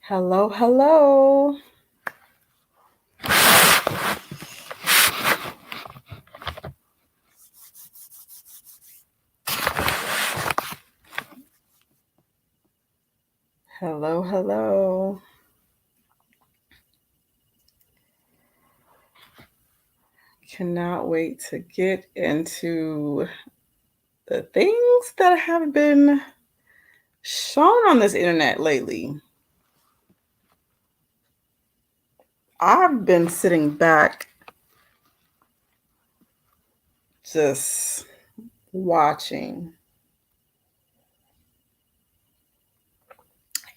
Hello, hello. Hello, hello. Cannot wait to get into the things that have been shown on this internet lately. I've been sitting back just watching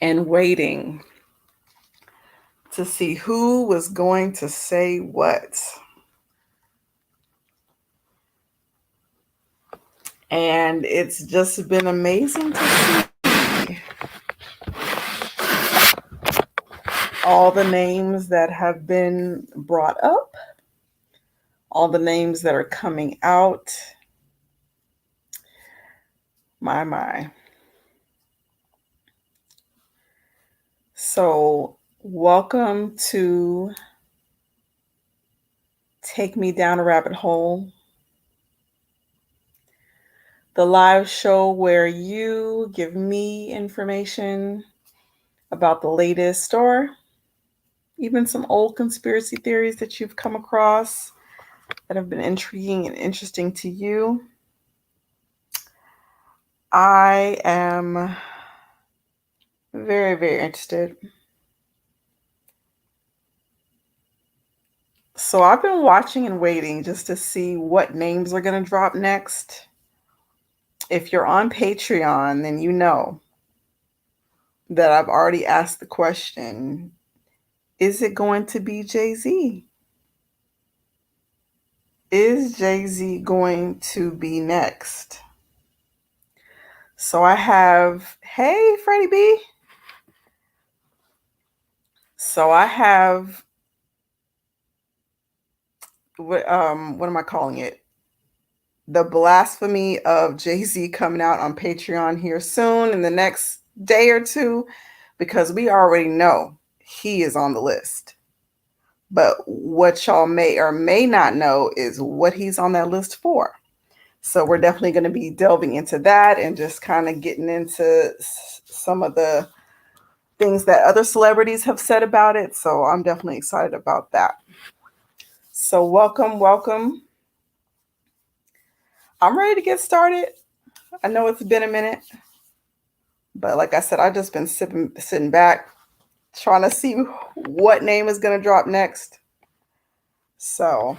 and waiting to see who was going to say what. And it's just been amazing to see all the names that have been brought up, all the names that are coming out. My. So, welcome to Take Me Down a Rabbit Hole, the live show where you give me information about the latest or even some old conspiracy theories that you've come across that have been intriguing and interesting to you. I am very, very interested. So I've been watching and waiting just to see what names are going to drop next. If you're on Patreon, then you know that I've already asked the question, is it going to be Jay-Z? Is Jay-Z going to be next? So I have, hey, Freddie B. So I have, what am I calling it? The blasphemy of Jay-Z coming out on Patreon here soon in the next day or two, because we already know he is on the list. But what y'all may or may not know is what he's on that list for. So we're definitely going to be delving into that and just kind of getting into some of the things that other celebrities have said about it. So I'm definitely excited about that. So welcome. I'm ready to get started. I know it's been a minute, but like I said, I've just been sitting back, trying to see what name is going to drop next. So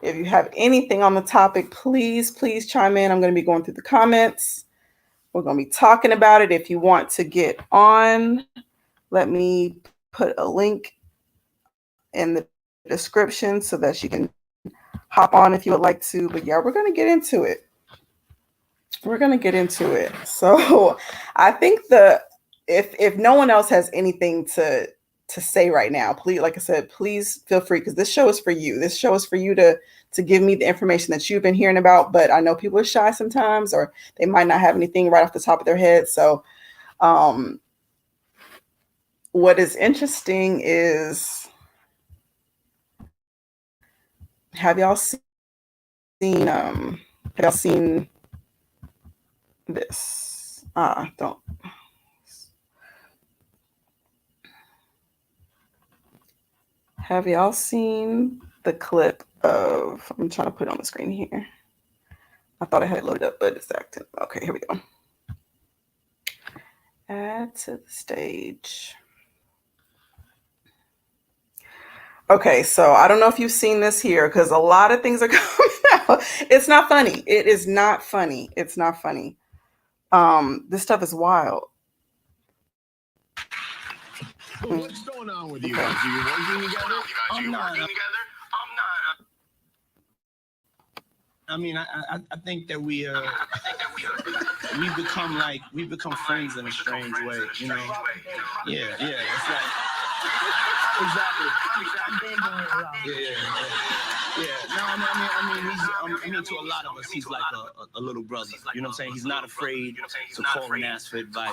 if you have anything on the topic, please chime in. I'm going to be going through the comments. We're going to be talking about it. If you want to get on, let me put a link in the description so that you can hop on if you would like to. But yeah, we're going to get into it. So I think if no one else has anything to say right now, please, like I said, please feel free, because this show is for you. This show is for you to give me the information that you've been hearing about. But I know people are shy sometimes, or they might not have anything right off the top of their head. So what is interesting is, have y'all seen this? Don't. Have y'all seen the clip of, I'm trying to put it on the screen here. I thought I had it loaded up, but it's acting. Okay, here we go. Add to the stage. Okay, so I don't know if you've seen this here, because a lot of things are coming out. It's not funny. It is not funny. It's not funny. This stuff is wild. What's going on with you guys? Are you working together? I'm not. I mean, I think that we become friends in a strange way, you know. Yeah. It's like Exactly. I'm big on it, y'all. Yeah. No, I mean, to a lot of us, he's like a little brother. You know what I'm saying? He's not afraid to call and ask for advice.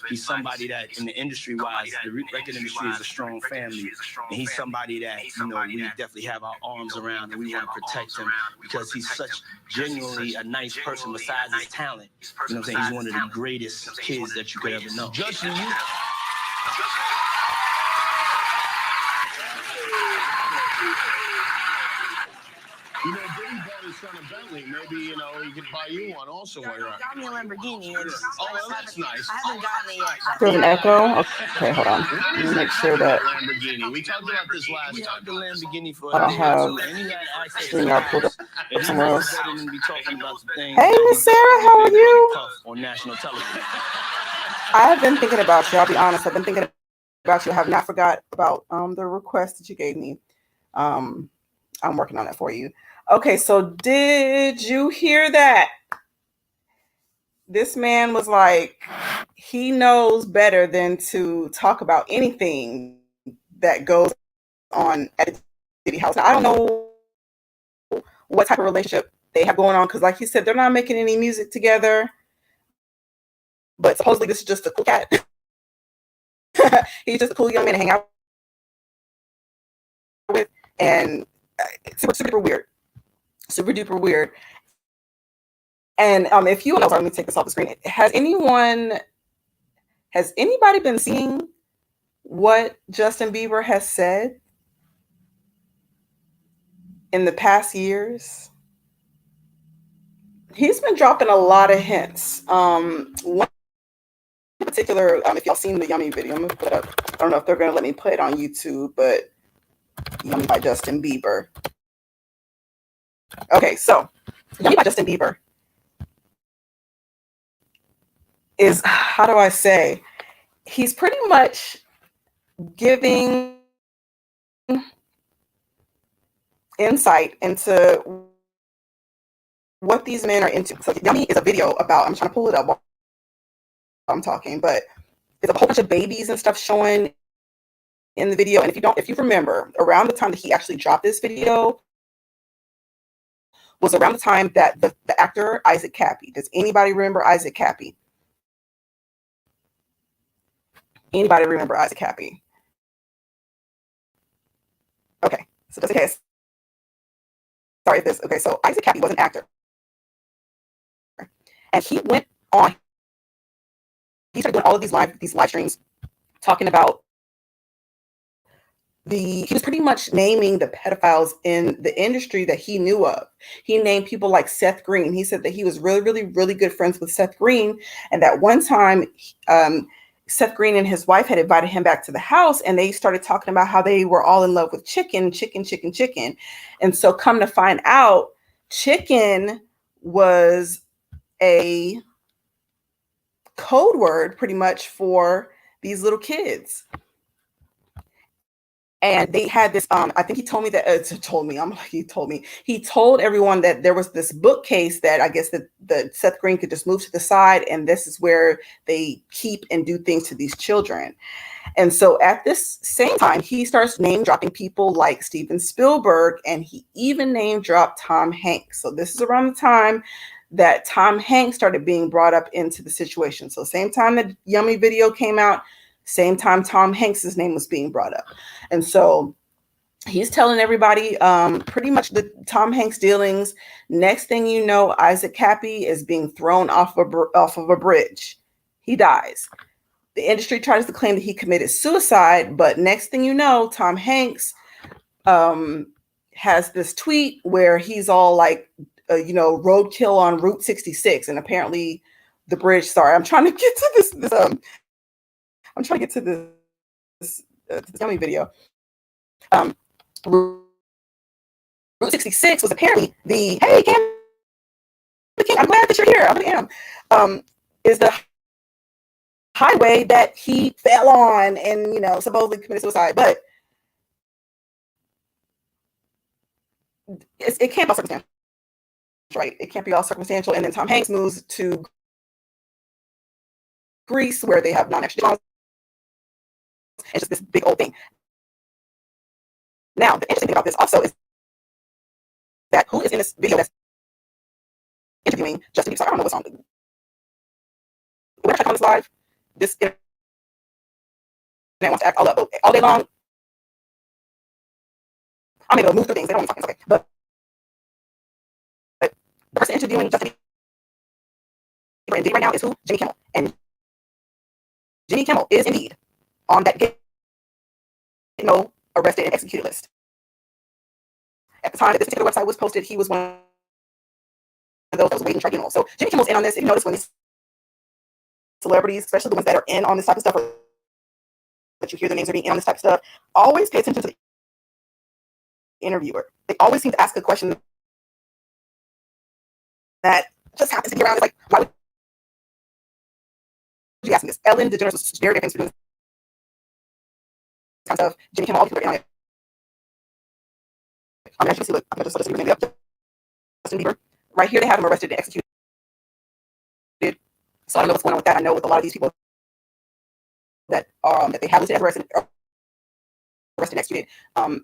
He's somebody that, in the industry-wise, the record industry is a strong family, and he's somebody that, you know, we definitely have our arms around, and we want to protect him because he's such genuinely a nice person. Besides his talent, you know what I'm saying? He's one of the greatest kids that you could ever know. Justin, you. You know, Diddy bought his son a Bentley. Maybe, you know, he could buy you one also while you're out. Got me a Lamborghini. Oh, well, that's nice. I haven't gotten it yet. There's an echo. Okay, hold on. When Let is me make that sure that Lamborghini? We talked about this last We time. had the Lamborghini for I a don't day have or two, and he had access to the StreamYard pulled house. up And he somewhere knows else. better than to be talking about the things Hey, that Miss Sarah, how are Big you? Puff on national television. I have been thinking about you. I'll be honest. I've been thinking about you. I have not forgot about the request that you gave me. I'm working on it for you. Okay, so did you hear that? This man was like, he knows better than to talk about anything that goes on at the Diddy house. Now, I don't know what type of relationship they have going on because, like he said, they're not making any music together. But supposedly this is just a cool cat. He's just a cool young man to hang out with, and it's super weird, super duper weird. And if you know, let me take this off the screen. Has anybody been seeing what Justin Bieber has said in the past years? He's been dropping a lot of hints. One in particular, if y'all seen the Yummy video, I'm gonna put it up. I don't know if they're gonna let me put it on YouTube, but Yummy by Justin Bieber. Okay, so Yummy by Justin Bieber is, how do I say, he's pretty much giving insight into what these men are into. So Yummy is a video about, I'm trying to pull it up while I'm talking, but there's a whole bunch of babies and stuff showing in the video. And if you remember, around the time that he actually dropped this video was around the time that the actor Isaac Cappy. Does anybody remember Isaac Cappy? Anybody remember Isaac Cappy? Okay, so just in case. Sorry if this. Okay, so Isaac Cappy was an actor, and he went on. He started doing all of these live streams, talking about he was pretty much naming the pedophiles in the industry that he knew of. He named people like Seth Green. He said that he was really good friends with Seth Green, and that one time Seth Green and his wife had invited him back to the house, and they started talking about how they were all in love with chicken. And so come to find out, chicken was a code word pretty much for these little kids. And they had this, I think he told me that, he told everyone that there was this bookcase that I guess that Seth Green could just move to the side, and this is where they keep and do things to these children. And so at this same time, he starts name dropping people like Steven Spielberg, and he even name dropped Tom Hanks. So this is around the time that Tom Hanks started being brought up into the situation. So same time that Yummy video came out, same time Tom Hanks's name was being brought up. And so he's telling everybody pretty much the Tom Hanks dealings. Next thing you know, Isaac Cappy is being thrown off of a bridge. He dies. The industry tries to claim that he committed suicide, but next thing you know, Tom Hanks has this tweet where he's all like, roadkill on Route 66, and apparently the bridge. Sorry, I'm trying to get to this. I'm trying to get to this Yummy video. Route 66 was apparently the, hey, Cam, I'm glad that you're here. I am. Is the highway that he fell on and, supposedly committed suicide. But it can't be all circumstantial, right? It can't be all circumstantial. And then Tom Hanks moves to Greece, where they have non-extradition laws. it's just this big old thing. Now, the interesting thing about this also is that who is in this video that's interviewing Justin Bieber? So I don't know what's on. When I check on this live, this internet wants to act all up all day long. I'm able to move through things. They don't even fucking okay. But the person interviewing Justin Bieber and Diddy right now is who? Jimmy Kimmel. And Jimmy Kimmel is indeed on that get no arrested and executed list. At the time that this particular website was posted, he was one of those that was waiting tribunal. So Jimmy Kimmel's in on this. If you notice when these celebrities, especially the ones that are in on this type of stuff, or that you hear the names are being in on this type of stuff, always pay attention to the interviewer. They always seem to ask a question that just happens to be around. It's like, why would you ask me this? Ellen DeGeneres was very famous for doing this kind of stuff. Jimmy Kimmel, all the people are in on it. I mean, as you can see, look, I'm just maybe up Justin Bieber. Right here, they have him arrested and executed. So I don't know what's going on with that. I know with a lot of these people that that they have listed as arrested and executed,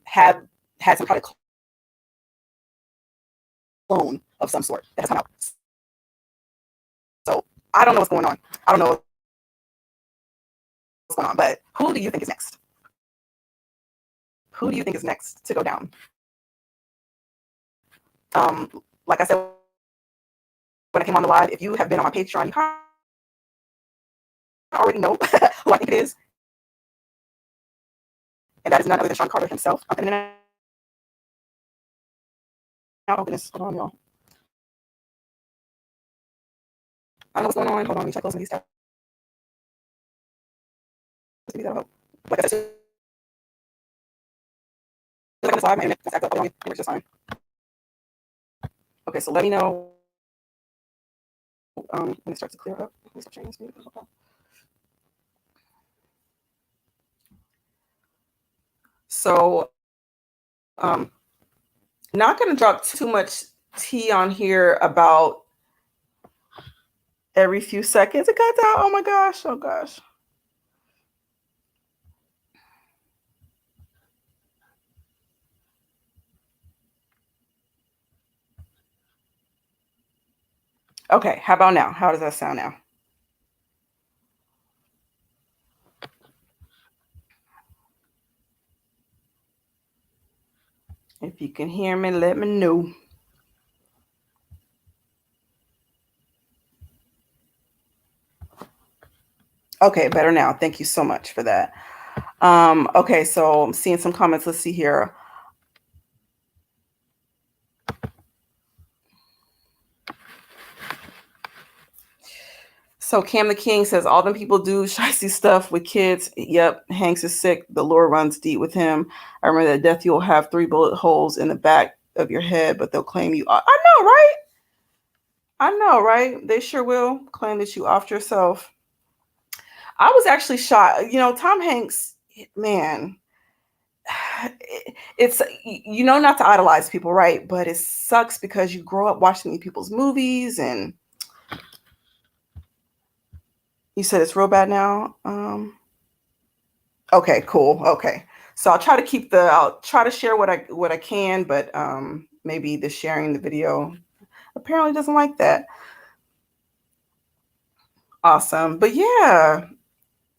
have had some kind of clone of some sort that has come out. So I don't know what's going on. I don't know what's going on. But who do you think is next? Who do you think is next to go down? Like I said when I came on the live, if you have been on my Patreon, you kind of already know who I think it is. And that is none other than Sean Carter himself. Oh goodness, hold on, y'all. I don't know what's going on. Hold on, let me check those of these tabs. Like I said, like on this live, my internet act up. Hold on, it's just fine. Okay, so let me know when it starts to clear up. Let me start sharing this video. Okay. So, not going to drop too much tea on here about every few seconds it cuts out. Oh my gosh. Oh gosh. Okay, how about now? How does that sound now? If you can hear me, let me know. Okay, better now. Thank you so much for that. Okay, so I'm seeing some comments. Let's see here. So Cam the King says all them people do shicey stuff with kids. Yep, Hanks is sick. The lore runs deep with him. I remember that death you'll have 3 bullet holes in the back of your head, but they'll claim you. I know, right? I know, right? They sure will claim that you offed yourself. I was actually shocked. You know, Tom Hanks, man, it's, you know, not to idolize people, right? But it sucks because you grow up watching these people's movies and you said it's real bad now. Okay, cool. Okay. So I'll try to share what I can, but maybe the sharing the video apparently doesn't like that. Awesome. But yeah.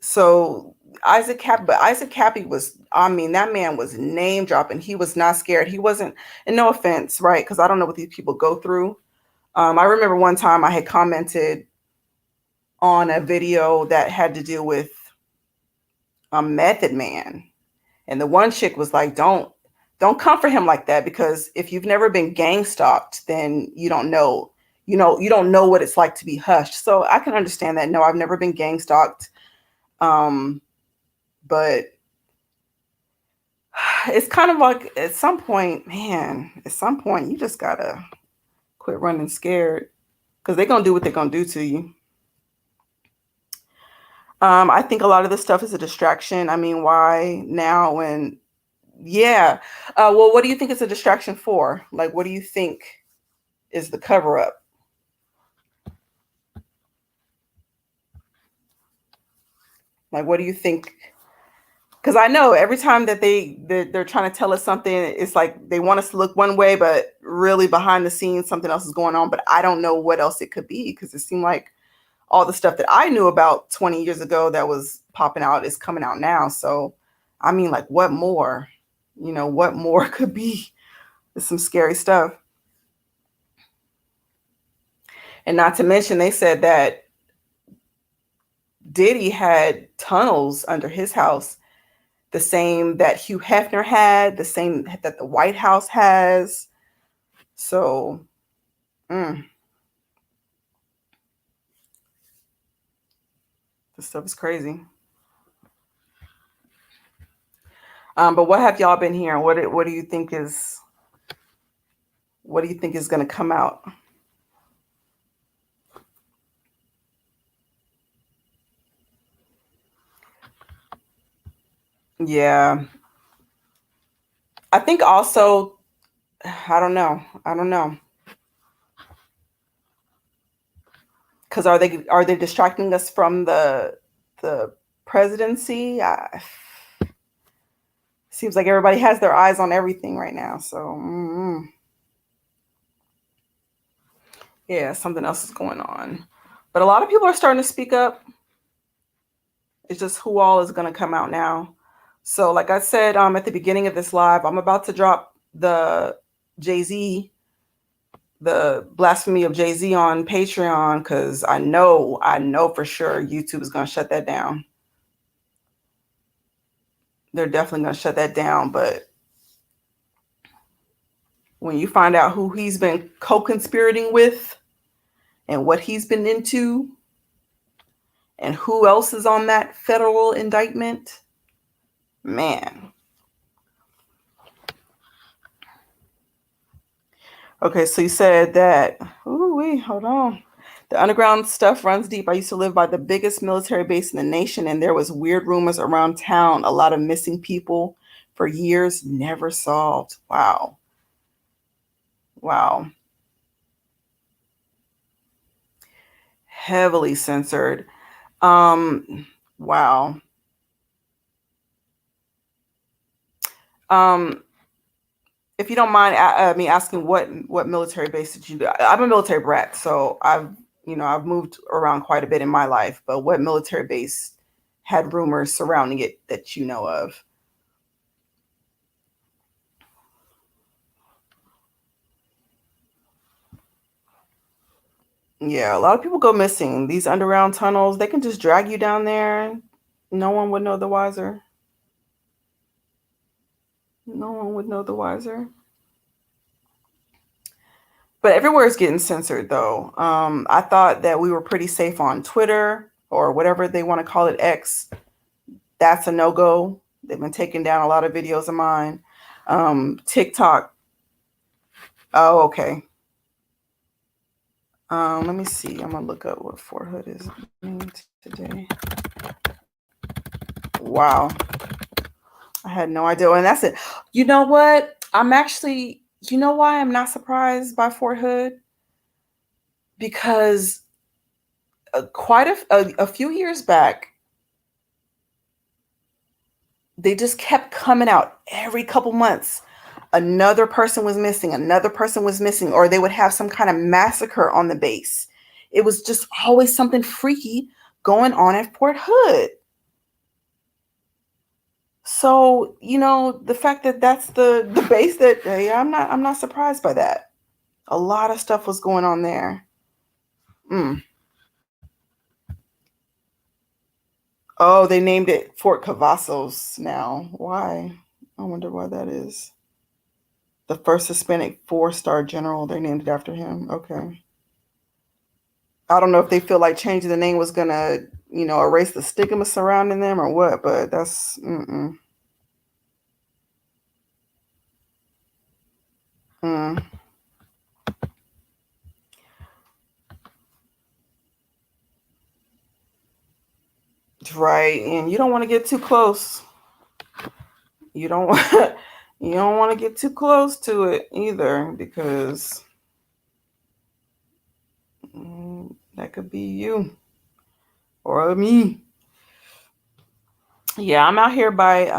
So Isaac Cappy was, I mean, that man was name dropping. He was not scared. He wasn't, and no offense, right? Because I don't know what these people go through. I remember one time I had commented on a video that had to do with a Method Man. And the one chick was like, don't come for him like that, because if you've never been gang stalked, then you don't know what it's like to be hushed. So I can understand that. No, I've never been gang stalked. But it's kind of like at some point you just gotta quit running scared, because they're gonna do what they're gonna do to you. I think a lot of this stuff is a distraction. I mean, why now when, yeah. Well, what do you think it's a distraction for? Like, what do you think is the cover up? Like, what do you think Because I know every time that they're trying to tell us something, it's like they want us to look one way, but really behind the scenes something else is going on. But I don't know what else it could be, because it seemed like all the stuff that I knew about 20 years ago that was popping out is coming out now. So, I mean, like, what more? What more could be? It's some scary stuff. And not to mention, they said that Diddy had tunnels under his house, the same that Hugh Hefner had, the same that the White House has. So, this stuff is crazy. But what have y'all been hearing? What do you think is going to come out? Yeah, I think also, I don't know. Because are they distracting us from the presidency? Seems like everybody has their eyes on everything right now. So yeah, something else is going on. But a lot of people are starting to speak up. It's just who all is going to come out now. So, like I said, at the beginning of this live, I'm about to drop the Jay-Z, the blasphemy of Jay-Z on Patreon, because I know for sure YouTube is going to shut that down. They're definitely going to shut that down. But when you find out who he's been co-conspirating with and what he's been into and who else is on that federal indictment, man. Okay, so you said that, hold on. The underground stuff runs deep. I used to live by the biggest military base in the nation, and there was weird rumors around town. A lot of missing people for years, never solved. Wow. Heavily censored. Wow. If you don't mind me asking, what military base did you do? I'm a military brat, so I've moved around quite a bit in my life. But what military base had rumors surrounding it that you know of? Yeah, a lot of people go missing. These underground tunnels, they can just drag you down there. No one would know the wiser. No one would know the wiser. But everywhere is getting censored, though. I thought that we were pretty safe on Twitter, or whatever they want to call it, X. That's a no-go. They've been taking down a lot of videos of mine. TikTok. Oh, okay. Let me see. I'm going to look up what Fort Hood is today. Wow. I had no idea. And that's it. You know what? You know why I'm not surprised by Fort Hood? Because quite a few years back, they just kept coming out every couple months. Another person was missing, or they would have some kind of massacre on the base. It was just always something freaky going on at Fort Hood. So, the fact that that's the base, that I'm not surprised by that. A lot of stuff was going on there. Oh, they named it Fort Cavazos now. Why? I wonder why that is. The first Hispanic 4-star general, they named it after him. Okay. I don't know if they feel like changing the name was gonna, erase the stigma surrounding them or what, but that's right. And you don't want to get too close. You don't you don't want to get too close to it either, because that could be you or me. Yeah, I'm out here by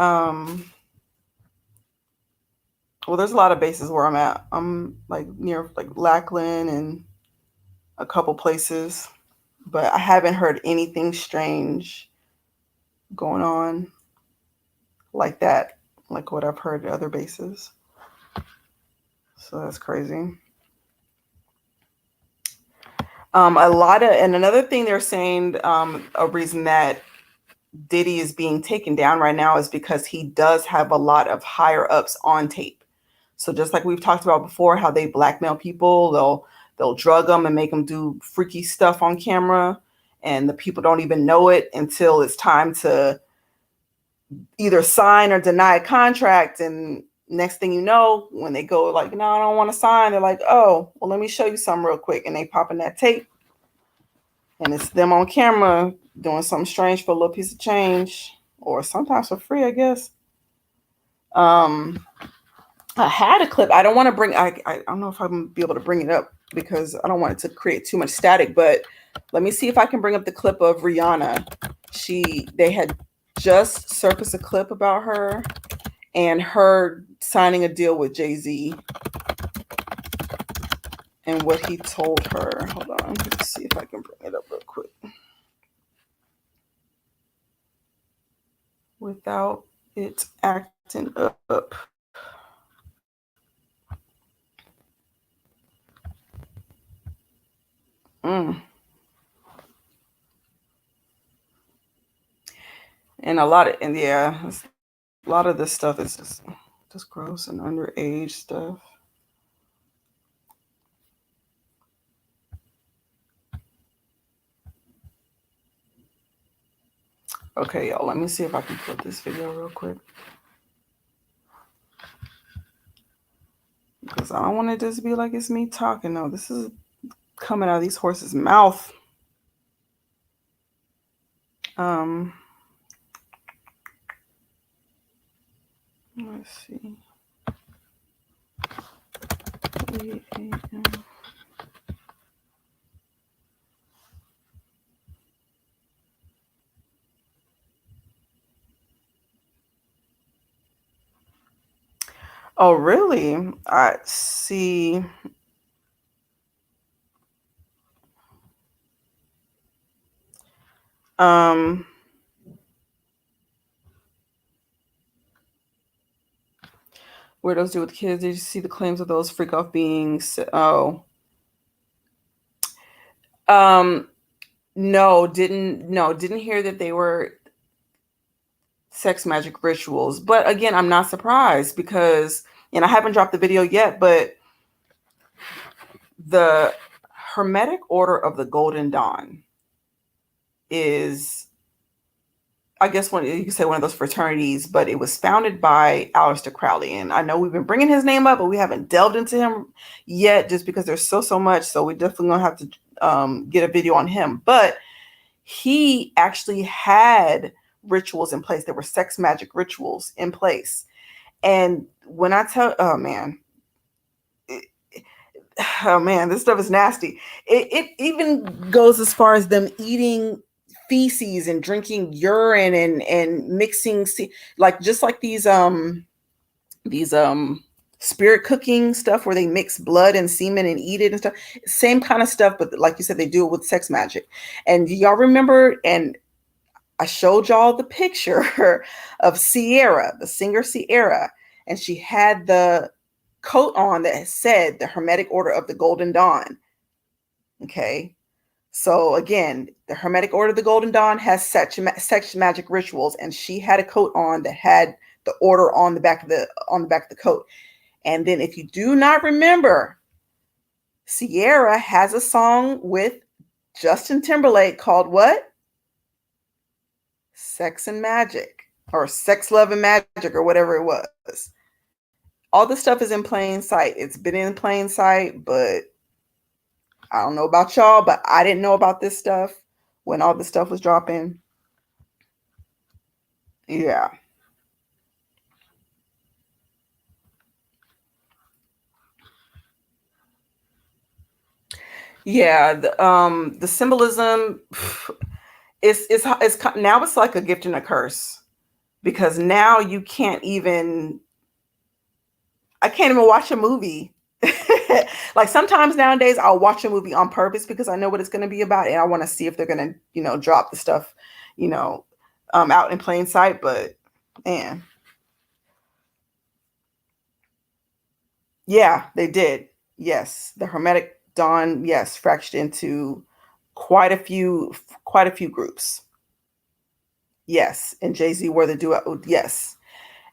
well, there's a lot of bases where I'm at. I'm like near like Lackland and a couple places, but I haven't heard anything strange going on like that, like what I've heard at other bases. So that's crazy. A lot of, and another thing they're saying, a reason that Diddy is being taken down right now is because he does have a lot of higher ups on tape. So just like we've talked about before, how they blackmail people, they'll drug them and make them do freaky stuff on camera, and the people don't even know it until it's time to either sign or deny a contract. And next thing you know, when they go like, no, I don't want to sign, they're like, oh, well, let me show you something real quick. And they pop in that tape and it's them on camera doing something strange for a little piece of change, or sometimes for free, I guess. I had a clip. I don't want to bring, I don't know if I'm going to be able to bring it up because I don't want it to create too much static, but let me see if I can bring up the clip of Rihanna. They had just surfaced a clip about her and her signing a deal with Jay-Z and what he told her. Hold on, let's see if I can bring it up real quick without it acting up. And a lot of, and yeah, a lot of this stuff is just gross and underage stuff. Okay, y'all, let me see if I can put this video real quick. Because I don't want it to just be like it's me talking. No, this is coming out of these horses' mouth. Let's see. 8 a.m. Oh, really? I see. Where those do with kids? Did you see the claims of those freak off beings? Oh, no, didn't hear that they were sex magic rituals. But again, I'm not surprised because, and I haven't dropped the video yet, but the Hermetic Order of the Golden Dawn is, I guess, one, you could say, one of those fraternities, but it was founded by Aleister Crowley. And I know we've been bringing his name up, but we haven't delved into him yet just because there's so much. So we definitely gonna have to get a video on him. But he actually had rituals in place. There were sex magic rituals in place. And when I tell, oh man, this stuff is nasty. It even goes as far as them eating feces and drinking urine and mixing, like just like these spirit cooking stuff where they mix blood and semen and eat it and stuff. Same kind of stuff, but like you said, they do it with sex magic. And y'all remember, and I showed y'all the picture of Sierra, the singer Sierra, and she had the coat on that said the Hermetic Order of the Golden Dawn. Okay. So again, the Hermetic Order of the Golden Dawn has sex magic rituals, and she had a coat on that had the order on the back of the coat. And then, if you do not remember, Sierra has a song with Justin Timberlake called what? Sex and Magic, or Sex, Love, and Magic, or whatever it was. All this stuff is in plain sight. It's been in plain sight, but I don't know about y'all, but I didn't know about this stuff when all this stuff was dropping. Yeah. Yeah, the symbolism, it's now it's like a gift and a curse. because now I can't even watch a movie. Like sometimes nowadays I'll watch a movie on purpose because I know what it's going to be about and I want to see if they're going to, drop the stuff, you know, out in plain sight. But man, yeah, they did. Yes, the Hermetic Dawn, yes, fractured into quite a few, quite a few groups. Yes, and Jay-Z were the duo. Yes,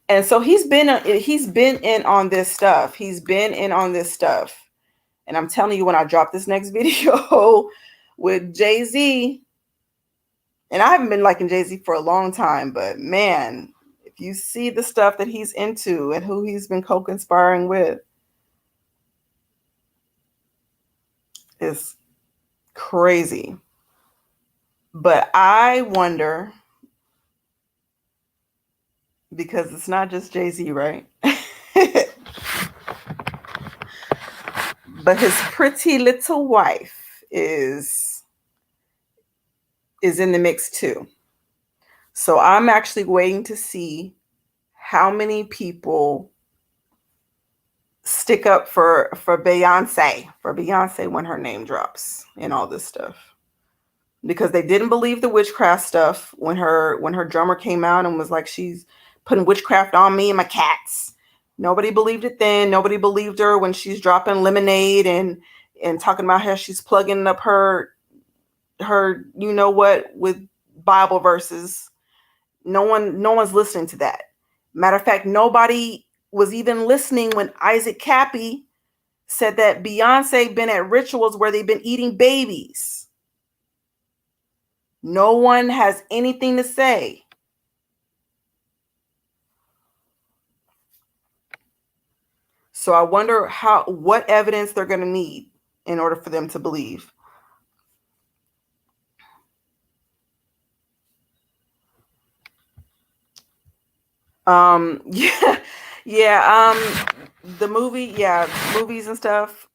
and so he's been in on this stuff. He's been in on this stuff. And I'm telling you, when I drop this next video with Jay-Z, and I haven't been liking Jay-Z for a long time, but man, if you see the stuff that he's into and who he's been co-conspiring with, it's crazy. But I wonder, because it's not just Jay-Z, right? But his pretty little wife is in the mix too. So I'm actually waiting to see how many people stick up for Beyonce when her name drops and all this stuff. Because they didn't believe the witchcraft stuff when her drummer came out and was like, she's putting witchcraft on me and my cats. Nobody believed it then. Nobody believed her when she's dropping Lemonade and talking about how she's plugging up her you know what with Bible verses. No one's listening to that. Matter of fact, nobody was even listening when Isaac Cappy said that Beyonce been at rituals where they've been eating babies. No one has anything to say. So I wonder what evidence they're going to need in order for them to believe. Yeah, yeah. The movie, yeah, movies and stuff.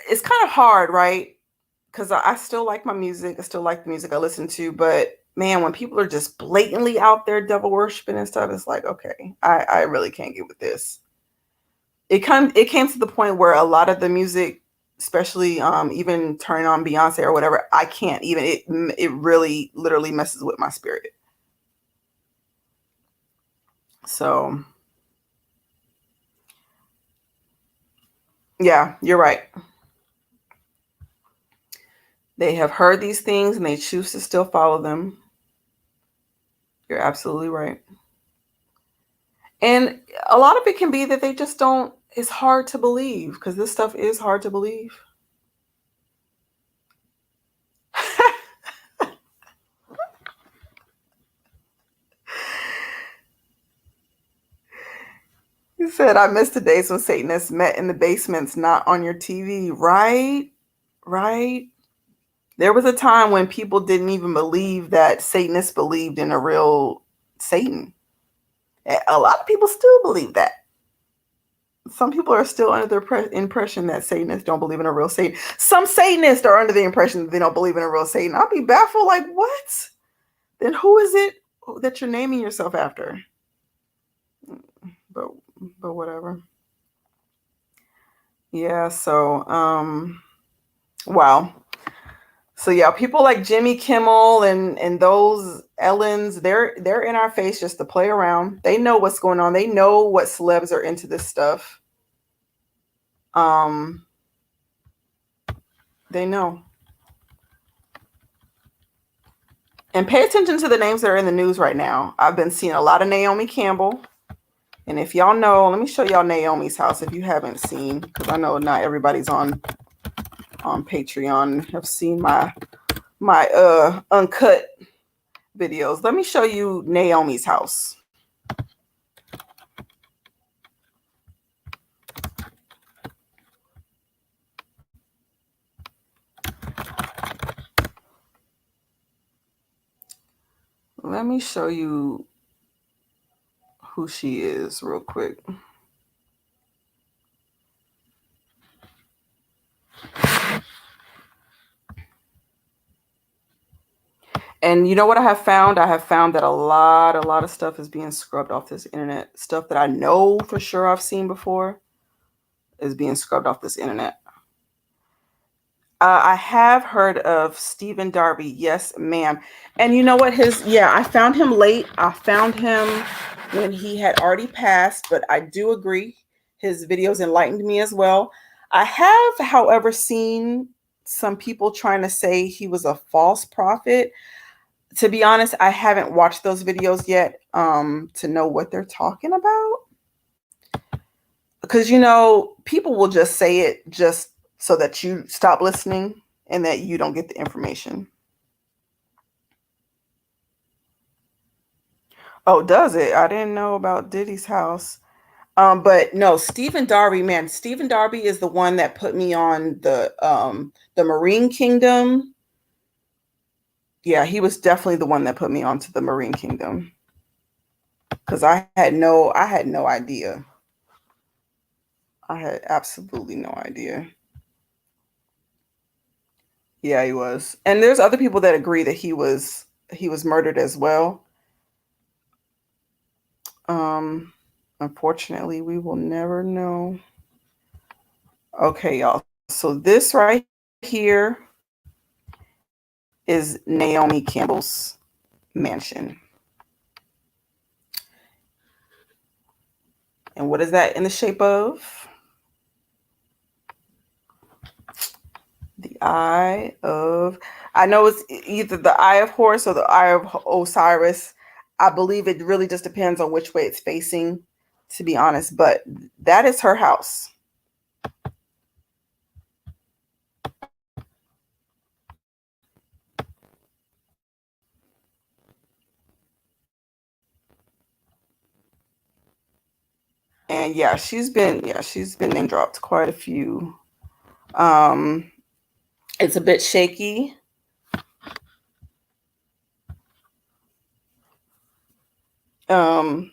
It's kind of hard, right? Because I still like my music. I still like the music I listen to. But man, when people are just blatantly out there devil worshiping and stuff, it's like, okay, I really can't get with this. It came to the point where a lot of the music, especially even turning on Beyonce or whatever, I can't even. It really literally messes with my spirit. So yeah, you're right. They have heard these things and they choose to still follow them. You're absolutely right. And a lot of it can be that they just don't, it's hard to believe because this stuff is hard to believe. He said, I miss the days when Satanists met in the basements, not on your TV. Right? Right? There was a time when people didn't even believe that Satanists believed in a real Satan. A lot of people still believe that. Some people are still under the impression that Satanists don't believe in a real Satan. Some Satanists are under the impression that they don't believe in a real Satan. I'll be baffled, like, what? Then who is it that you're naming yourself after? But whatever. Yeah, so wow. So yeah, people like Jimmy Kimmel and those Ellens, they're in our face just to play around. They know what's going on. They know what celebs are into this stuff. They know. And pay attention to the names that are in the news right now. I've been seeing a lot of Naomi Campbell. And if y'all know, let me show y'all Naomi's house if you haven't seen, because I know not everybody's on Patreon have seen my uncut videos. Let me show you Naomi's house. Let me show you who she is real quick. And you know what I have found? I have found that a lot of stuff is being scrubbed off this internet. Stuff that I know for sure I've seen before is being scrubbed off this internet. I have heard of Stephen Darby. Yes, ma'am. And you know what? I found him late. I found him when he had already passed, but I do agree. His videos enlightened me as well. I have, however, seen some people trying to say he was a false prophet. To be honest, I haven't watched those videos yet to know what they're talking about. Because, people will just say it just so that you stop listening and that you don't get the information. Oh, does it? I didn't know about Diddy's house. But no, Stephen Darby, man, Stephen Darby is the one that put me on the Marine Kingdom. Yeah, he was definitely the one that put me onto the Marine Kingdom. Because I had no idea. I had absolutely no idea. Yeah, he was. And there's other people that agree that he was murdered as well. Um, Unfortunately, we will never know. Okay, y'all. So this right here is Naomi Campbell's mansion. And what is that in the shape of? The eye of, I know it's either the eye of Horus or the eye of Osiris. I believe it really just depends on which way it's facing, to be honest. But that is her house. And she's been name dropped quite a few. It's a bit shaky. Um,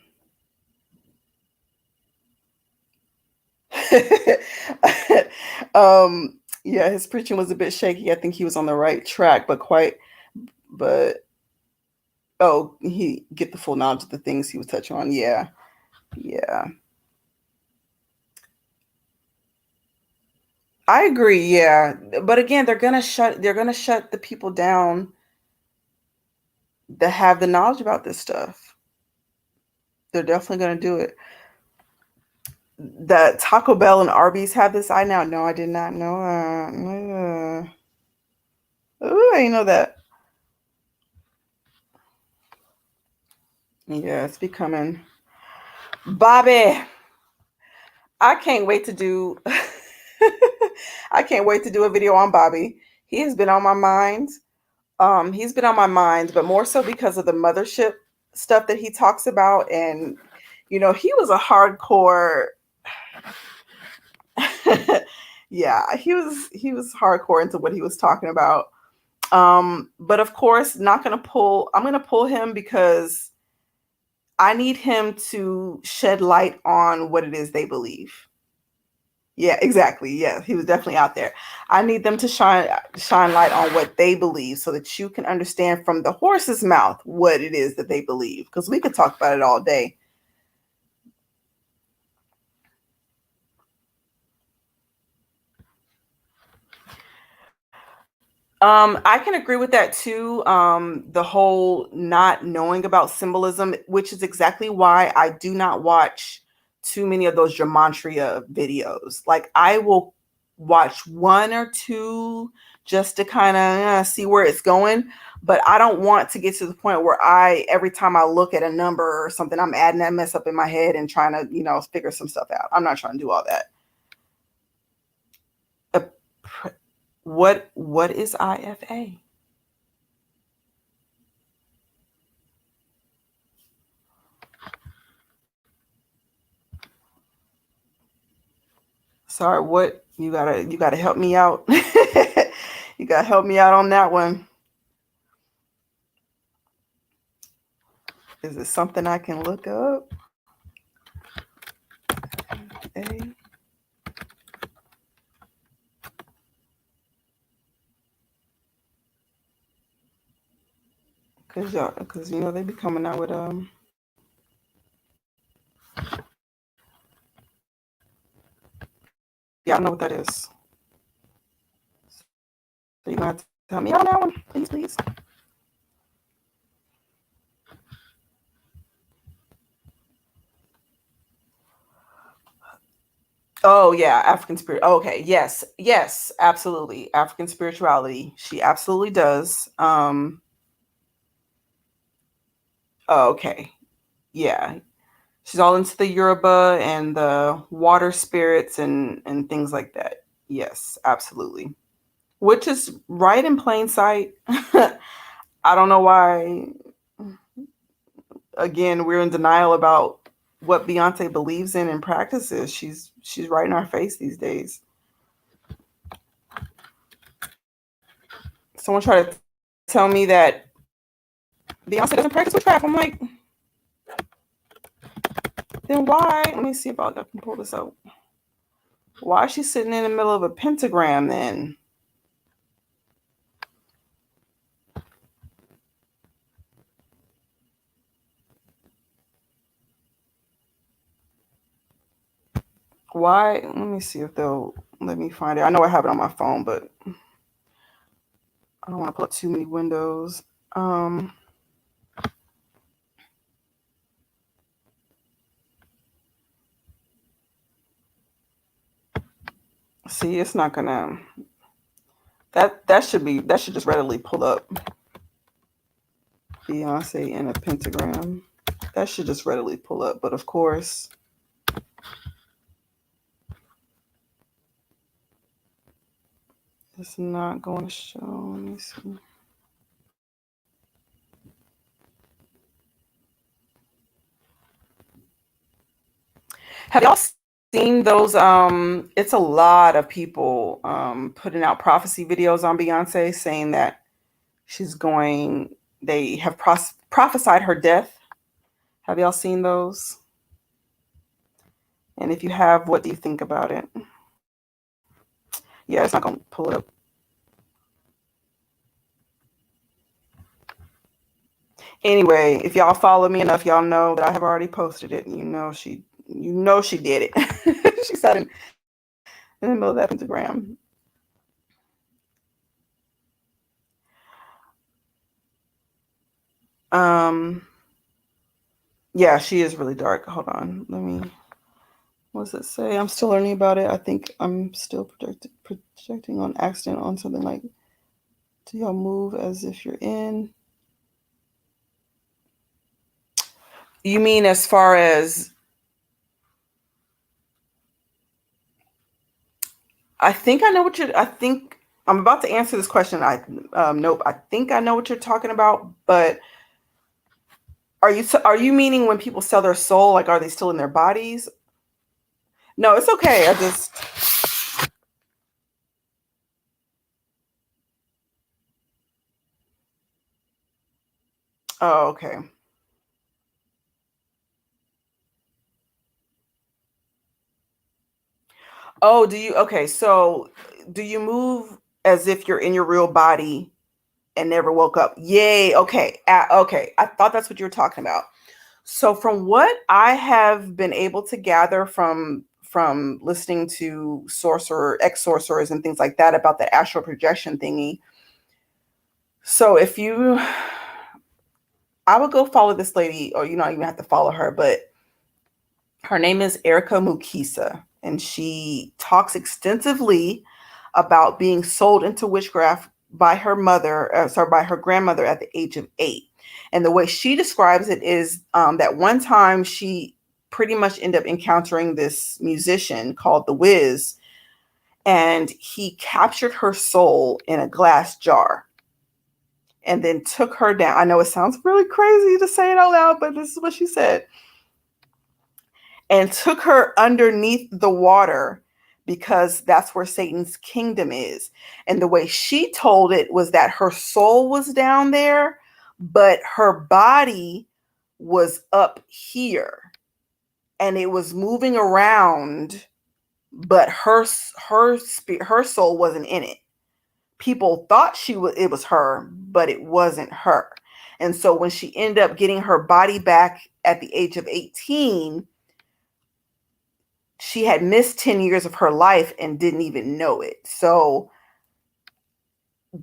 yeah, his preaching was a bit shaky. I think he was on the right track, but he get the full knowledge of the things he was touching on. Yeah, yeah. I agree, yeah. But again, they're gonna shut the people down that have the knowledge about this stuff. They're definitely gonna do it. That Taco Bell and Arby's have this. I now know. I did not know. Ooh, I didn't know that. Yeah, it's becoming Bobby. I can't wait to do I can't wait to do a video on Bobby. He has been on my mind. He's been on my mind, but more so because of the mothership stuff that he talks about. And he was a hardcore yeah, he was hardcore into what he was talking about. But of course, I'm gonna pull him because I need him to shed light on what it is they believe. Yeah, exactly. Yeah, he was definitely out there. I need them to shine light on what they believe so that you can understand from the horse's mouth what it is that they believe. Because we could talk about it all day. I can agree with that too. The whole not knowing about symbolism, which is exactly why I do not watch too many of those gematria videos. Like I will watch one or two just to kind of see where it's going, but I don't want to get to the point where every time I look at a number or something, I'm adding that mess up in my head and trying to, figure some stuff out. I'm not trying to do all that. Uh, what is IFA? Sorry, what you gotta help me out. You gotta help me out on that one. Is it something I can look up? A. because they be coming out with yeah, I don't know what that is. So you gonna have to tell me on that one, please. Oh yeah, African spirit. Oh, okay, yes, absolutely. African spirituality. She absolutely does. Oh, okay. Yeah. She's all into the Yoruba and the water spirits and things like that. Yes, absolutely. Which is right in plain sight. I don't know why again we're in denial about what Beyonce believes in and practices. She's right in our face these days. Someone tried to tell me that Beyonce doesn't practice witchcraft. I'm like, then why? Let me see if I can pull this out. Why is she sitting in the middle of a pentagram then? Why? Let me see if they'll let me find it. I know I have it on my phone, but I don't want to pull up too many windows. See, it's not gonna. That should just readily pull up. Beyonce in a pentagram. That should just readily pull up, but of course, it's not going to show. Let me see. Have y'all seen those? It's a lot of people putting out prophecy videos on Beyonce saying that she's going. They have prophesied her death. Have y'all seen those? And if you have, what do you think about it? Yeah, it's not going to pull it up. Anyway, if y'all follow me enough, y'all know that I have already posted it. She did it. She sat in the middle of that pentagram. Yeah, she is really dark. Hold on, what does it say? I'm still learning about it. I think I'm still projecting on accident on something like, do y'all move as if you're in? You mean as far as, I think I'm about to answer this question. Nope. I think I know what you're talking about, but are you meaning when people sell their soul? Like, are they still in their bodies? No, it's okay. Oh, okay. Oh, okay. So do you move as if you're in your real body and never woke up? Yay. Okay. Okay. I thought that's what you were talking about. So from what I have been able to gather from listening to ex sorcerers and things like that about the astral projection thingy. So I would go follow this lady, or you don't even have to follow her, but her name is Erica Mukisa, and she talks extensively about being sold into witchcraft by her by her grandmother at the age of 8. And the way she describes it is that one time she pretty much ended up encountering this musician called The Wiz, and he captured her soul in a glass jar and then took her down. I know it sounds really crazy to say it out loud, but this is what she said. And took her underneath the water because that's where Satan's kingdom is. And the way she told it was that her soul was down there, but her body was up here and it was moving around, but her soul wasn't in it. People thought it was her, but it wasn't her. And so when she ended up getting her body back at the age of 18, she had missed 10 years of her life and didn't even know it. So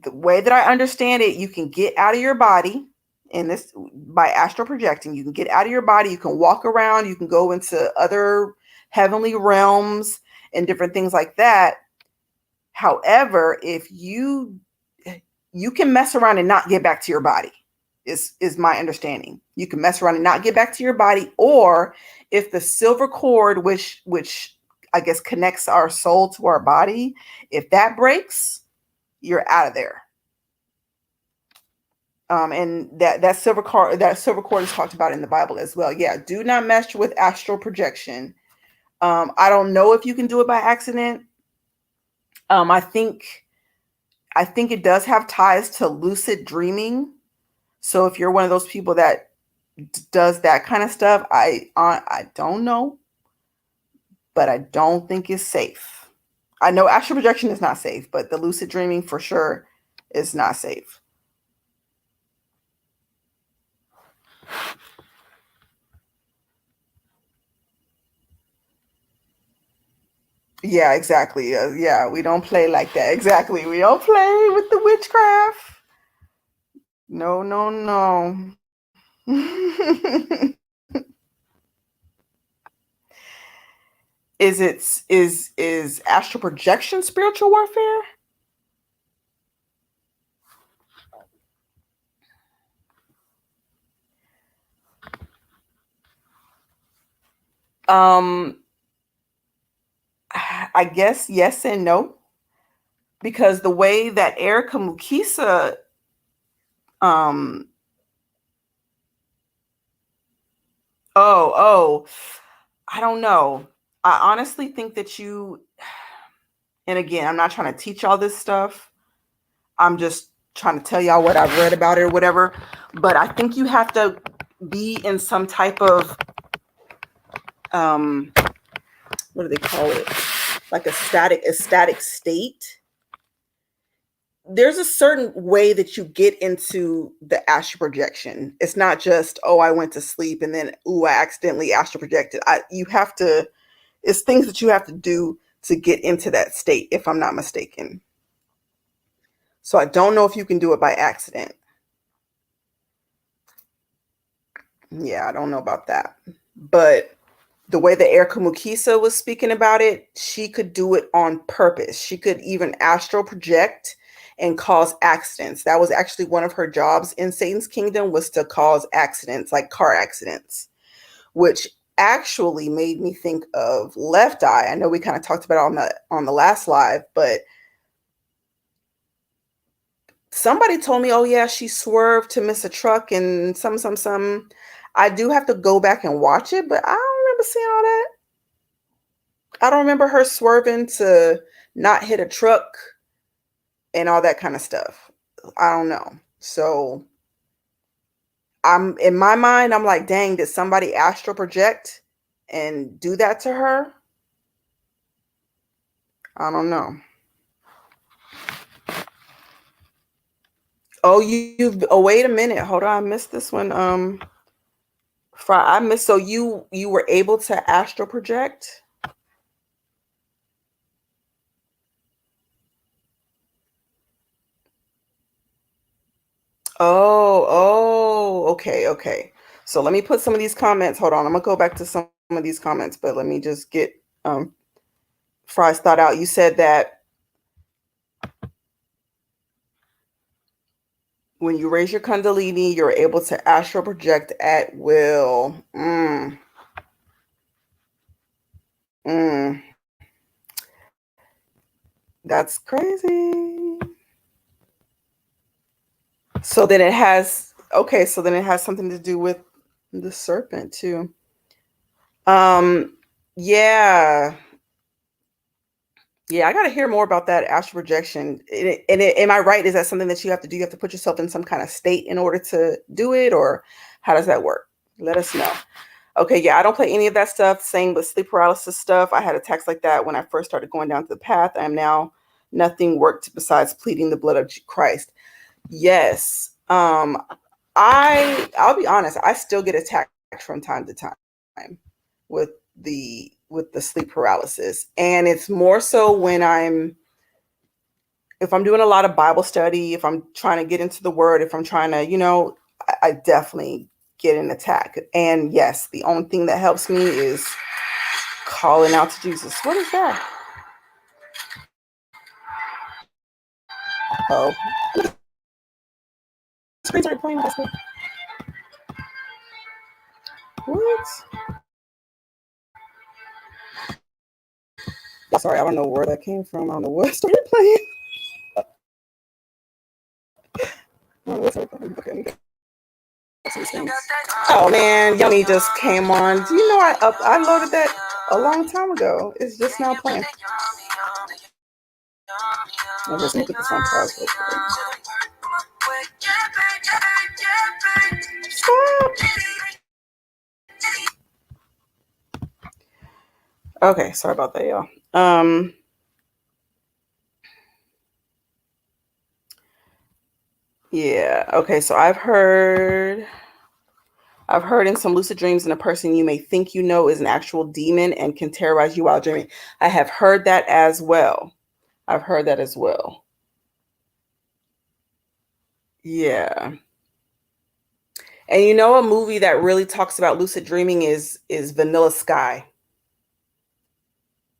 the way that I understand it, you can get out of your body in this by astral projecting. You can get out of your body, you can walk around, you can go into other heavenly realms and different things like that. However, if you can mess around and not get back to your body, is my understanding. You can mess around and not get back to your body, or if the silver cord, which I guess connects our soul to our body, if that breaks, you're out of there. And that silver cord is talked about in the Bible as well. Yeah, do not mess with astral projection. I don't know if you can do it by accident. I think it does have ties to lucid dreaming. So if you're one of those people that does that kind of stuff, I don't know, but I don't think it's safe. I know astral projection is not safe, but the lucid dreaming for sure is not safe. Yeah, exactly. Yeah, we don't play like that. Exactly. We don't play with the witchcraft. No, no, no. Is astral projection spiritual warfare? I guess yes and no, because the way that Erica Mukisa I don't know. I honestly think that and again, I'm not trying to teach all this stuff. I'm just trying to tell y'all what I've read about it or whatever. But I think you have to be in some type of what do they call it? Like a static state. There's a certain way that you get into the astral projection. It's not just, oh, I went to sleep and then, I accidentally astral projected. It's things that you have to do to get into that state, if I'm not mistaken. So I don't know if you can do it by accident. Yeah, I don't know about that. But the way that Erica Mukisa was speaking about it, she could do it on purpose. She could even astral project and cause accidents. That was actually one of her jobs in Satan's kingdom, was to cause accidents, like car accidents, which actually made me think of Left Eye. I know we kind of talked about it on the last live, but somebody told me, oh yeah, she swerved to miss a truck and some. I do have to go back and watch it, but I don't remember seeing all that. I don't remember her swerving to not hit a truck and all that kind of stuff. I don't know. So I'm in my mind, I'm like, dang, did somebody astral project and do that to her? I don't know. Oh, wait a minute. Hold on. I missed this one. So you were able to astral project? Okay. So let me put some of these comments. Hold on. I'm gonna go back to some of these comments, but let me just get Fry's thought out. You said that when you raise your Kundalini, you're able to astral project at will. That's crazy. So then it has something to do with the serpent too. Yeah. Yeah, I got to hear more about that astral projection. Am I right? Is that something that you have to do? You have to put yourself in some kind of state in order to do it, or how does that work? Let us know. Okay, yeah, I don't play any of that stuff. Same with sleep paralysis stuff. I had attacks like that when I first started going down the path. I am now nothing worked besides pleading the blood of Christ. Yes. I'll be honest, I still get attacked from time to time with the sleep paralysis. And it's more so when if I'm doing a lot of Bible study, if I'm trying to get into the word, if I'm trying to, I definitely get an attack. And yes, the only thing that helps me is calling out to Jesus. What is that? Oh, screen started playing. That's what? Sorry, I don't know where that came from. I don't know what started playing. Okay. Oh man, Yummy just came on. Do you know I loaded that a long time ago? It's just now playing. I'll just make this on pause real quick. Stop. Okay, sorry about that, y'all. Yeah. Okay, so I've heard in some lucid dreams that a person you may think you know is an actual demon and can terrorize you while dreaming. I have heard that as well. Yeah. And a movie that really talks about lucid dreaming is Vanilla Sky.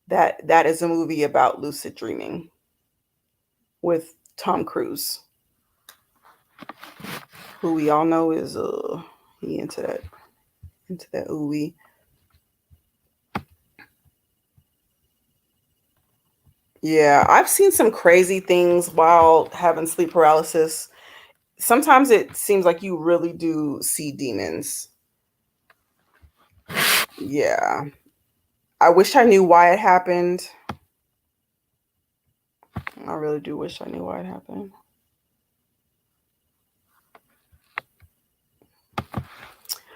That is a movie about lucid dreaming with Tom Cruise, who we all know is he into that ooey. Yeah, I've seen some crazy things while having sleep paralysis. Sometimes it seems like you really do see demons. Yeah. I wish I knew why it happened. I really do wish I knew why it happened.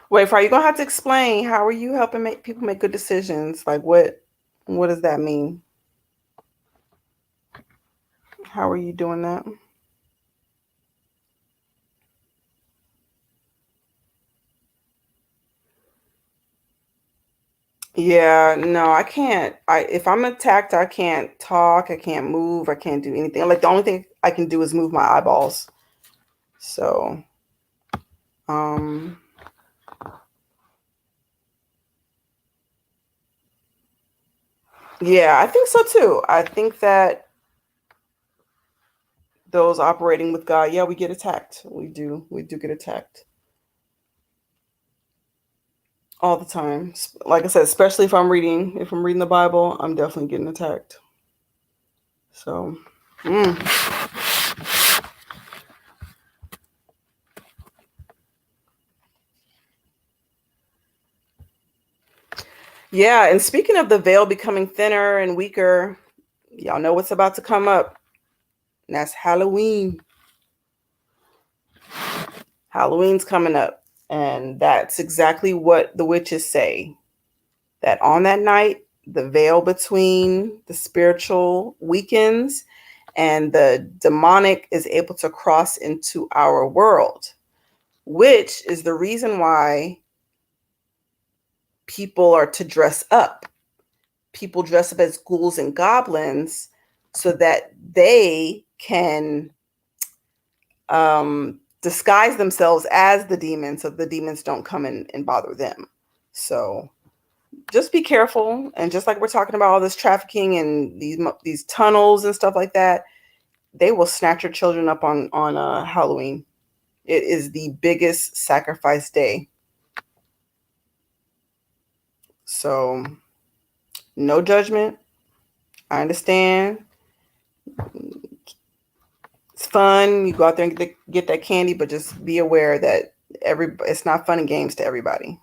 Wait, are you gonna have to explain how are you helping people make good decisions? Like what does that mean? How are you doing that? Yeah, no, I can't. If I'm attacked, I can't talk, I can't move, I can't do anything. Like the only thing I can do is move my eyeballs. So, um yeah, I think so too. I think that those operating with God, yeah, we get attacked. We do get attacked all the time. Like I said, especially if I'm reading the Bible, I'm definitely getting attacked. So, yeah. And speaking of the veil becoming thinner and weaker, y'all know what's about to come up. And that's Halloween. Halloween's coming up. And that's exactly what the witches say. That on that night, the veil between the spiritual weakens and the demonic is able to cross into our world, which is the reason why people are to dress up. People dress up as ghouls and goblins so that they can disguise themselves as the demons so the demons don't come and bother them. So just be careful. And just like we're talking about all this trafficking and these tunnels and stuff like that, they will snatch your children up on Halloween. It is the biggest sacrifice day. So no judgment. I understand. It's fun. You go out there and get that candy, but just be aware that it's not fun and games to everybody.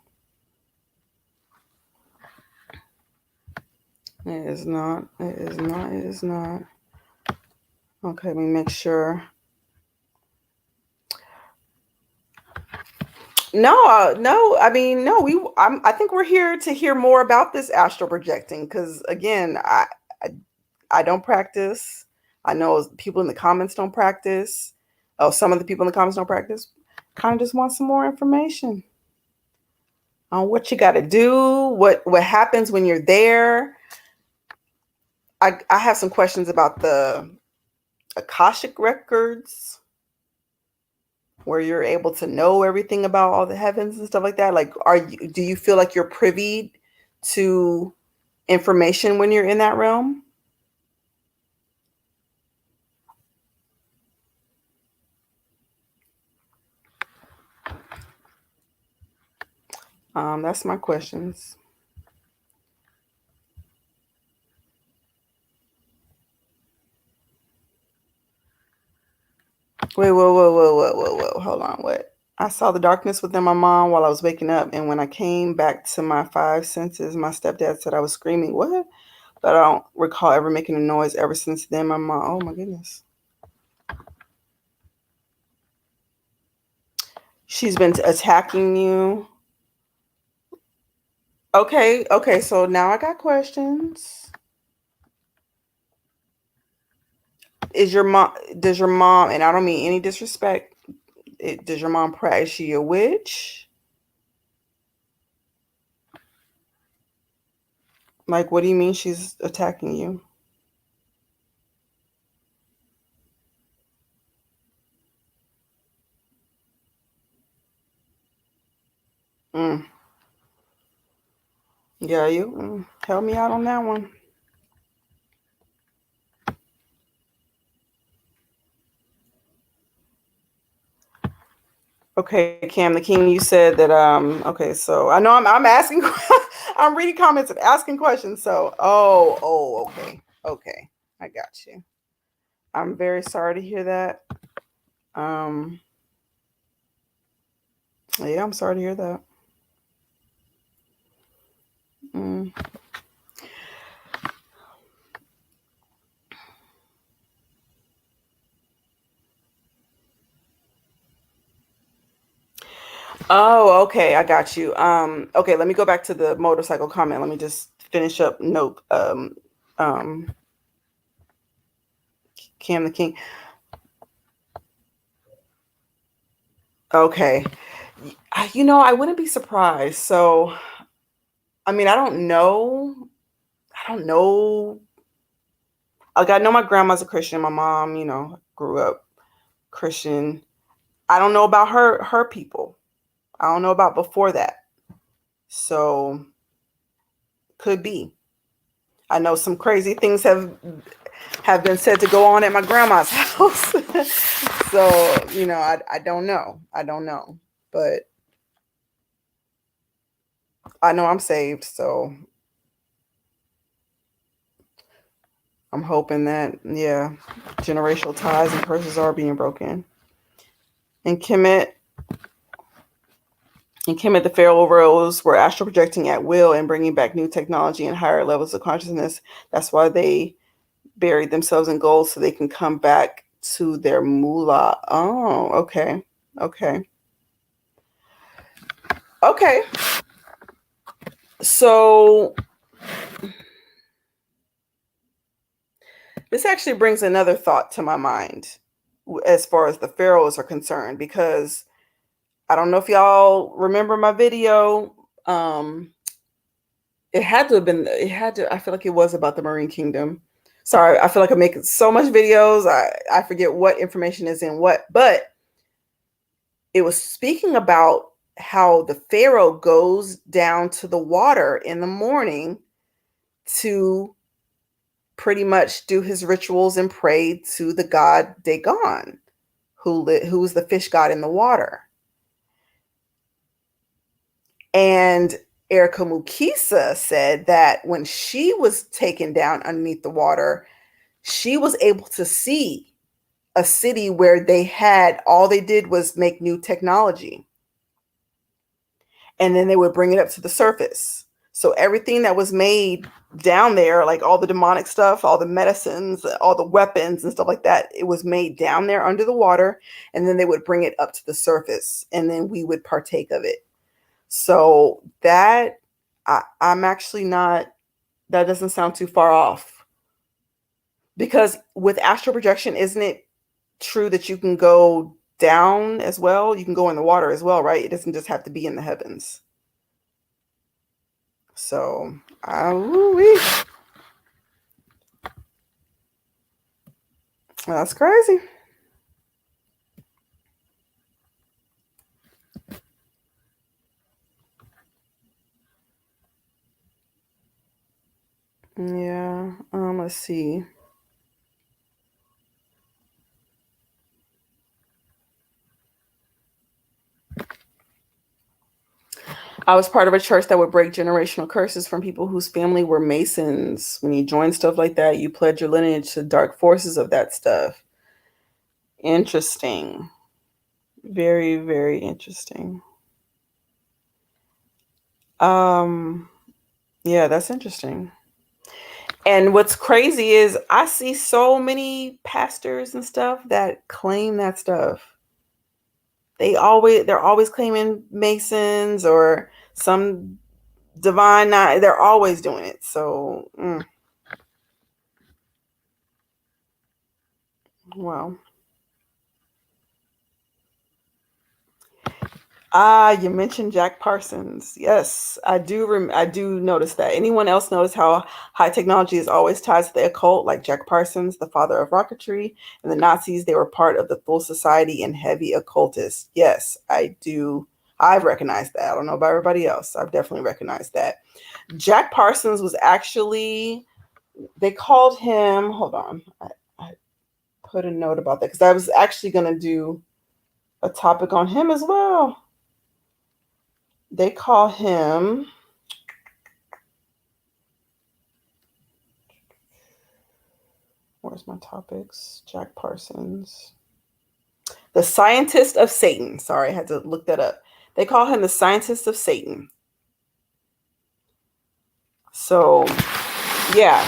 It is not. Okay, let me make sure. No. I mean, no. I think we're here to hear more about this astral projecting because, again, I don't practice. I know people in the comments don't practice. Oh, some of the people in the comments don't practice. kind of just want some more information on what you got to do, what happens when you're there. I have some questions about the Akashic records, where you're able to know everything about all the heavens and stuff like that. Like, do you feel like you're privy to information when you're in that realm? That's my questions. Wait, whoa. Hold on, what? I saw the darkness within my mom while I was waking up, and when I came back to my five senses, my stepdad said I was screaming. What? But I don't recall ever making a noise ever since then. My mom, oh my goodness. She's been attacking you. Okay, so now I got questions. Does your mom, and I don't mean any disrespect, does your mom pray? Is she a witch? Like, what do you mean she's attacking you? Mm. Yeah, you help me out on that one. Okay, Cam the King, you said that okay, so I know I'm asking I'm reading comments and asking questions. So okay. I got you. I'm very sorry to hear that. Yeah, I'm sorry to hear that. Mm. Oh, okay, I got you. Okay, let me go back to the motorcycle comment. Let me just finish up note Cam the King. Okay. I wouldn't be surprised. So, I mean, I don't know. Like, I know my grandma's a Christian. My mom, grew up Christian. I don't know about her people. I don't know about before that. So, could be. I know some crazy things have been said to go on at my grandma's house. So, I don't know. But I know I'm saved, so I'm hoping that, yeah, generational ties and curses are being broken. And Kemet, the Pharaoh overalls were astral projecting at will and bringing back new technology and higher levels of consciousness. That's why they buried themselves in gold, so they can come back to their moolah. Oh, okay. So this actually brings another thought to my mind as far as the pharaohs are concerned, because I don't know if y'all remember my video. I feel like it was about the Marine Kingdom. Sorry, I feel like I'm making so much videos. I forget what information is in what, but it was speaking about how the pharaoh goes down to the water in the morning to pretty much do his rituals and pray to the god Dagon, who's the fish god in the water. And Erica Mukisa said that when she was taken down underneath the water, she was able to see a city where all they did was make new technology. And then they would bring it up to the surface. So everything that was made down there, like all the demonic stuff, all the medicines, all the weapons and stuff like that, it was made down there under the water. And then they would bring it up to the surface, and then we would partake of it. So that I'm actually not, that doesn't sound too far off. Because with astral projection, isn't it true that you can go down as well. You can go in the water as well, right? It doesn't just have to be in the heavens. So, that's crazy. Yeah. Let's see. I was part of a church that would break generational curses from people whose family were Masons. When you join stuff like that, you pledge your lineage to dark forces of that stuff. Interesting. Very, very interesting. Yeah, that's interesting. And what's crazy is I see so many pastors and stuff that claim that stuff. They're always claiming Masons or some divine. They're always doing it. So, well. You mentioned Jack Parsons. Yes, I do. I do notice that. Anyone else notice how high technology is always tied to the occult, like Jack Parsons, the father of rocketry, and the Nazis? They were part of the Thule Society and heavy occultists. Yes, I do. I've recognized that. I don't know about everybody else. I've definitely recognized that. Jack Parsons was actually. They called him. Hold on. I put a note about that because I was actually going to do a topic on him as well. They call him, where's my topics? Jack Parsons. The scientist of Satan. Sorry, I had to look that up. They call him the scientist of Satan. So, yeah.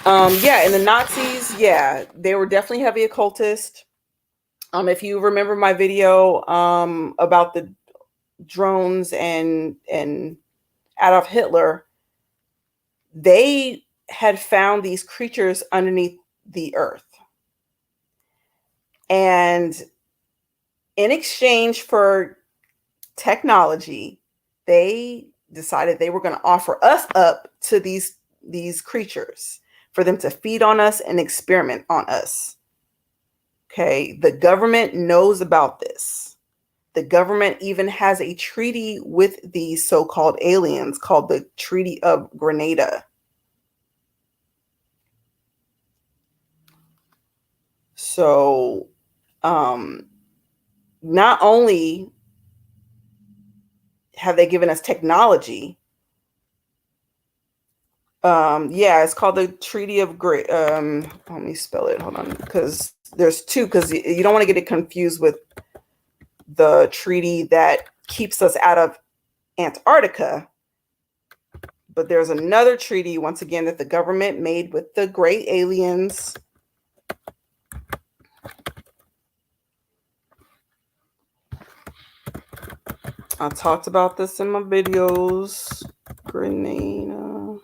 Yeah, and the Nazis, yeah, they were definitely heavy occultist. If you remember my video about the drones and Adolf Hitler, they had found these creatures underneath the earth. And in exchange for technology, they decided they were going to offer us up to these creatures for them to feed on us and experiment on us. Okay, the government knows about this. The government even has a treaty with these so-called aliens called the Treaty of Grenada. So, not only have they given us technology, yeah, it's called the Treaty of Great. Let me spell it. Hold on, because there's two. Because you don't want to get it confused with the treaty that keeps us out of Antarctica. But there's another treaty, once again, that the government made with the great aliens. I talked about this in my videos. Grenada.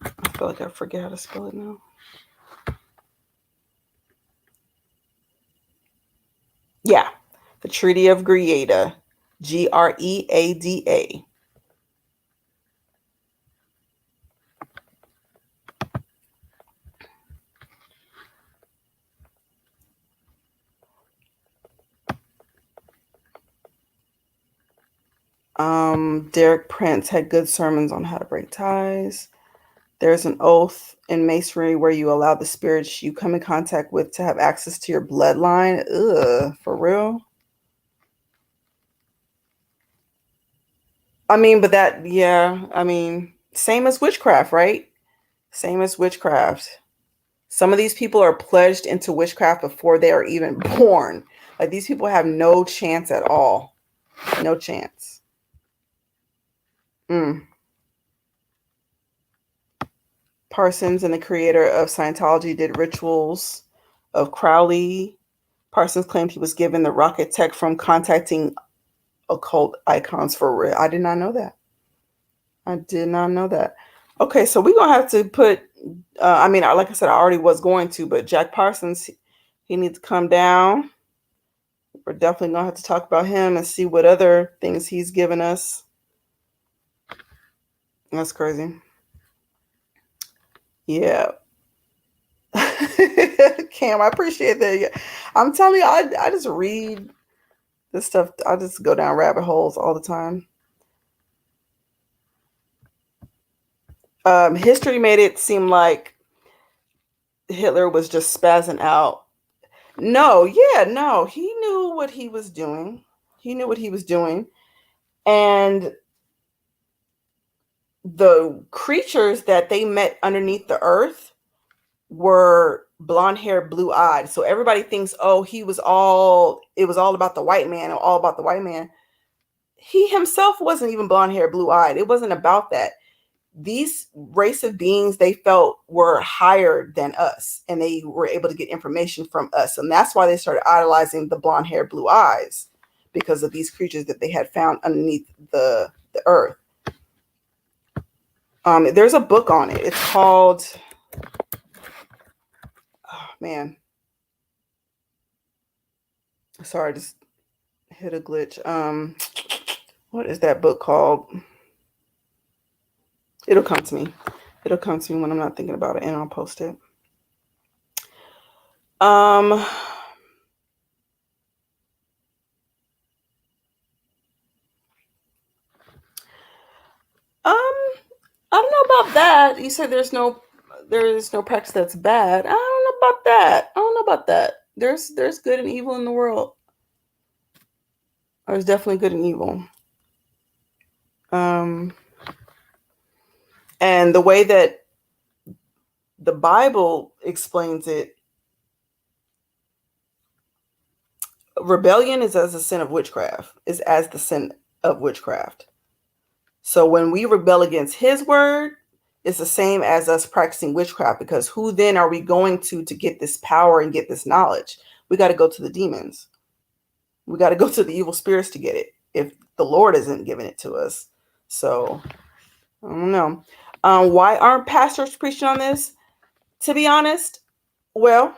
I feel like I forget how to spell it now. Yeah, the Treaty of Greada. Greada. Derek Prince had good sermons on how to break ties. There's an oath in masonry where you allow the spirits you come in contact with to have access to your bloodline. Ugh, for real? I mean, but that, yeah, I mean, same as witchcraft, right? Same as witchcraft. Some of these people are pledged into witchcraft before they are even born. Like, these people have no chance at all. No chance. Parsons and the creator of Scientology did rituals of Crowley. Parsons claimed he was given the rocket tech from contacting occult icons for real. I did not know that. Okay, so we're gonna have to put. I mean, like I said, I already was going to, but Jack Parsons, he needs to come down. We're definitely gonna have to talk about him and see what other things he's given us. That's crazy. Yeah. Cam, I appreciate that. Yeah. I'm telling you, I just read this stuff. I just go down rabbit holes all the time. History made it seem like Hitler was just spazzing out. No, yeah, no, he knew what he was doing. He knew what he was doing. And the creatures that they met underneath the earth were blonde hair, blue eyed. So everybody thinks, oh, it was all about the white man, or all about the white man. He himself wasn't even blonde hair, blue eyed. It wasn't about that. These race of beings they felt were higher than us, and they were able to get information from us. And that's why they started idolizing the blonde hair, blue eyes, because of these creatures that they had found underneath the earth. There's a book on it. It's called, oh man, sorry, I just hit a glitch. What is that book called? It'll come to me. It'll come to me when I'm not thinking about it, and I'll post it. Um, I don't know about that. You said there's no practice that's bad. I don't know about that. I don't know about that. There's good and evil in the world. There's definitely good and evil. And the way that the Bible explains it, rebellion is as a sin of witchcraft, is as the sin of witchcraft. So when we rebel against his word, it's the same as us practicing witchcraft, because who then are we going to get this power and get this knowledge? We got to go to the demons. We got to go to the evil spirits to get it if the Lord isn't giving it to us. So I don't know. Why aren't pastors preaching on this? To be honest, well,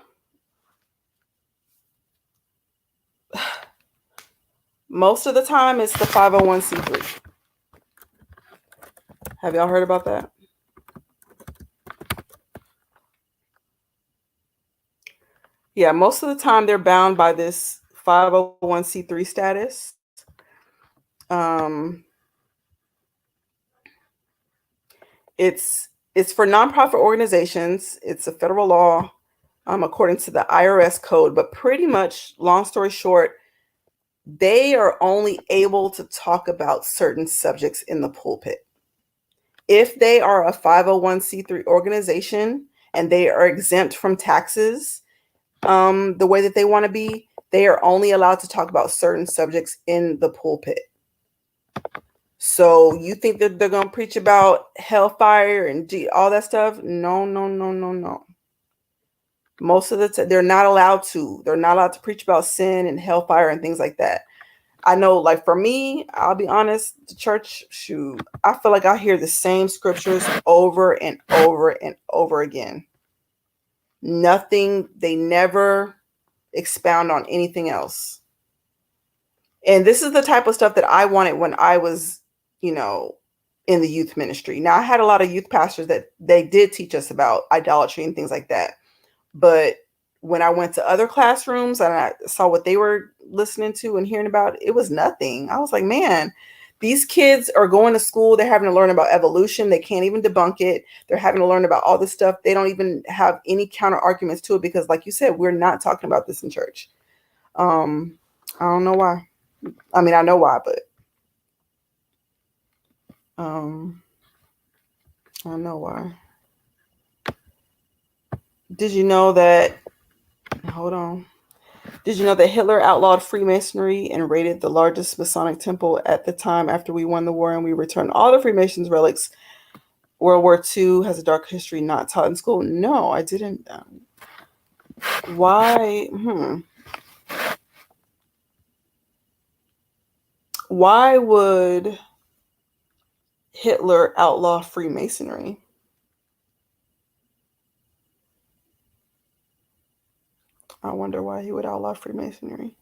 most of the time it's the 501c3. Have y'all heard about that? Yeah, most of the time they're bound by this 501c3 status. It's for nonprofit organizations. It's a federal law, according to the IRS code. But pretty much, long story short, they are only able to talk about certain subjects in the pulpit. If they are a 501c3 organization and they are exempt from taxes, the way that they want to be, they are only allowed to talk about certain subjects in the pulpit. So you think that they're going to preach about hellfire and all that stuff? No. Most of the time, they're not allowed to. They're not allowed to preach about sin and hellfire and things like that. I know, like for me, I'll be honest, the church, shoot, I feel like I hear the same scriptures over and over and over again. They never expound on anything else. And this is the type of stuff that I wanted when I was, in the youth ministry. Now, I had a lot of youth pastors that they did teach us about idolatry and things like that. But when I went to other classrooms and I saw what they were listening to and hearing about, it was nothing. I was like, man, these kids are going to school. They're having to learn about evolution. They can't even debunk it. They're having to learn about all this stuff. They don't even have any counter arguments to it because, like you said, we're not talking about this in church. I don't know why. I mean, I know why, but I don't know why. Did you know that? Hold on. Did you know that Hitler outlawed Freemasonry and raided the largest Masonic temple at the time after we won the war and we returned all the Freemasons relics? World War II has a dark history not taught in school. No, I didn't. Why? Why would Hitler outlaw Freemasonry? I wonder why he would outlaw Freemasonry.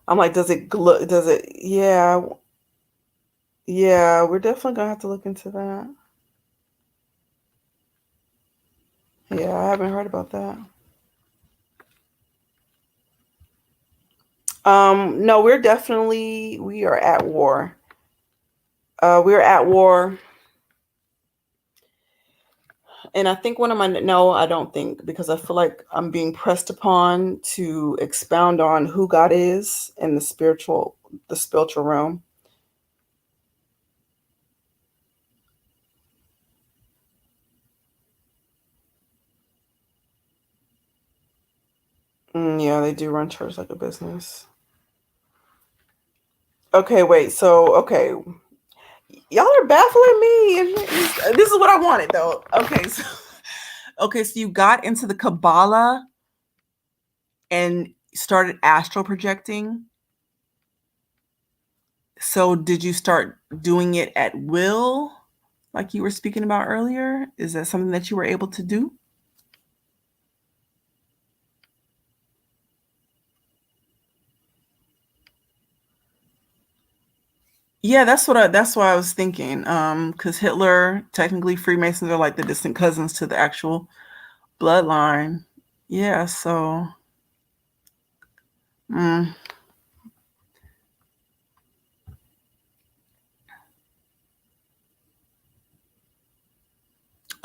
I'm like, does it look? Does it? Yeah, yeah. We're definitely gonna have to look into that. Yeah, I haven't heard about that. No, we are at war. We're at war, and I think one of my no, I don't think because I feel like I'm being pressed upon to expound on who God is in the spiritual realm. Yeah, they do run church like a business. Okay, wait. So, okay, y'all are baffling me. This is what I wanted, though. Okay, so you got into the Kabbalah and started astral projecting. So, did you start doing it at will, like you were speaking about earlier? Is that something that you were able to do? Yeah, that's what I was thinking. Because Hitler, technically Freemasons are like the distant cousins to the actual bloodline. Yeah, so mm.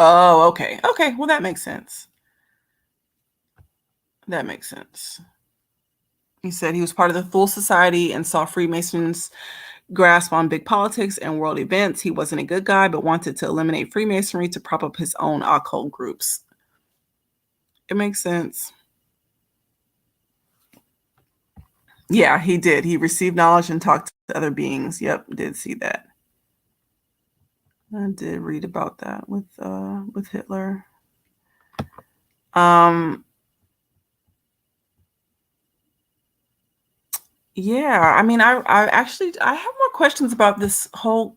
Oh, okay. Okay, well that makes sense. That makes sense. He said he was part of the Thule Society and saw Freemasons grasp on big politics and world events. He wasn't a good guy, but wanted to eliminate Freemasonry to prop up his own occult groups. It makes sense. Yeah, he did. He received knowledge and talked to other beings. Yep, did see that. I did read about that with Hitler. Um, yeah, I mean, I actually I have more questions about this whole,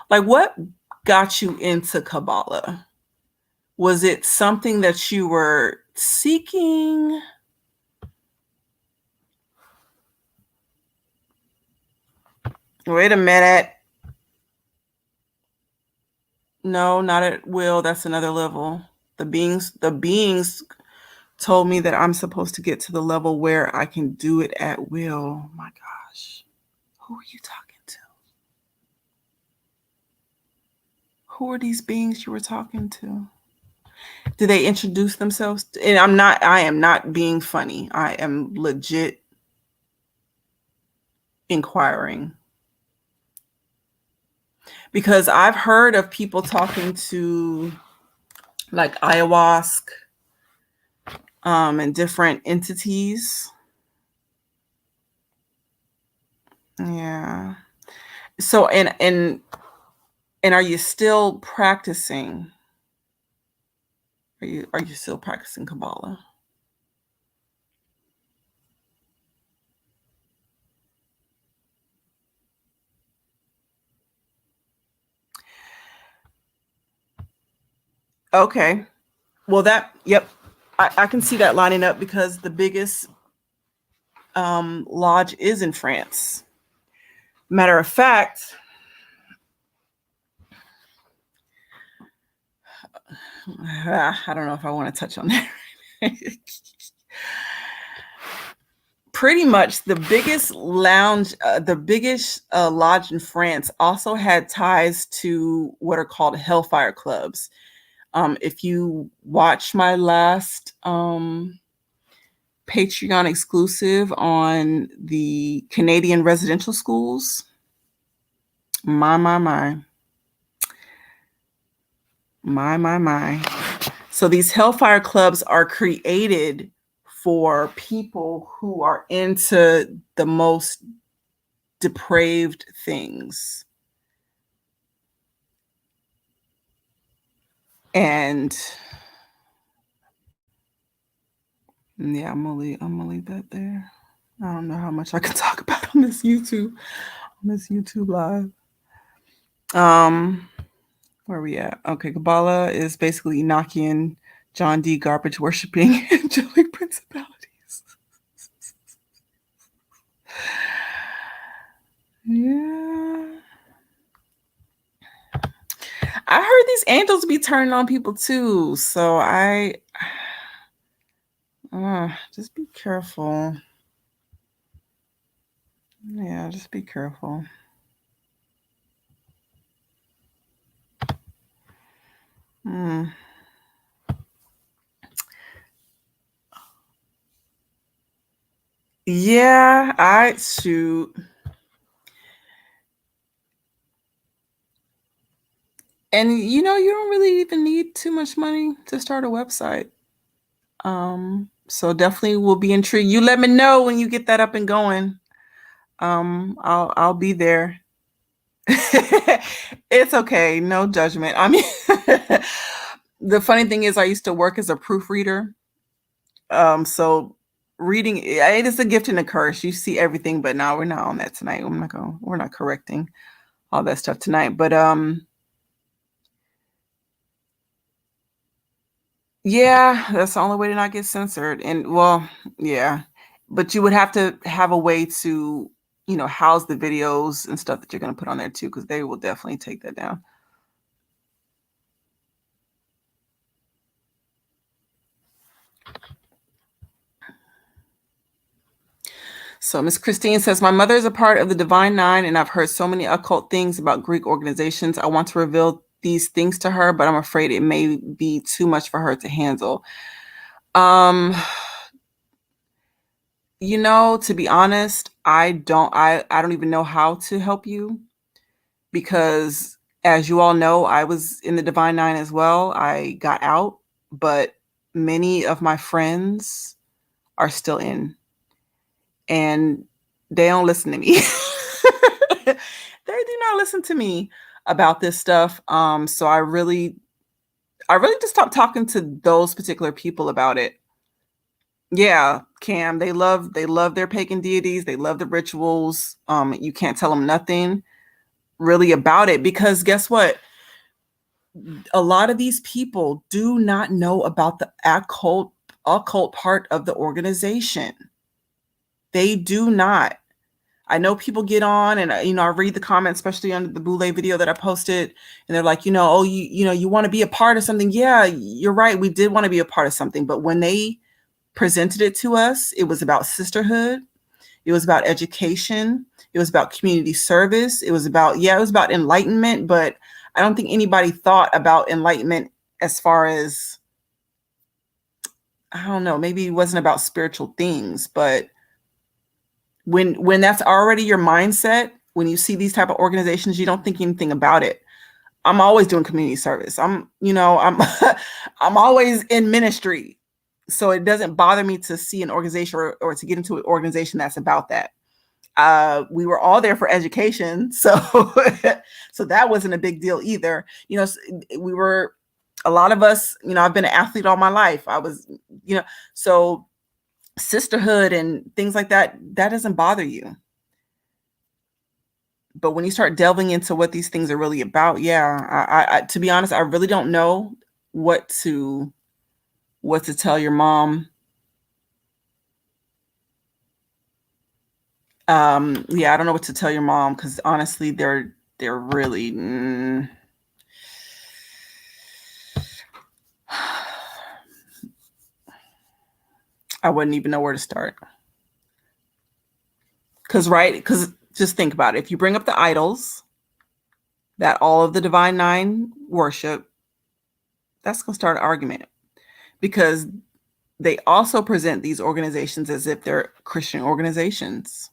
like, what got you into Kabbalah? Was it something that you were seeking? Wait a minute. No, not at will. That's another level. The beings told me that I'm supposed to get to the level where I can do it at will. Oh my gosh. Who are you talking to? Who are these beings you were talking to? Did they introduce themselves? And I am not being funny. I am legit inquiring. Because I've heard of people talking to like ayahuasca and different entities. Yeah. So and are you still practicing? Are you still practicing Kabbalah? Okay. Well, yep. I can see that lining up because the biggest lodge is in France. Matter of fact, I don't know if I want to touch on that. Pretty much the biggest lodge in France also had ties to what are called hellfire clubs. If you watch my last Patreon exclusive on the Canadian residential schools, my. So these hellfire clubs are created for people who are into the most depraved things. And yeah, I'm gonna leave that there. I don't know how much I can talk about on this YouTube live. Where are we at? Okay, Kabbalah is basically Enochian, John D. garbage worshipping angelic principalities. Yeah. I heard these angels be turning on people too. So just be careful. Yeah, just be careful. Mm. Yeah, I shoot. And you don't really even need too much money to start a website. So definitely will be intrigued. You let me know when you get that up and going. I'll be there. It's okay, no judgment. I mean, the funny thing is, I used to work as a proofreader. So reading it is a gift and a curse. You see everything, but now we're not on that tonight. We're not correcting all that stuff tonight. But yeah, that's the only way to not get censored. And well, yeah, but you would have to have a way to, house the videos and stuff that you're going to put on there too, because they will definitely take that down. So Miss Christine says, my mother is a part of the Divine Nine, and I've heard so many occult things about Greek organizations. I want to reveal these things to her, but I'm afraid it may be too much for her to handle. To be honest, I don't even know how to help you, because as you all know, I was in the Divine Nine as well. I got out, but many of my friends are still in, and they don't listen to me. They do not listen to me about this stuff. So I really just stopped talking to those particular people about it. Yeah, Cam, they love their pagan deities. They love the rituals. You can't tell them nothing really about it, because guess what? A lot of these people do not know about the occult part of the organization. They do not. I know people get on and, I read the comments, especially under the Boule video that I posted, and they're like, oh, you want to be a part of something. Yeah, you're right. We did want to be a part of something. But when they presented it to us, it was about sisterhood. It was about education. It was about community service. It was about enlightenment. But I don't think anybody thought about enlightenment as far as, I don't know, maybe it wasn't about spiritual things, but when that's already your mindset, when you see these type of organizations, you don't think anything about it. I'm always doing community service. I'm I'm always in ministry. So it doesn't bother me to see an organization or to get into an organization that's about that. We were all there for education. So, so that wasn't a big deal either. We were, a lot of us, I've been an athlete all my life. I was, so sisterhood and things like that doesn't bother you. But when you start delving into what these things are really about, I to be honest, I really don't know what to tell your mom. I don't know what to tell your mom, because honestly, they're really. I wouldn't even know where to start. Because just think about it. If you bring up the idols that all of the Divine Nine worship, that's going to start an argument, because they also present these organizations as if they're Christian organizations.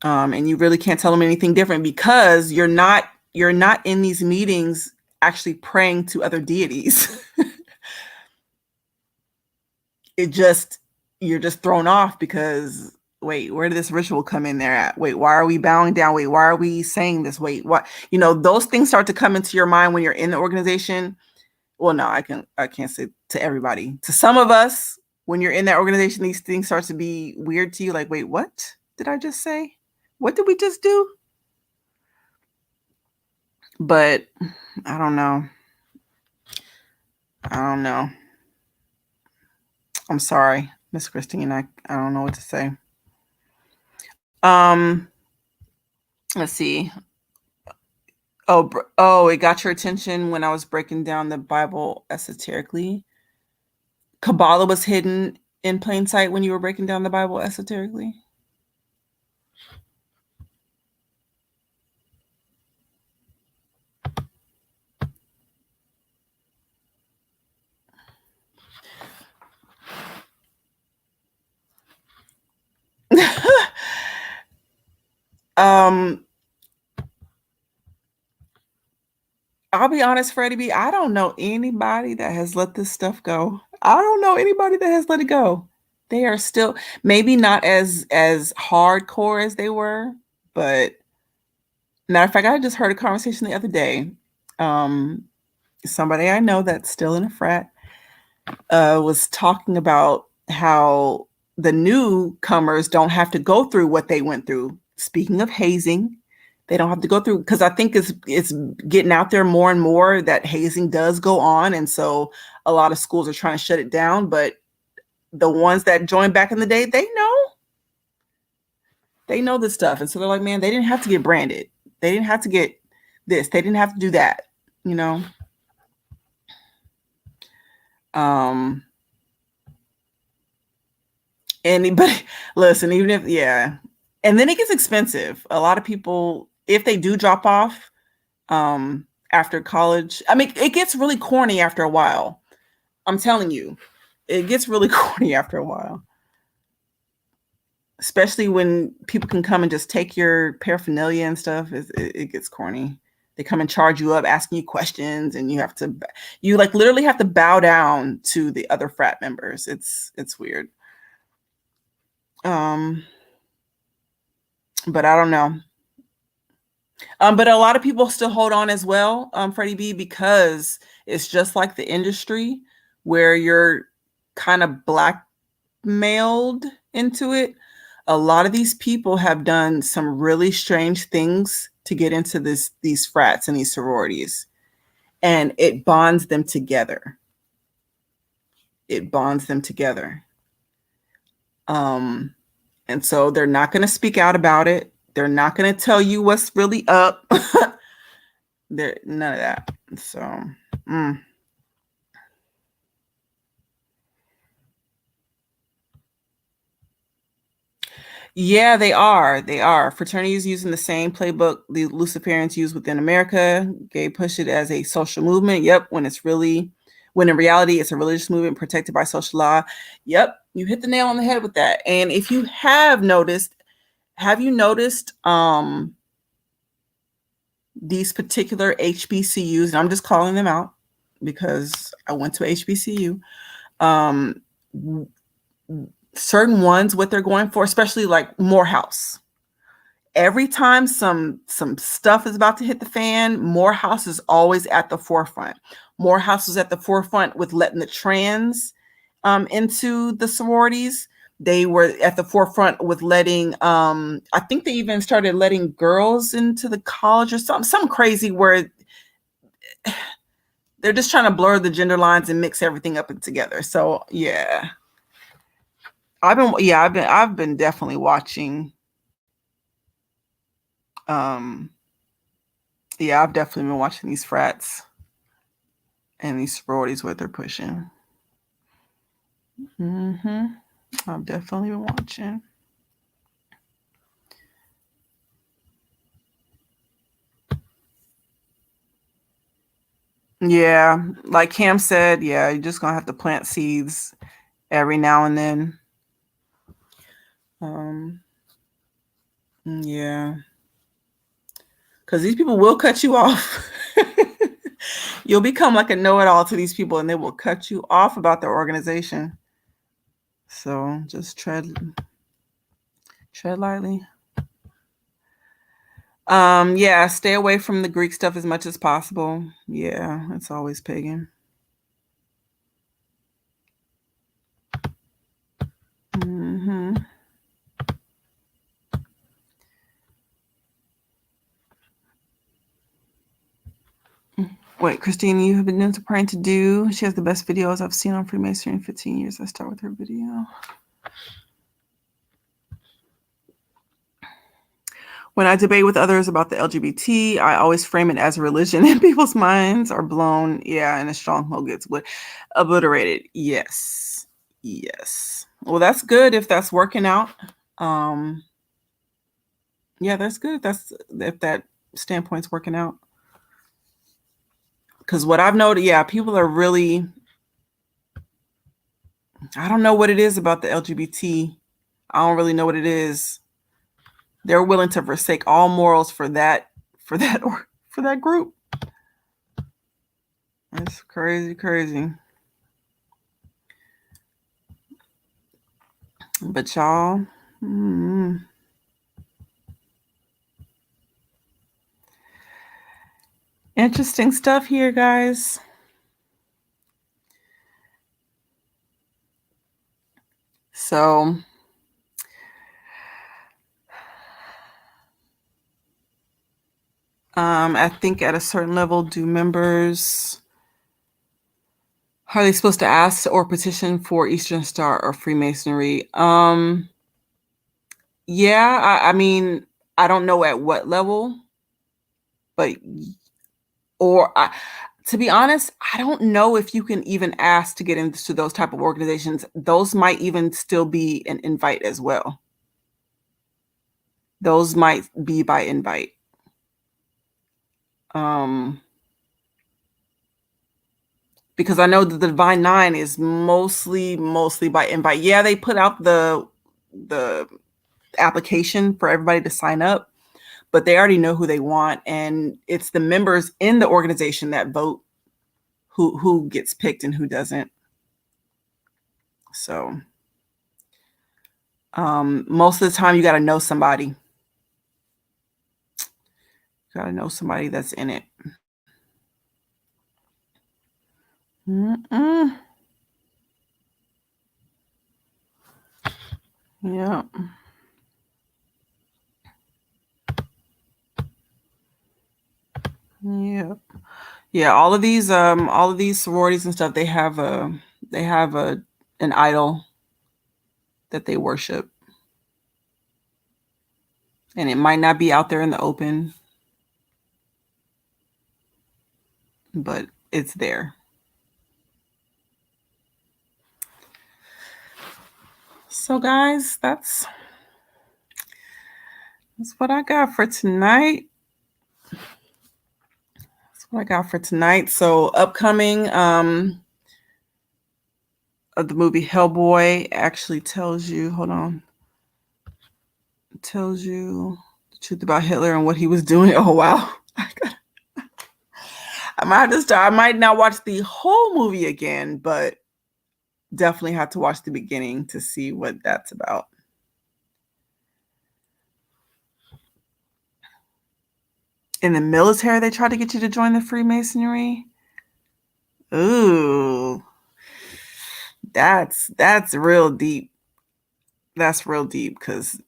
And you really can't tell them anything different, because you're not in these meetings actually praying to other deities. You're just thrown off because, wait, where did this ritual come in there at? Wait, why are we bowing down? Wait, why are we saying this? Wait, what? Those things start to come into your mind when you're in the organization. Well, no, I can't say to everybody. To some of us, when you're in that organization, these things start to be weird to you. Like, wait, what did I just say? What did we just do? But I don't know. I don't know. I'm sorry, Miss Christine. I don't know what to say. Um, let's see. Oh, it got your attention when I was breaking down the Bible esoterically. Kabbalah was hidden in plain sight when you were breaking down the Bible esoterically. um, I'll be honest, Freddie B. I don't know anybody that has let this stuff go. I don't know anybody that has let it go. They are still maybe not as hardcore as they were, but matter of fact, I just heard a conversation the other day. Um, Somebody I know that's still in a frat was talking about how the newcomers don't have to go through what they went through. Speaking of hazing, they don't have to go through because I think it's getting out there more and more that hazing does go on, and so a lot of schools are trying to shut it down. But the ones that joined back in the day, they know this stuff, and so they're like, man, they didn't have to get branded, they didn't have to get this, they didn't have to do that, you know. Um, Anybody listen, even if and then it gets expensive. A lot of people, if they do drop off after college, I mean, it gets really corny after a while. I'm telling you, it gets really corny after a while. Especially when people can come and just take your paraphernalia and stuff. It gets corny. They come and charge you up, asking you questions, and you like literally have to bow down to the other frat members. It's weird. Um, but I don't know. But a lot of people still hold on as well, Freddie B, because it's just like the industry where you're kind of blackmailed into it. A lot of these people have done some really strange things to get into these frats and these sororities, and it bonds them together. It bonds them together. And so they're not going to speak out about it. They're not going to tell you what's really up. There, none of that. So, yeah, they are. They are. Fraternities using the same playbook the Luciferians use within America. They push it as a social movement. Yep. When in reality, it's a religious movement protected by social law. Yep. You hit the nail on the head with that. And if you have you noticed these particular HBCUs, and I'm just calling them out because I went to HBCU. Certain ones, what they're going for, especially like Morehouse. Every time some stuff is about to hit the fan, Morehouse is always at the forefront. Morehouse is at the forefront with letting the trans into the sororities. They were at the forefront with letting I think they even started letting girls into the college or something crazy where they're just trying to blur the gender lines and mix everything up and together. So yeah. I've been definitely watching. Um I've definitely been watching these frats and these sororities what they're pushing. I've definitely been watching. Yeah, like Cam said, yeah, you're just gonna have to plant seeds every now and then. Um, yeah, because these people will cut you off. You'll become like a know-it-all to these people, and they will cut you off about their organization. So just tread lightly. Yeah, stay away from the Greek stuff as much as possible. Yeah, it's always pagan. Wait, Christine, you have been into praying to do. She has the best videos I've seen on Freemasonry in 15 years. I start with her video. When I debate with others about the LGBT, I always frame it as a religion, and people's minds are blown. Yeah, and a stronghold gets obliterated. Yes. Yes. Well, that's good if that's working out. Yeah, that's good if that standpoint's working out. Because what I've noted, yeah, people are really, I don't know what it is about the LGBT. I don't really know what it is. They're willing to forsake all morals for that group. That's crazy. But y'all, interesting stuff here, guys. So, I think at a certain level, do members, are they supposed to ask or petition for Eastern Star or Freemasonry? Yeah, I mean, I don't know at what level, but, to be honest, I don't know if you can even ask to get into those type of organizations. Those might even still be an invite as well. Those might be by invite. Because I know that the Divine Nine is mostly by invite. Yeah, they put out the application for everybody to sign up, but they already know who they want, and it's the members in the organization that vote who gets picked and who doesn't. So most of the time you got to know somebody. You got to know somebody that's in it. Yeah. Yeah, all of these sororities and stuff, they have an idol that they worship. And it might not be out there in the open, but it's there. So guys, that's what I got for tonight. So upcoming of the movie Hellboy actually tells you, tells you the truth about Hitler and what he was doing. Oh wow. I might not watch the whole movie again, but definitely have to watch the beginning to see what that's about. In the military, they try to get you to join the Freemasonry. Ooh, that's real deep. That's real deep because,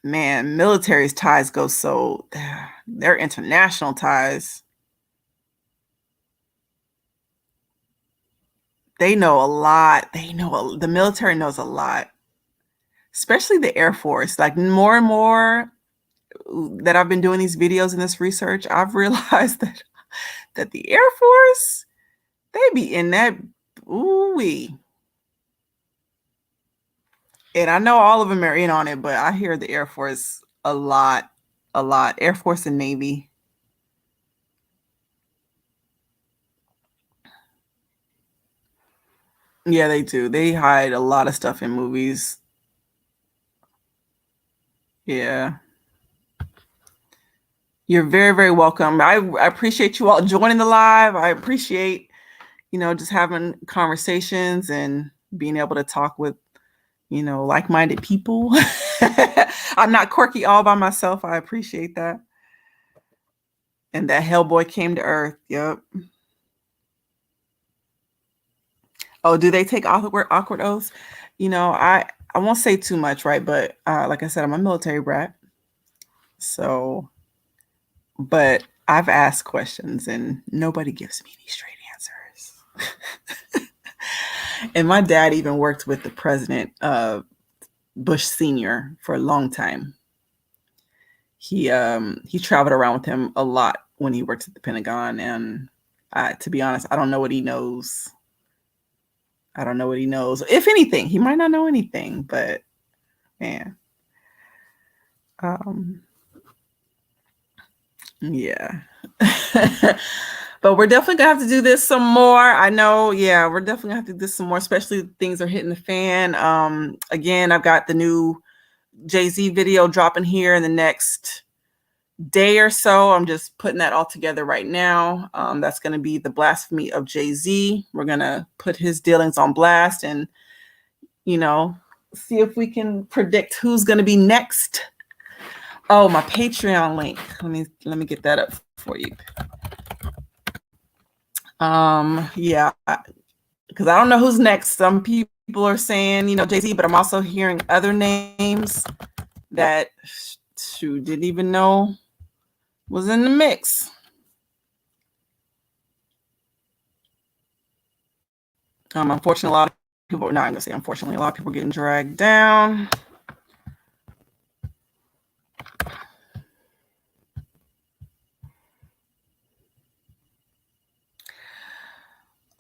man, military's ties go so, they're international ties. They know a lot. The military knows a lot, especially the Air Force. Like more and more that I've been doing these videos and this research, I've realized that the Air Force, they be in that, ooh-wee. And I know all of them are in on it, but I hear the Air Force a lot. Air Force and Navy. Yeah, they do. They hide a lot of stuff in movies. Yeah. You're very, very welcome. I appreciate you all joining the live. I appreciate, just having conversations and being able to talk with, like-minded people. I'm not quirky all by myself. I appreciate that. And that Hellboy came to Earth. Yep. Oh, do they take awkward oaths? I won't say too much, right? But like I said, I'm a military brat. So, but I've asked questions and nobody gives me any straight answers. And my dad even worked with the president, Bush Sr., for a long time. He traveled around with him a lot when he worked at the Pentagon, and to be honest, I don't know what he knows. I don't know what he knows. If anything, he might not know anything, but man. Yeah. But we're definitely gonna have to do this some more. I know, yeah, we're definitely gonna have to do this some more, especially things are hitting the fan. Again, I've got the new Jay-Z video dropping here in the next day or so. I'm just putting that all together right now. That's gonna be the blasphemy of Jay-Z. We're gonna put his dealings on blast and, you know, see if we can predict who's gonna be next. Oh, my Patreon link. Let me get that up for you. Yeah, because I don't know who's next. Some people are saying, you know, Jay-Z, but I'm also hearing other names that didn't even know was in the mix. Unfortunately, a lot of people, not gonna say unfortunately, a lot of people are getting dragged down.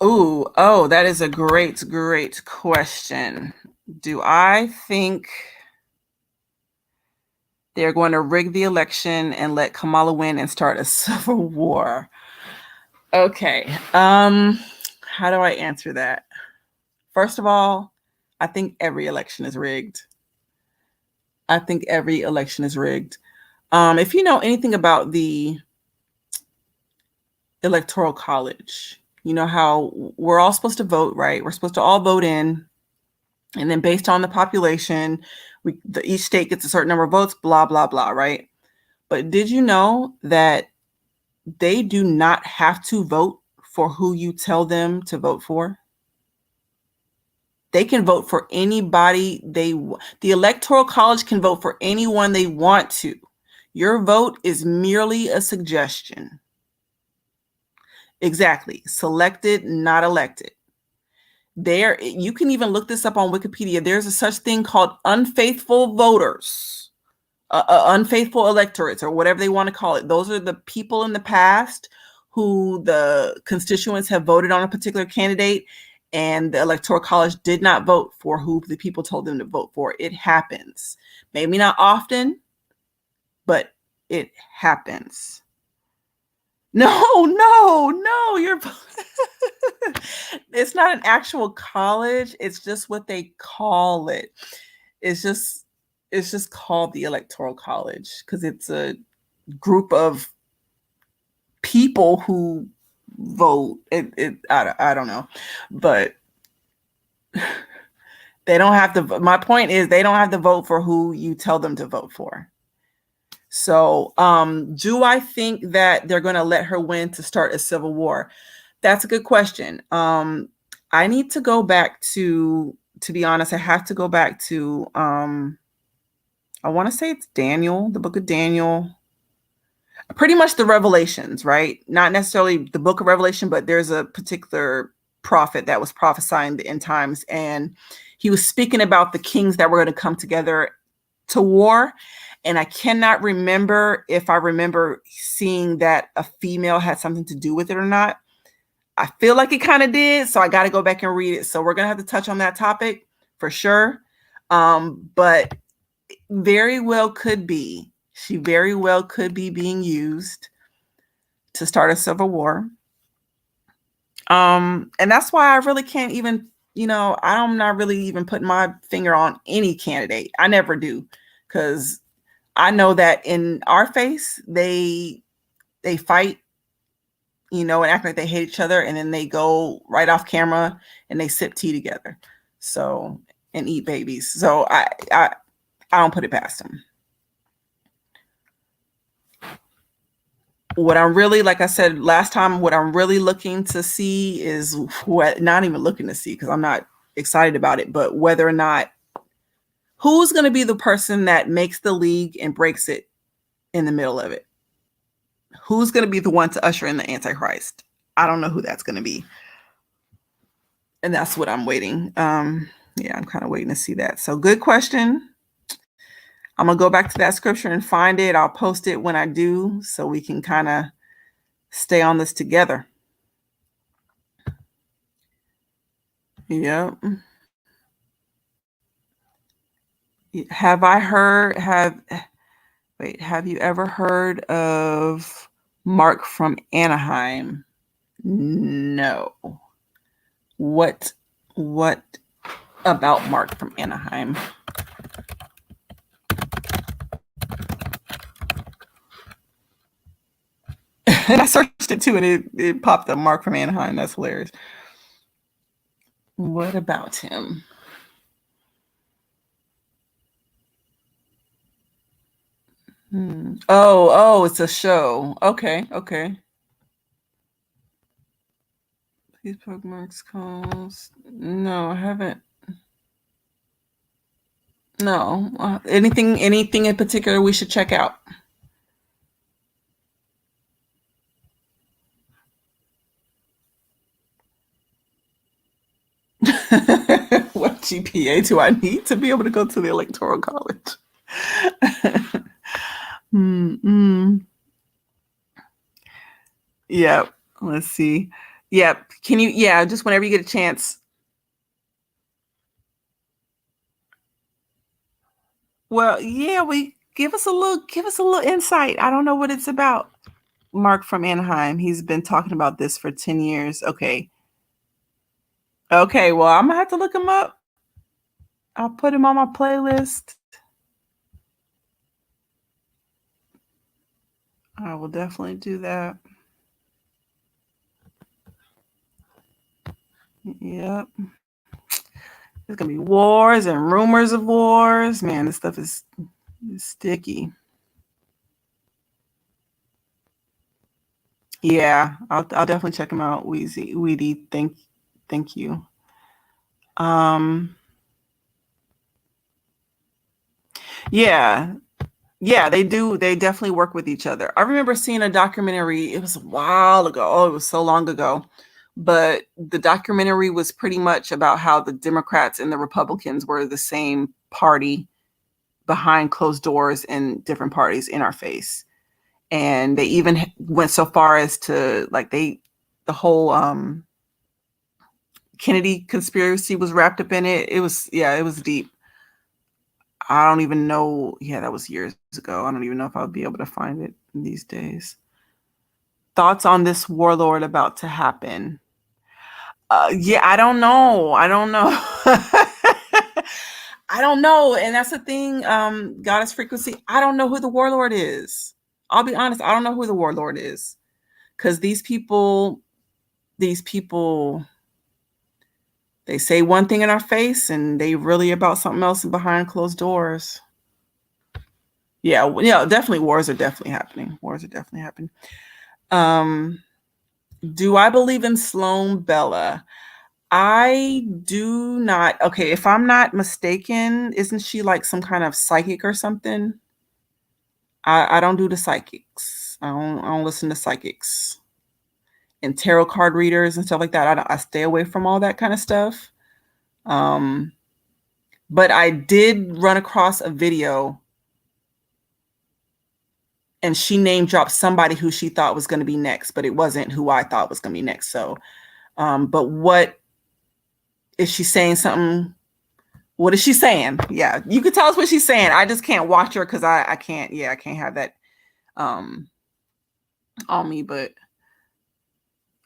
Oh, that is a great question. Do I think they're going to rig the election and let Kamala win and start a civil war? Okay. How do I answer that? First of all, I think every election is rigged. If you know anything about the Electoral College, you know how we're all supposed to vote, right? We're supposed to all vote in. And then based on the population, each state gets a certain number of votes, blah, blah, blah, right? But did you know that they do not have to vote for who you tell them to vote for? They can vote for anybody the Electoral College can vote for anyone they want to. Your vote is merely a suggestion. Exactly. Selected, not elected. You can even look this up on Wikipedia. There's a such thing called unfaithful voters, unfaithful electorates, or whatever they want to call it. Those are the people in the past who the constituents have voted on a particular candidate, and the Electoral College did not vote for who the people told them to vote for. It happens. Maybe not often, but it happens. No, you're it's not an actual college. It's just what they call it. It's just called the Electoral College because it's a group of people who vote. I don't know, but they don't have to. My point is, they don't have to vote for who you tell them to vote for. So, do I think that they're going to let her win to start a civil war? That's a good question. I need to go back to be honest, I have to go back to, I want to say it's Daniel, the book of Daniel, pretty much the Revelations, right? Not necessarily the book of Revelation, but there's a particular prophet that was prophesying the end times. And he was speaking about the kings that were going to come together to war. And I cannot remember if I remember seeing that a female had something to do with it or not. I feel like it kind of did. So I got to go back and read it. So we're going to have to touch on that topic for sure. But very well could be. She very well could be being used to start a civil war. And that's why I really can't even, I'm not really even putting my finger on any candidate. I never do. Because I know that in our face, they fight, and act like they hate each other, and then they go right off camera and they sip tea together, and eat babies. So I don't put it past them. What I'm really, like I said last time, what I'm really looking to see is not even looking to see because I'm not excited about it, but whether or not who's going to be the person that makes the league and breaks it in the middle of it? Who's going to be the one to usher in the Antichrist? I don't know who that's going to be. And that's what I'm waiting. Yeah, I'm kind of waiting to see that. So good question. I'm going to go back to that scripture and find it. I'll post it when I do so we can kind of stay on this together. Yep. Have you ever heard of Mark from Anaheim? No. What about Mark from Anaheim? And I searched it too, and it popped up Mark from Anaheim. That's hilarious. What about him? Oh, it's a show. Okay. Please poke Mark's calls. No, I haven't. No. Anything in particular we should check out? What GPA do I need to be able to go to the Electoral College? Yeah, let's see. Yeah, can you? Yeah, just whenever you get a chance. Well, yeah, give us a little insight. I don't know what it's about. Mark from Anaheim. He's been talking about this for 10 years. Okay. Well, I'm gonna have to look him up. I'll put him on my playlist. I will definitely do that. Yep. There's gonna be wars and rumors of wars. Man, this stuff is sticky. Yeah, I'll definitely check him out. Weedy, thank you. Yeah, they do. They definitely work with each other. I remember seeing a documentary. It was a while ago. Oh, it was so long ago. But the documentary was pretty much about how the Democrats and the Republicans were the same party behind closed doors in different parties in our face. And they even went so far as to the whole Kennedy conspiracy was wrapped up in it. It was deep. I don't even know. Yeah, that was years ago. I don't even know if I'll be able to find it these days. Thoughts on this warlord about to happen? Yeah, I don't know. I don't know. And that's the thing. Goddess frequency. I don't know who the warlord is. I'll be honest. I don't know who the warlord is. Because these people, they say one thing in our face and they really about something else behind closed doors. Yeah, definitely wars are definitely happening. Do I believe in Sloan Bella? I do not. Okay, if I'm not mistaken, isn't she like some kind of psychic or something? I don't do the psychics. I don't listen to psychics and tarot card readers and stuff like that. I stay away from all that kind of stuff. But I did run across a video and she name dropped somebody who she thought was going to be next, but it wasn't who I thought was going to be next. So, but what is she saying something? What is she saying? Yeah, you could tell us what she's saying. I just can't watch her because I can't. Yeah, I can't have that on me. But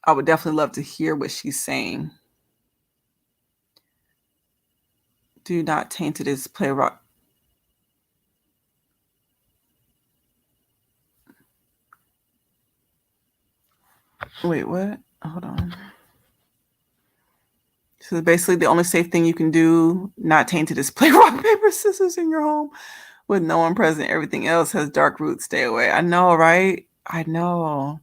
I would definitely love to hear what she's saying. Do not taint it as play rock. Wait, what? Hold on. So basically the only safe thing you can do, not tainted, is play rock, paper, scissors in your home with no one present. Everything else has dark roots. Stay away. I know, right? I know.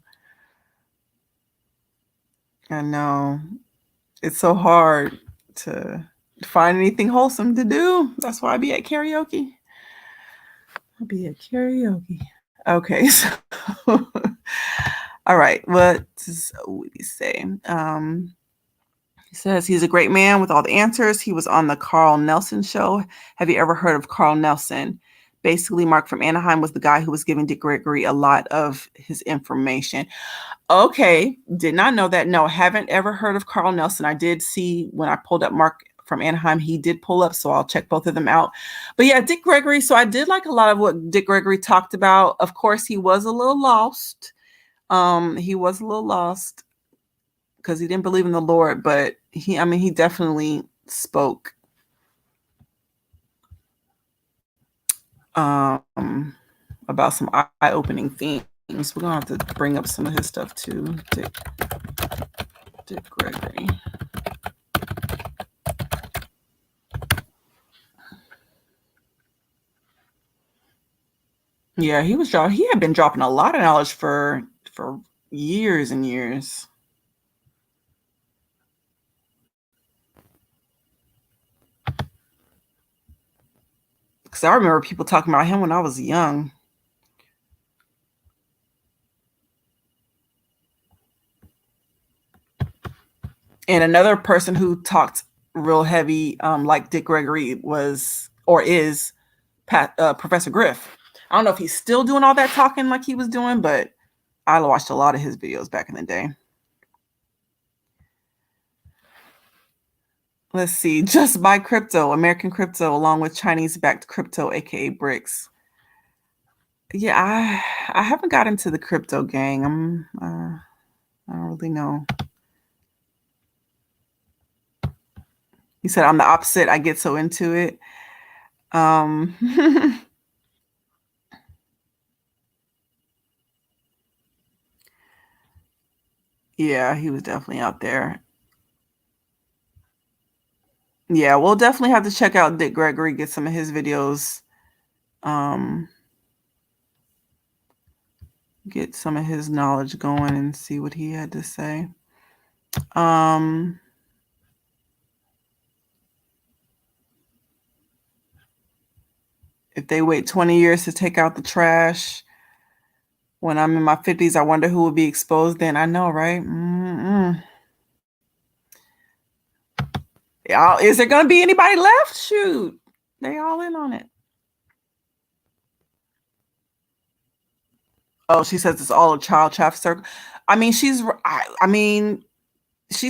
It's so hard to find anything wholesome to do. That's why I be at karaoke. Okay, so All right. What does Woody say? He says he's a great man with all the answers. He was on the Carl Nelson show. Have you ever heard of Carl Nelson? Basically, Mark from Anaheim was the guy who was giving Dick Gregory a lot of his information. Okay, did not know that. No, haven't ever heard of Carl Nelson. I did see when I pulled up Mark from Anaheim, he did pull up, so I'll check both of them out. But yeah, Dick Gregory. So I did like a lot of what Dick Gregory talked about. Of course, he was a little lost. He was a little lost because he didn't believe in the Lord, but he definitely spoke about some eye-opening things. We're gonna have to bring up some of his stuff too. Dick Gregory. Yeah, he had been dropping a lot of knowledge for years and years. Because I remember people talking about him when I was young. And another person who talked real heavy, like Dick Gregory, was or is Professor Griff. I don't know if he's still doing all that talking like he was doing, but I watched a lot of his videos back in the day. Let's see. Just buy crypto, American crypto, along with Chinese-backed crypto, aka BRICS. Yeah, I haven't got into the crypto gang. I don't really know. He said I'm the opposite. I get so into it. Yeah, he was definitely out there. Yeah, we'll definitely have to check out Dick Gregory, get some of his videos, get some of his knowledge going and see what he had to say. If they wait 20 years to take out the trash, when I'm in my 50s, I wonder who will be exposed then. I know, right? Is there going to be anybody left? Shoot. They all in on it. Oh, she says it's all a child trafficker. I mean, she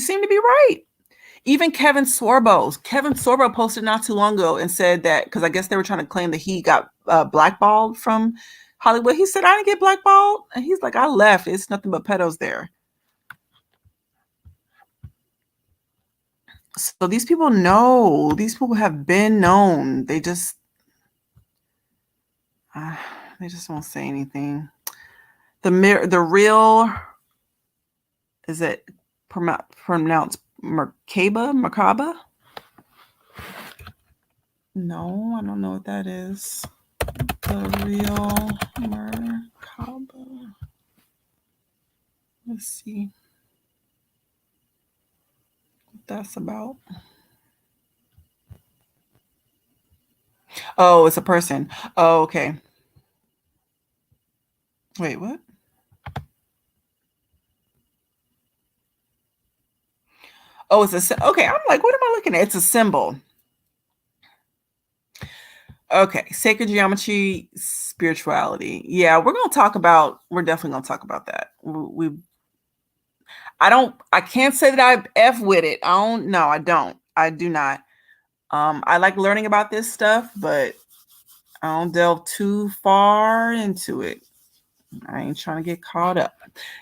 seemed to be right. Even Kevin Sorbo posted not too long ago and said that, because I guess they were trying to claim that he got blackballed from Hollywood. He said, I didn't get blackballed. And he's like, I left. It's nothing but pedos there. So these people know. These people have been known. They just won't say anything. The real, is it pronounced Merkaba? No, I don't know what that is. The real Merkaba. Let's see what that's about. Oh, it's a person. Oh, okay. Wait, what? Oh, it's okay. I'm like, what am I looking at? It's a symbol. Okay, sacred geometry, spirituality. Yeah, we're definitely gonna talk about that. I can't say that I F with it. I don't. I do not. I like learning about this stuff, but I don't delve too far into it. I ain't trying to get caught up.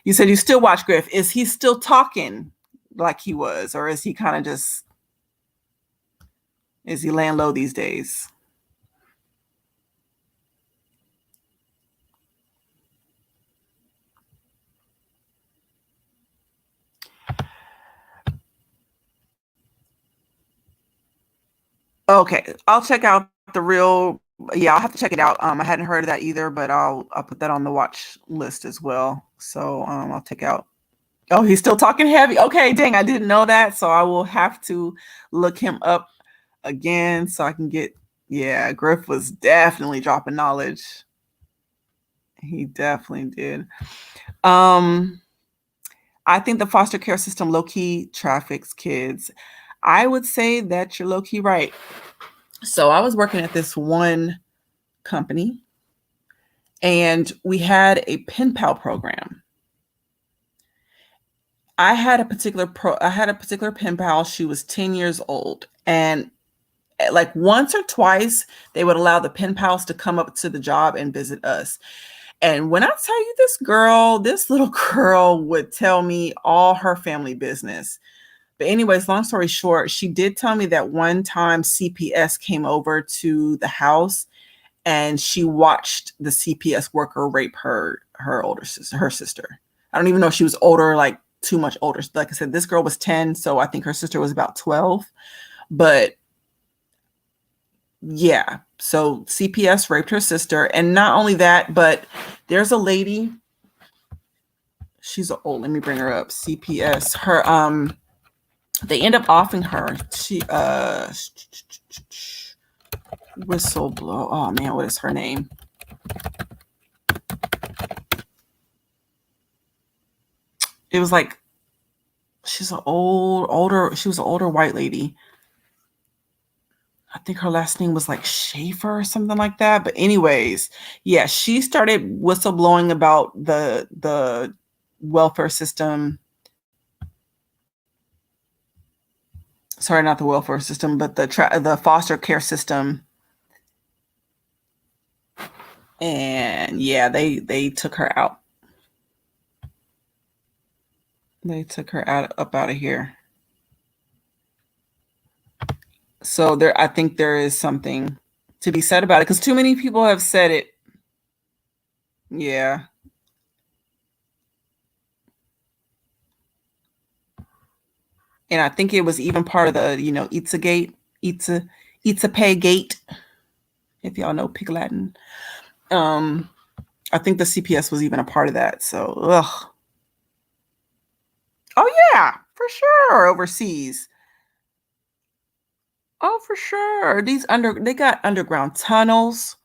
You said you still watch Griff. Is he still talking like he was, or is he kind of is he laying low these days? Okay, I'll check out the real. Yeah, I'll have to check it out. I hadn't heard of that either, but I'll put that on the watch list as well. So I'll check out. Oh, he's still talking heavy. Okay, dang, I didn't know that. So I will have to look him up again so I can get. Yeah, Griff was definitely dropping knowledge. He definitely did. I think the foster care system low-key traffics kids. I would say that you're low-key right. So I was working at this one company, and we had a pen pal program. I had a particular pen pal. She was 10 years old, and like once or twice they would allow the pen pals to come up to the job and visit us. And when I tell you, this little girl would tell me all her family business. But anyways, long story short, she did tell me that one time CPS came over to the house and she watched the CPS worker rape her sister. I don't even know if she was older, like too much older. Like I said, this girl was 10, so I think her sister was about 12. But yeah, so CPS raped her sister. And not only that, but there's a lady. She's old. Let me bring her up. CPS. Her they end up offing her. She whistleblower. Oh man, what is her name? It was like she was an older white lady. I think her last name was like Schaefer or something like that. But anyways, yeah, she started whistleblowing about the welfare system. Sorry, not the welfare system, but the foster care system. And yeah, they took her out. They took her up out of here. So I think there is something to be said about it because too many people have said it. Yeah. And I think it was even part of the, Itza Pay Gate, if y'all know Pig Latin. I think the CPS was even a part of that. So, ugh. Oh yeah, for sure, overseas. Oh, for sure. They got underground tunnels.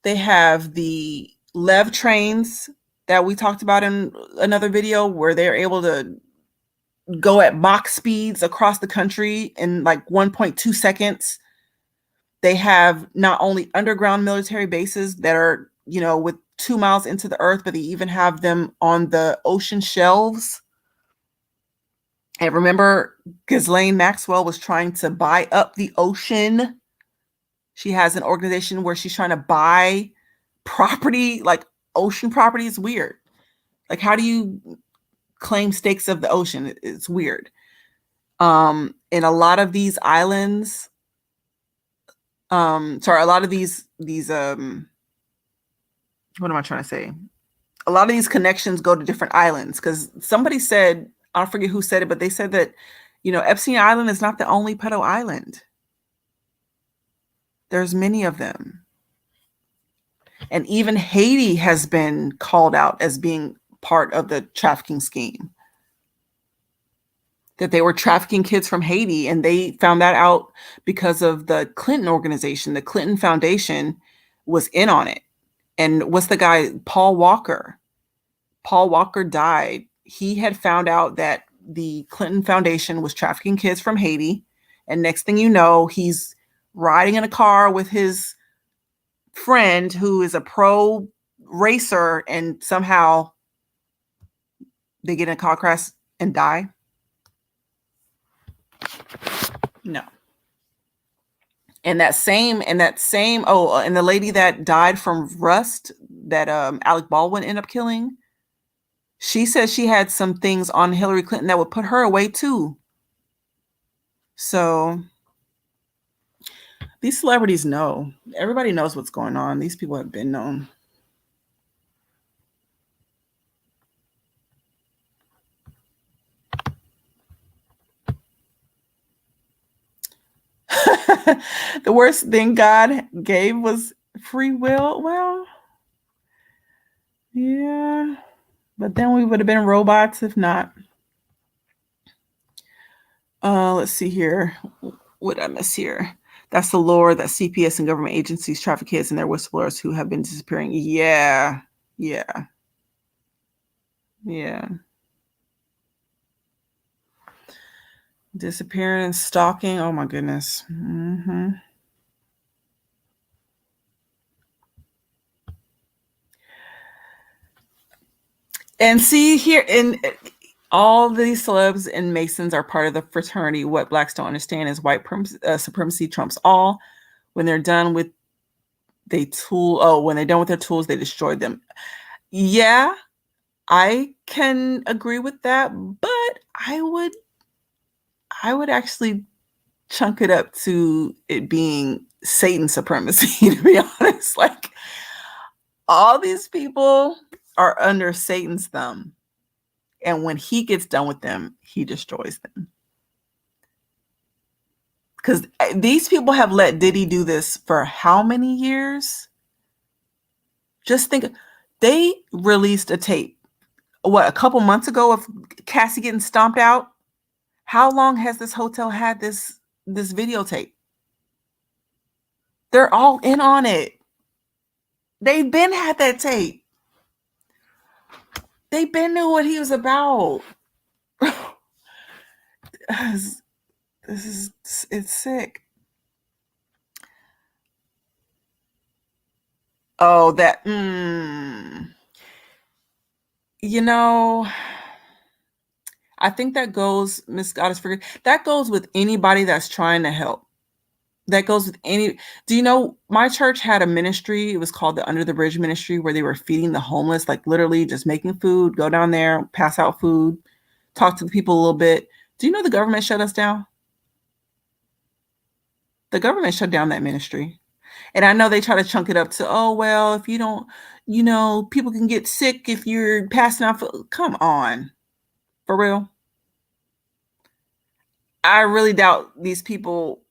They have the Lev trains that we talked about in another video where they're able to go at Mach speeds across the country in like 1.2 seconds. They have not only underground military bases that are, with 2 miles into the earth, but they even have them on the ocean shelves. And remember, Ghislaine Maxwell was trying to buy up the ocean. She has an organization where she's trying to buy property, like ocean property. Is weird. Like, how do you claim stakes of the ocean? It's weird. In a lot of these islands, a lot of these, what am I trying to say? A lot of these connections go to different islands because somebody said, I don't forget who said it, but they said that, Epstein Island is not the only pedo island. There's many of them. And even Haiti has been called out as being part of the trafficking scheme. That they were trafficking kids from Haiti, and they found that out because of the Clinton organization. The Clinton Foundation was in on it. And what's the guy, Paul Walker? Paul Walker died. He had found out that the Clinton Foundation was trafficking kids from Haiti. And next thing you know, he's riding in a car with his friend who is a pro racer, and somehow they get in a car crash and die. No. And that same, and the lady that died from rust that Alec Baldwin ended up killing, she says she had some things on Hillary Clinton that would put her away too. So these celebrities know. Everybody knows what's going on. These people have been known. The worst thing God gave was free will. Well, yeah. But then we would have been robots if not. Let's see here. What did I miss here? That's the lore that CPS and government agencies traffic kids and their whistleblowers who have been disappearing. Yeah. Yeah. Disappearing and stalking. Oh my goodness. Mm-hmm. And see here, in all these celebs and Masons are part of the fraternity. What blacks don't understand is white supremacy trumps all. When they're done with when they're done with their tools, they destroy them. Yeah, I can agree with that, but I would actually chunk it up to it being Satan supremacy, to be honest. Like, all these people are under Satan's thumb. And when he gets done with them, he destroys them. Because these people have let Diddy do this for how many years? Just think, they released a tape, a couple months ago, of Cassie getting stomped out? How long has this hotel had this videotape? They're all in on it. They've been had that tape. They been knew what he was about. It's sick. Oh, that. You know, I think that goes, Miss Goddess Figure, that goes with anybody that's trying to help. That goes with any. Do you know, my church had a ministry? It was called the Under the Bridge Ministry, where they were feeding the homeless, like literally just making food, go down there, pass out food, talk to the people a little bit. Do you know the government shut us down? The government shut down that ministry. And I know they try to chunk it up to, oh, well, if you don't, people can get sick if you're passing out food. Come on. For real. I really doubt these people.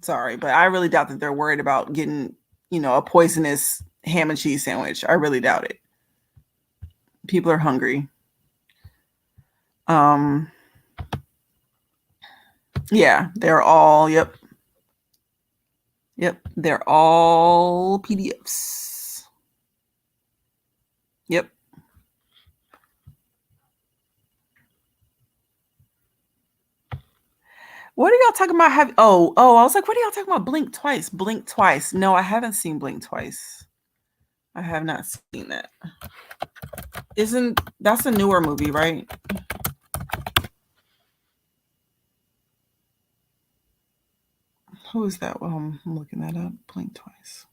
Sorry, but I really doubt that they're worried about getting, a poisonous ham and cheese sandwich. I really doubt it. People are hungry. Yeah, they're all, yep, they're all PDFs. Yep. What are y'all talking about? I was like, what are y'all talking about? Blink Twice. Blink Twice. No, I haven't seen Blink Twice. I have not seen that. That's a newer movie, right? Who is that? Well, I'm looking that up. Blink Twice.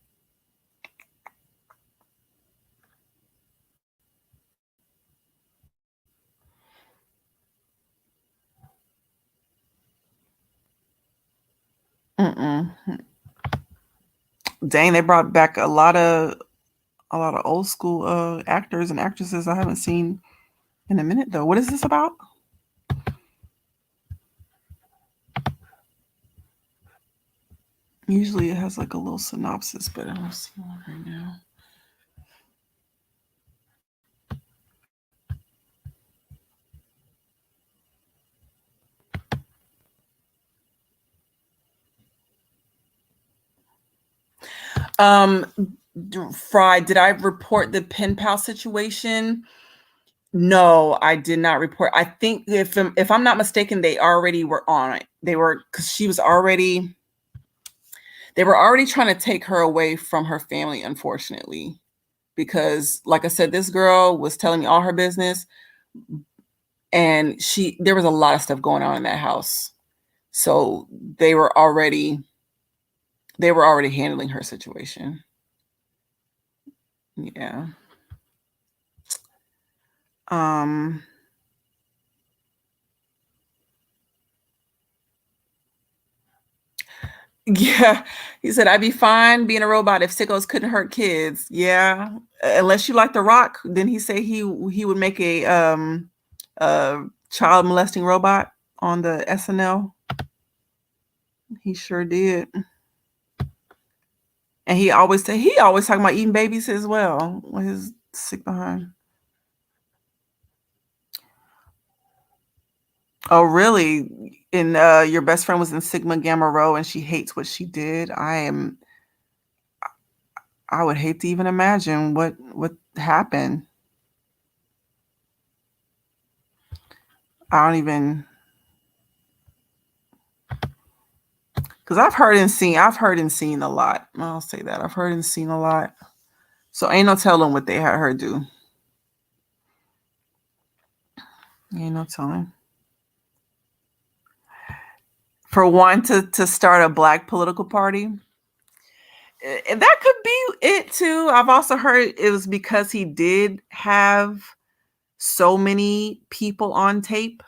Dang, they brought back a lot of old school actors and actresses I haven't seen in a minute, though. What is this about? Usually it has like a little synopsis, but I don't see one right now. Fry, did I report the pen pal situation? No, I did not report. I think if I'm not mistaken, they already were on it. They were, because they were already trying to take her away from her family, unfortunately, because like I said, this girl was telling me all her business, and there was a lot of stuff going on in that house. So they were already handling her situation. Yeah. Yeah, he said, I'd be fine being a robot if sickos couldn't hurt kids. Yeah, unless you like The Rock, then he say he would make a child molesting robot on the SNL. He sure did. And he always talking about eating babies as well with his sick behind. Oh, really? And your best friend was in Sigma Gamma Rho and she hates what she did. I would hate to even imagine what happened. I don't even, because I've heard and seen a lot. I'll say that. I've heard and seen a lot. So ain't no telling what they had her do. Ain't no telling. For one to start a black political party, that could be it too. I've also heard it was because he did have so many people on tape.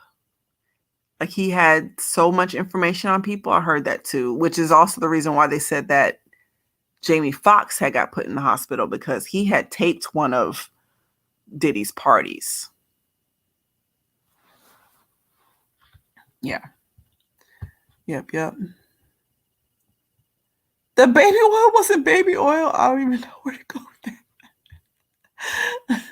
Like he had so much information on people. I heard that too, which is also the reason why they said that Jamie Foxx had got put in the hospital, because he had taped one of Diddy's parties. Yeah. Yep. The baby oil wasn't baby oil. I don't even know where to go with that.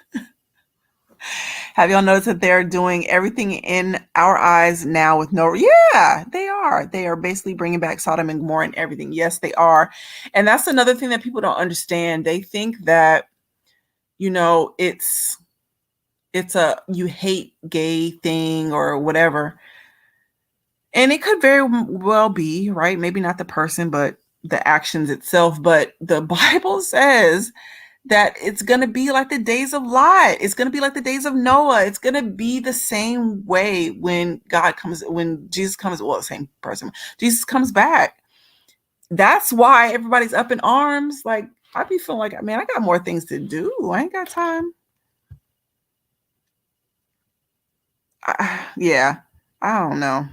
Have y'all noticed that they're doing everything in our eyes now with no? Yeah, they are. They are basically bringing back Sodom and Gomorrah and everything. Yes, they are. And that's another thing that people don't understand. They think that, it's a you hate gay thing or whatever. And it could very well be, right? Maybe not the person, but the actions itself. But the Bible says that it's going to be like the days of Lot. It's going to be like the days of Noah. It's going to be the same way when Jesus comes, well, the same person, Jesus comes back. That's why everybody's up in arms. Like, I be feeling like, man, I got more things to do. I ain't got time. Yeah, I don't know.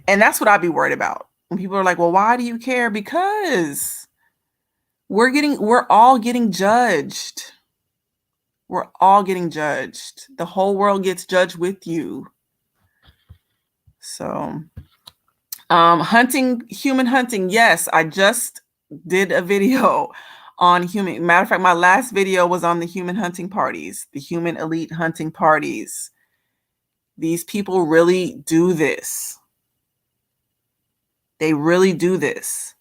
And that's what I'd be worried about. When people are like, well, why do you care? Because we're all getting judged. We're all getting judged. The whole world gets judged with you. So, human hunting. Yes, I just did a video on human. Matter of fact, my last video was on the human hunting parties, the human elite hunting parties. These people really do this. They really do this.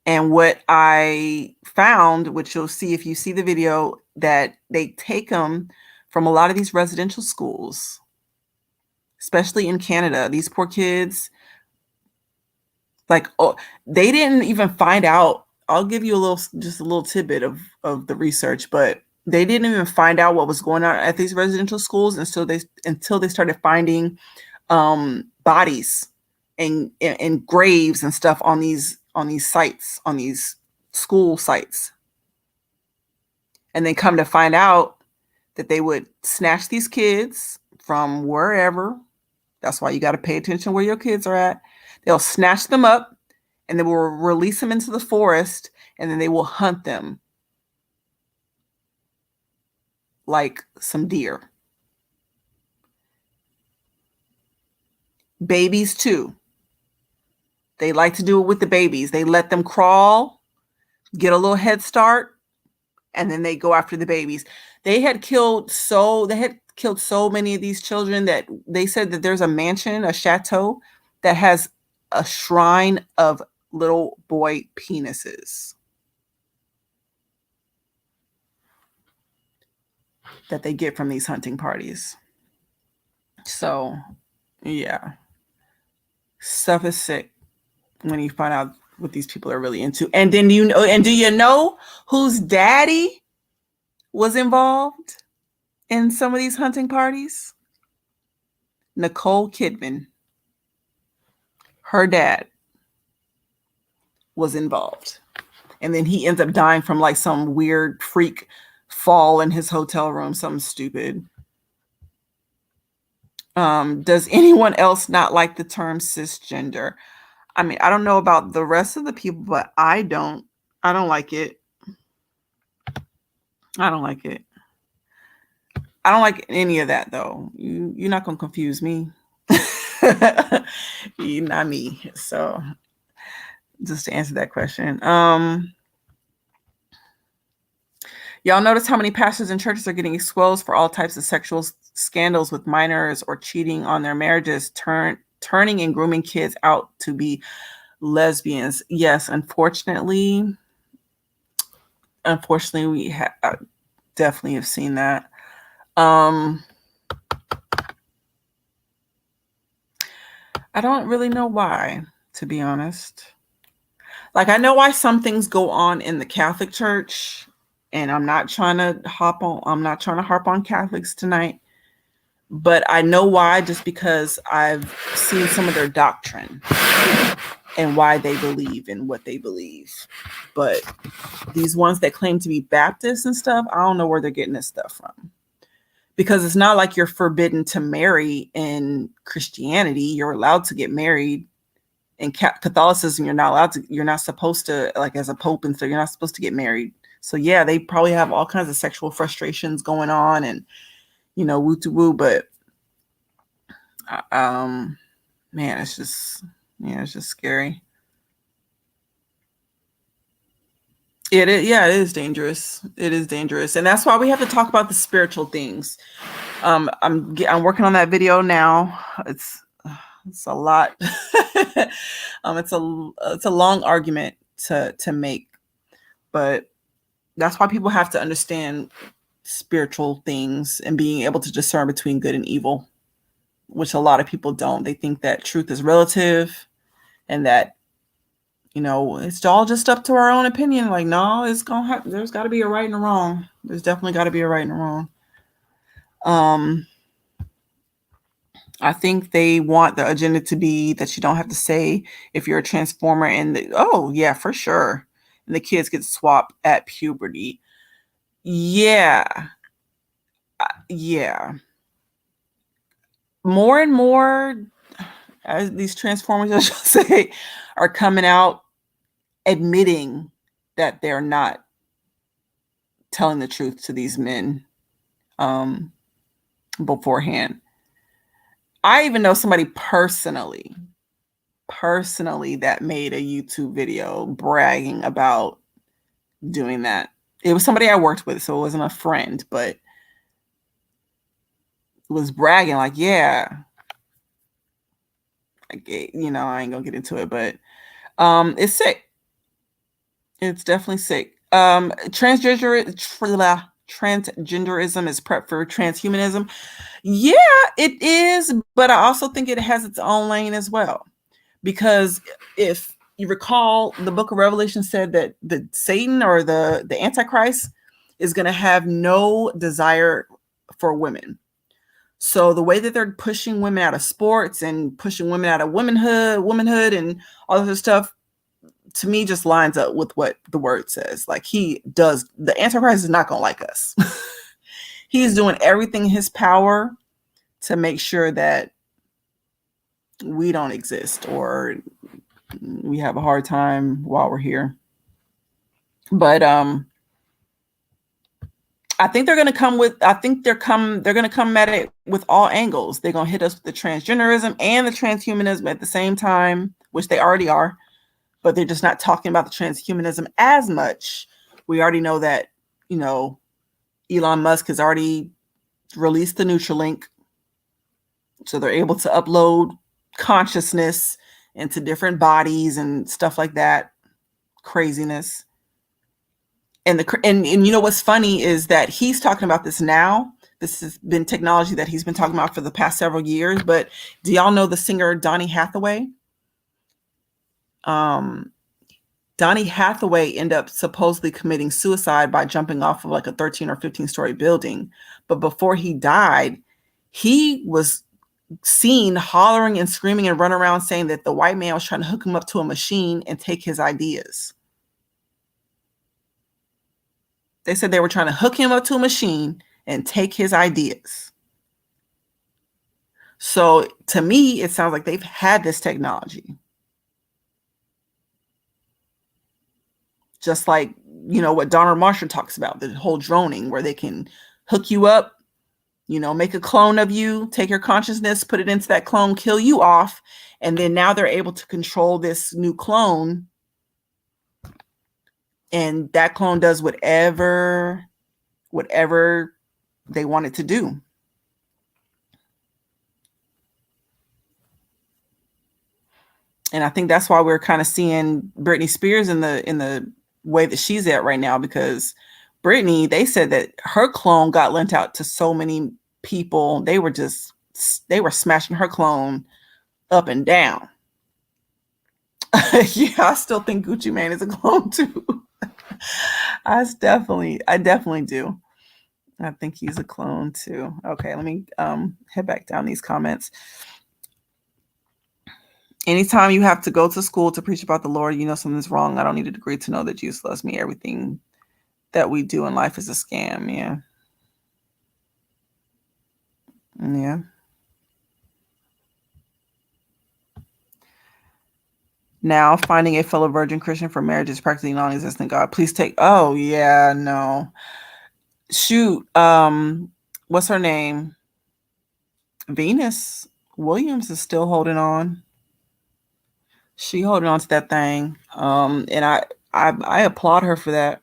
And what I found, which you'll see if you see the video, that they take them from a lot of these residential schools, especially in Canada. These poor kids, they didn't even find out. I'll give you just a little tidbit of the research, but they didn't even find out what was going on at these residential schools until they started finding bodies and graves and stuff on these sites, on these school sites. And then come to find out that they would snatch these kids from wherever. That's why you got to pay attention where your kids are at. They'll snatch them up and they will release them into the forest, and then they will hunt them like some deer. Babies too. They like to do it with the babies. They let them crawl, get a little head start, and then they go after the babies. They had killed so many of these children that they said that there's a mansion, a chateau, that has a shrine of little boy penises that they get from these hunting parties. So, yeah. Stuff is sick when you find out what these people are really into. And then do you know whose daddy was involved in some of these hunting parties? Nicole Kidman. Her dad was involved. And then he ends up dying from like some weird freak fall in his hotel room, something stupid. Does anyone else not like the term cisgender? I mean, I don't know about the rest of the people, but I don't like it. I don't like it. I don't like any of that, though. You're not going to confuse me. You're not me. So just to answer that question. Y'all notice how many pastors and churches are getting exposed for all types of sexual scandals with minors or cheating on their marriages, turning and grooming kids out to be lesbians? Yes, unfortunately, we definitely have seen that. I don't really know why, to be honest. Like, I know why some things go on in the Catholic Church, and I'm not trying to harp on Catholics tonight, but I know why, just because I've seen some of their doctrine and why they believe in what they believe. But these ones that claim to be Baptists and stuff, I don't know where they're getting this stuff from. Because it's not like you're forbidden to marry in Christianity. You're allowed to get married. In Catholicism, you're not supposed to, like, as a pope and so you're not supposed to get married. So yeah, they probably have all kinds of sexual frustrations going on and, woo to woo, but man, it's just scary. It is dangerous. It is dangerous. And that's why we have to talk about the spiritual things. I'm working on that video now. It's a lot. It's a long argument to make, but that's why people have to understand spiritual things and being able to discern between good and evil, which a lot of people don't. They think that truth is relative and that, it's all just up to our own opinion. Like, no, there's got to be a right and a wrong. There's definitely got to be a right and a wrong. I think they want the agenda to be that you don't have to say if you're a transformer oh yeah, for sure. And the kids get swapped at puberty. Yeah. Yeah. More and more, as these transformers, I should say, are coming out admitting that they're not telling the truth to these men beforehand. I even know somebody personally that made a YouTube video bragging about doing that. It was somebody I worked with, so it wasn't a friend, but was bragging like, yeah, like, I ain't gonna get into it, but it's sick. It's definitely sick. Transgenderism is prep for transhumanism. Yeah, it is, but I also think it has its own lane as well. Because if you recall, the book of Revelation said that the Satan or the Antichrist is going to have no desire for women. So the way that they're pushing women out of sports and pushing women out of womanhood and all this stuff, to me, just lines up with what the word says. Like, the Antichrist is not going to like us. He's doing everything in his power to make sure that we don't exist or we have a hard time while we're here. But I think they're going to come at it with all angles. They're going to hit us with the transgenderism and the transhumanism at the same time, which they already are, but they're just not talking about the transhumanism as much. We already know that, Elon Musk has already released the Neuralink, so they're able to upload consciousness into different bodies and stuff like that. Craziness. And what's funny is that he's talking about this now. This has been technology that he's been talking about for the past several years. But do y'all know the singer Donny Hathaway? Donny Hathaway ended up supposedly committing suicide by jumping off of like a 13 or 15-story building. But before he died, he was seen hollering and screaming and running around saying that the white man was trying to hook him up to a machine and take his ideas. They said they were trying to hook him up to a machine and take his ideas. So to me, it sounds like they've had this technology. Just like, what Donald Marshall talks about, the whole droning, where they can hook you up, make a clone of you, take your consciousness, put it into that clone, kill you off. And then now they're able to control this new clone. And that clone does whatever they want it to do. And I think that's why we're kind of seeing Britney Spears in the way that she's at right now, because Britney, they said that her clone got lent out to so many people. They were smashing her clone up and down. Yeah, I still think Gucci Mane is a clone too. I definitely do. I think he's a clone too. Okay, let me head back down these comments. Anytime you have to go to school to preach about the Lord, you know something's wrong. I don't need a degree to know that Jesus loves me. Everything that we do in life is a scam. Yeah. Yeah. Now finding a fellow virgin Christian for marriage is practically non-existent. God, please take. Oh yeah, no. Shoot. What's her name? Venus Williams is still holding on. She holding on to that thing. And I applaud her for that.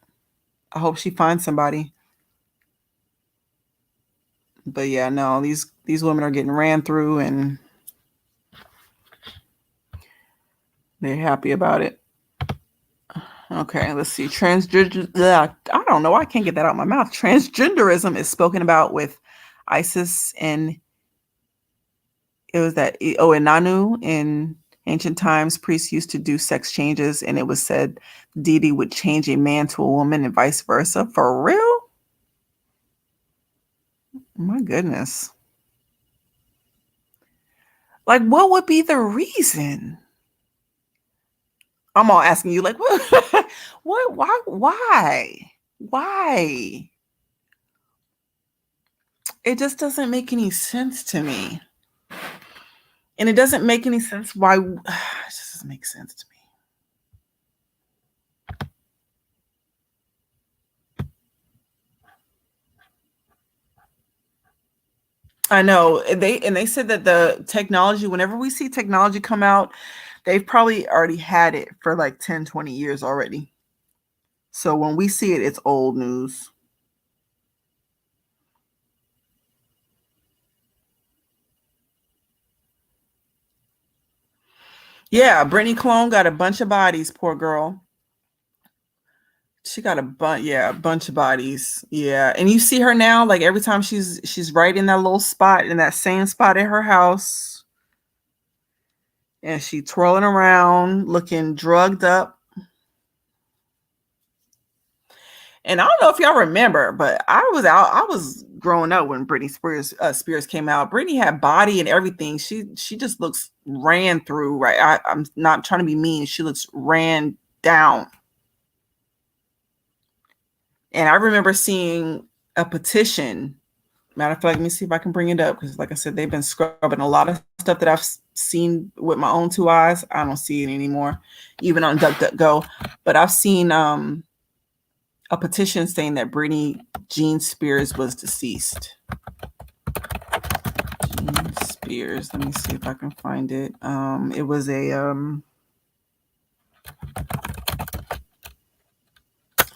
I hope she finds somebody. But yeah, no, these women are getting ran through and they're happy about it. Okay, let's see. I don't know. I can't get that out of my mouth. Transgenderism is spoken about with Isis, and it was that in Nanu in ancient times, priests used to do sex changes, and it was said the deity would change a man to a woman and vice versa. For real? My goodness. Like, what would be the reason? I'm all asking you, like, what? What? Why? Why? It just doesn't make any sense to me. And it doesn't make any sense why. It just doesn't make sense to me. I know they said that the technology, whenever we see technology come out, they've probably already had it for like 10, 20 years already. So when we see it, it's old news. Yeah, Brittany Clone got a bunch of bodies, poor girl. She got a bunch of bodies. Yeah. And you see her now, like every time she's right in that little spot, in that same spot at her house. And she twirling around, looking drugged up. And I don't know if y'all remember, but I was growing up when Britney Spears came out. Britney had body and everything. She just looks ran through, right? I'm not trying to be mean. She looks ran down. And I remember seeing a petition. Matter of fact, let me see if I can bring it up, because like I said, they've been scrubbing a lot of stuff that I've seen with my own two eyes. I don't see it anymore, even on DuckDuckGo. But I've seen a petition saying that Britney Jean Spears was deceased. Jean Spears. Let me see if I can find it. It was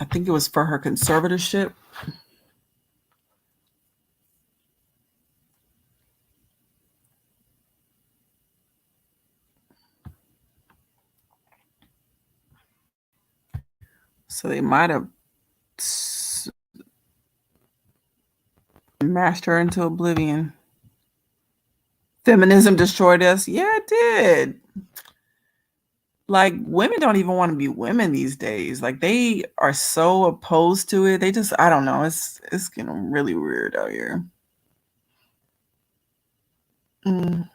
I think it was for her conservatorship. So they might have mashed her into oblivion. Feminism destroyed us. Yeah, it did. Like, women don't even want to be women these days. Like, they are so opposed to it. They just, I don't know. It's getting really weird out here. Mm.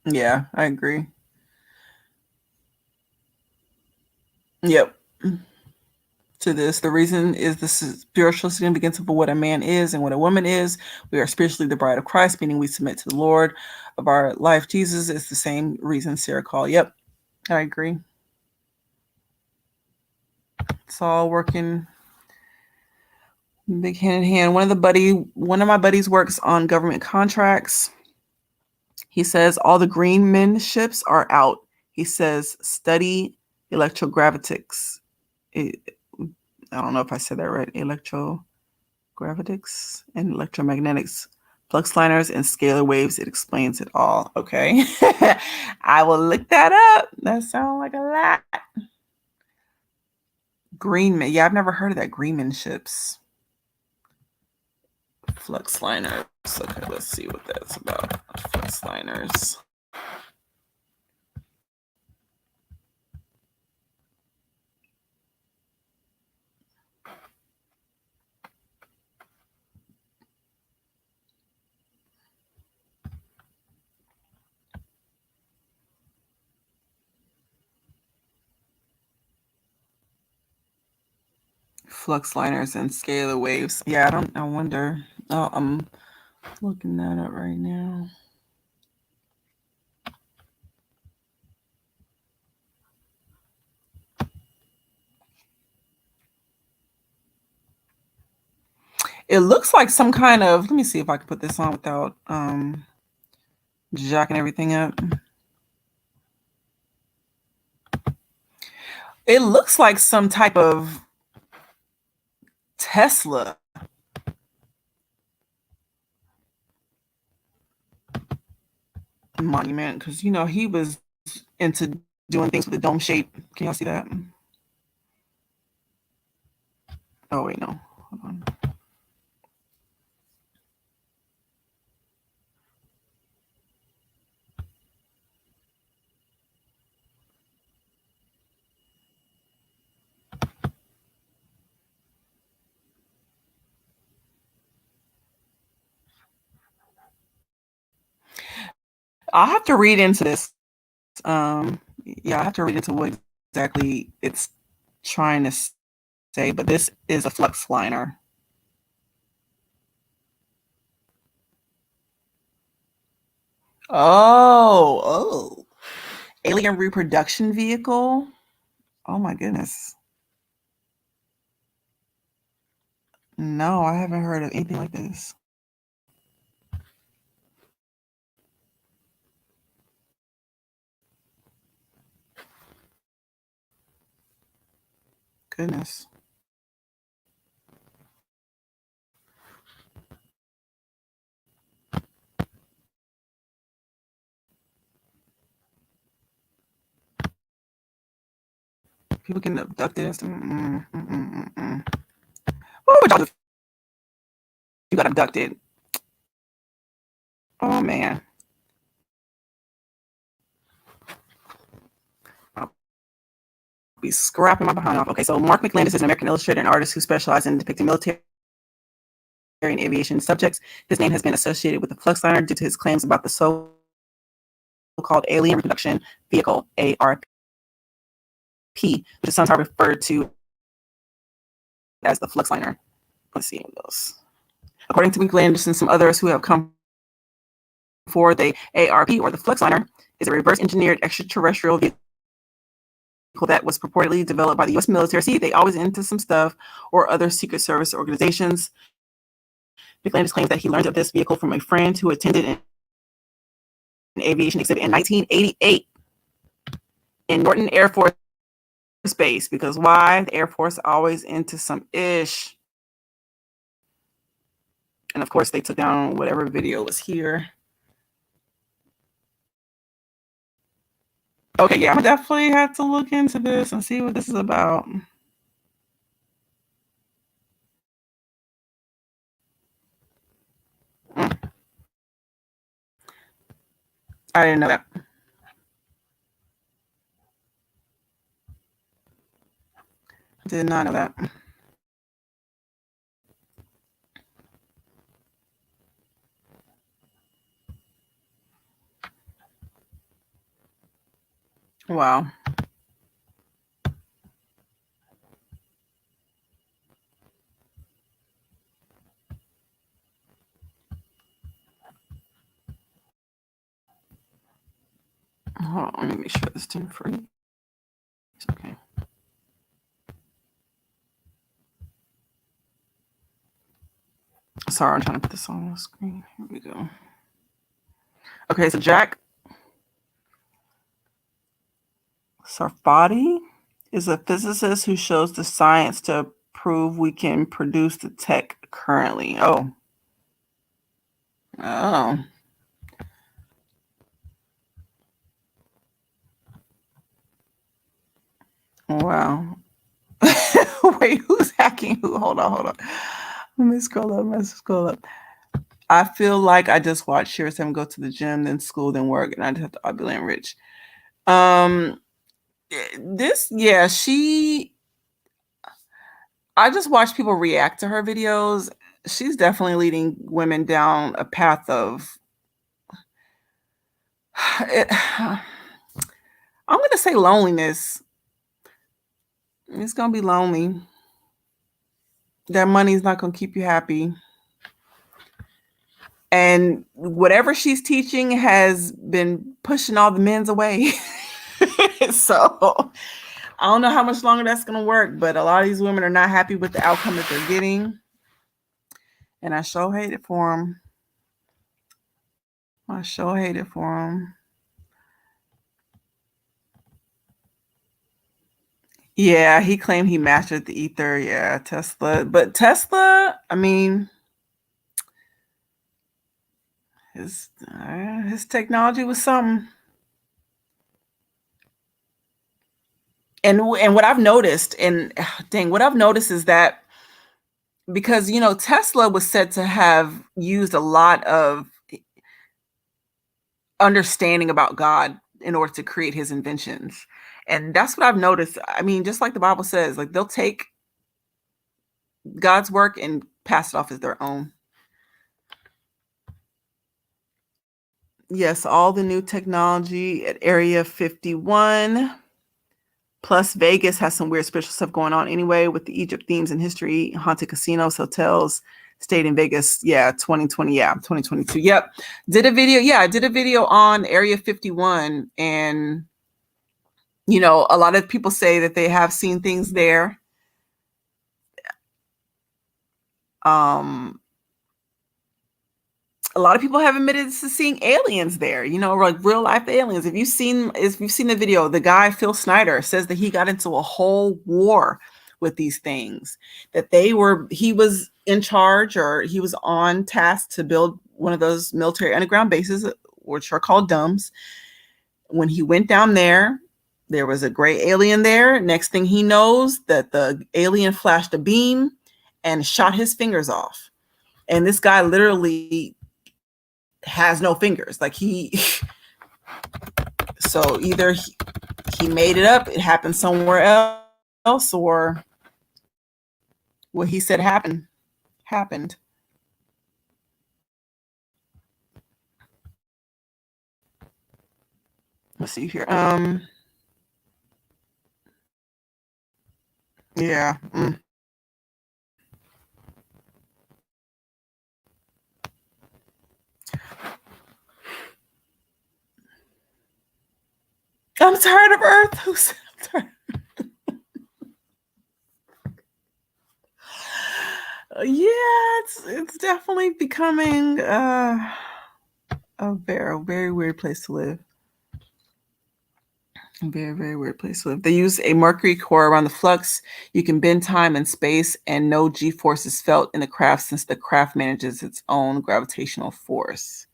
Yeah, I agree. Yep. To this, the reason is the spiritual significance of what a man is and what a woman is. We are spiritually the bride of Christ, meaning we submit to the Lord of our life. Jesus is the same reason Sarah called. Yep, I agree. It's all working big hand in hand. One of my buddies works on government contracts. He says all the green men ships are out. He says study electrogravitics. I don't know if I said that right. Electrogravitics and electromagnetics, flux liners and scalar waves. It explains it all. Okay. I will look that up. That sounds like a lot. Greenman. Yeah, I've never heard of that. Greenman ships. Flux liners. Okay, let's see what that's about. Flux liners. Flux liners and scalar waves. Yeah, I wonder. Oh, I'm looking that up right now. It looks like some kind of, let me see if I can put this on without jacking everything up. It looks like some type of Tesla monument, because you know he was into doing things with the dome shape. Can y'all see that? Oh wait, no. Hold on. I'll have to read into this. Yeah, I have to read into what exactly it's trying to say, but this is a flux liner. Oh, alien reproduction vehicle. Oh my goodness. No, I haven't heard of anything like this. Goodness. People getting abducted. What would y'all do if you got abducted? Oh man. I'll be scrapping my behind off. Okay, so Mark McLandis is an American illustrator and artist who specializes in depicting military and aviation subjects. His name has been associated with the flux liner due to his claims about the so-called alien reproduction vehicle, ARP, which is sometimes referred to as the flux liner. Let's see what else. According to McLandis and some others who have come forward, the ARP, or the flux liner, is a reverse-engineered extraterrestrial vehicle that was purportedly developed by the U.S. military. See, they always into some stuff, or other Secret Service organizations. McLandis claims that he learned of this vehicle from a friend who attended an aviation exhibit in 1988 in Norton Air Force Base. Because why? The Air Force always into some ish. And of course, they took down whatever video was here. Okay, yeah, I definitely have to look into this and see what this is about. I didn't know that. Did not know that. Wow. Hold on, let me make sure this didn't freeze. Okay. Sorry, I'm trying to put this on the screen. Here we go. Okay, so Jack Sarfati is a physicist who shows the science to prove we can produce the tech currently. Oh. Wow. Wait, who's hacking who? Hold on. Let me scroll up. I feel like I just watched Shira Sam go to the gym, then school, then work, and I just have to opulent rich. Um, this, yeah, I just watch people react to her videos. She's definitely leading women down a path of, I'm going to say loneliness. It's going to be lonely. That money's not going to keep you happy. And whatever she's teaching has been pushing all the men's away. So I don't know how much longer that's going to work, but a lot of these women are not happy with the outcome that they're getting. And I sure hate it for them. I sure hate it for them. Yeah, he claimed he mastered the ether. Yeah, Tesla. But Tesla, I mean, his technology was something. And what I've noticed, and dang, what I've noticed is that because Tesla was said to have used a lot of understanding about God in order to create his inventions. And that's what I've noticed. I mean, just like the Bible says, like they'll take God's work and pass it off as their own. Yes, all the new technology at Area 51. Plus, Vegas has some weird spiritual stuff going on anyway with the Egypt themes and history, haunted casinos, hotels, stayed in Vegas. Yeah, 2020. Yeah, 2022. Yep. Did a video. Yeah, I did a video on Area 51. And, a lot of people say that they have seen things there. A lot of people have admitted to seeing aliens there, like real life aliens. If you've seen the video, the guy, Phil Snyder, says that he got into a whole war with these things, that he was in charge, or he was on task to build one of those military underground bases, which are called DUMBs. When he went down there was a gray alien there. Next thing he knows, that the alien flashed a beam and shot his fingers off. And this guy literally has no fingers. Like so either he made it up, it happened somewhere else, or what he said happened. Let's see here. Yeah. I'm tired of Earth. Who's yeah, it's definitely becoming a very, very weird place to live. A very, very weird place to live. They use a Mercury core around the flux. You can bend time and space, and no G-force is felt in the craft since the craft manages its own gravitational force.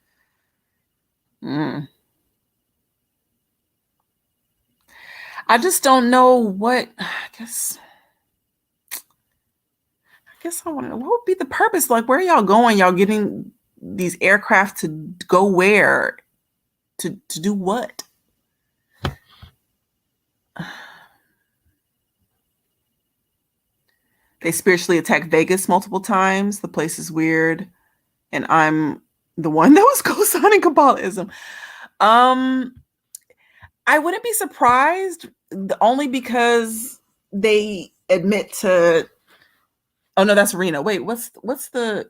I just don't know what. I guess I want to know what would be the purpose. Like, where are y'all going? Y'all getting these aircraft to go where? To do what? They spiritually attacked Vegas multiple times. The place is weird, and I'm the one that was co-signing Kabbalism. I wouldn't be surprised, only because they admit to. Oh no, that's Reno. Wait, what's the?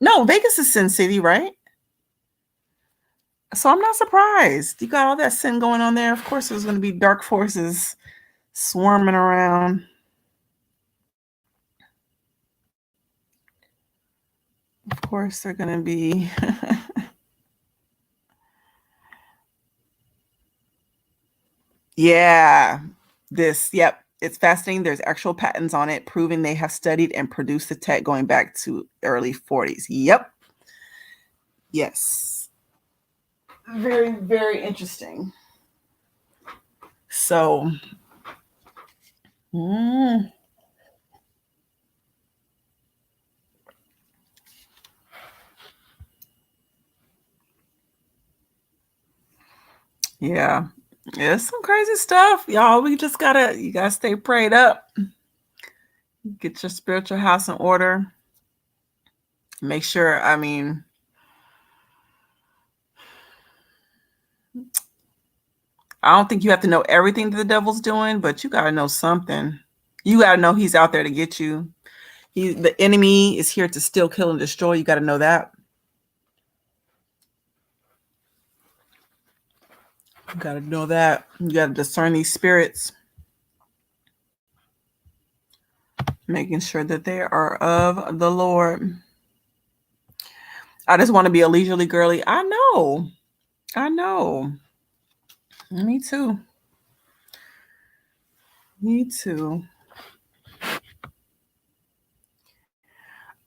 No, Vegas is Sin City, right? So I'm not surprised. You got all that sin going on there. Of course, there's going to be dark forces swarming around. Of course, they're going to be. Yeah, yep. It's fascinating. There's actual patents on it proving they have studied and produced the tech going back to early 40s. Yep. Yes. Very, very interesting. So, Yeah. It's some crazy stuff, y'all. You gotta stay prayed up. Get your spiritual house in order. Make sure, I don't think you have to know everything that the devil's doing, but you gotta know something. You gotta know he's out there to get you. The enemy is here to steal, kill, and destroy. You gotta know that. You gotta know that. You gotta discern these spirits, making sure that they are of the Lord. I just want to be a leisurely girly. I know. I know. Me too. Me too.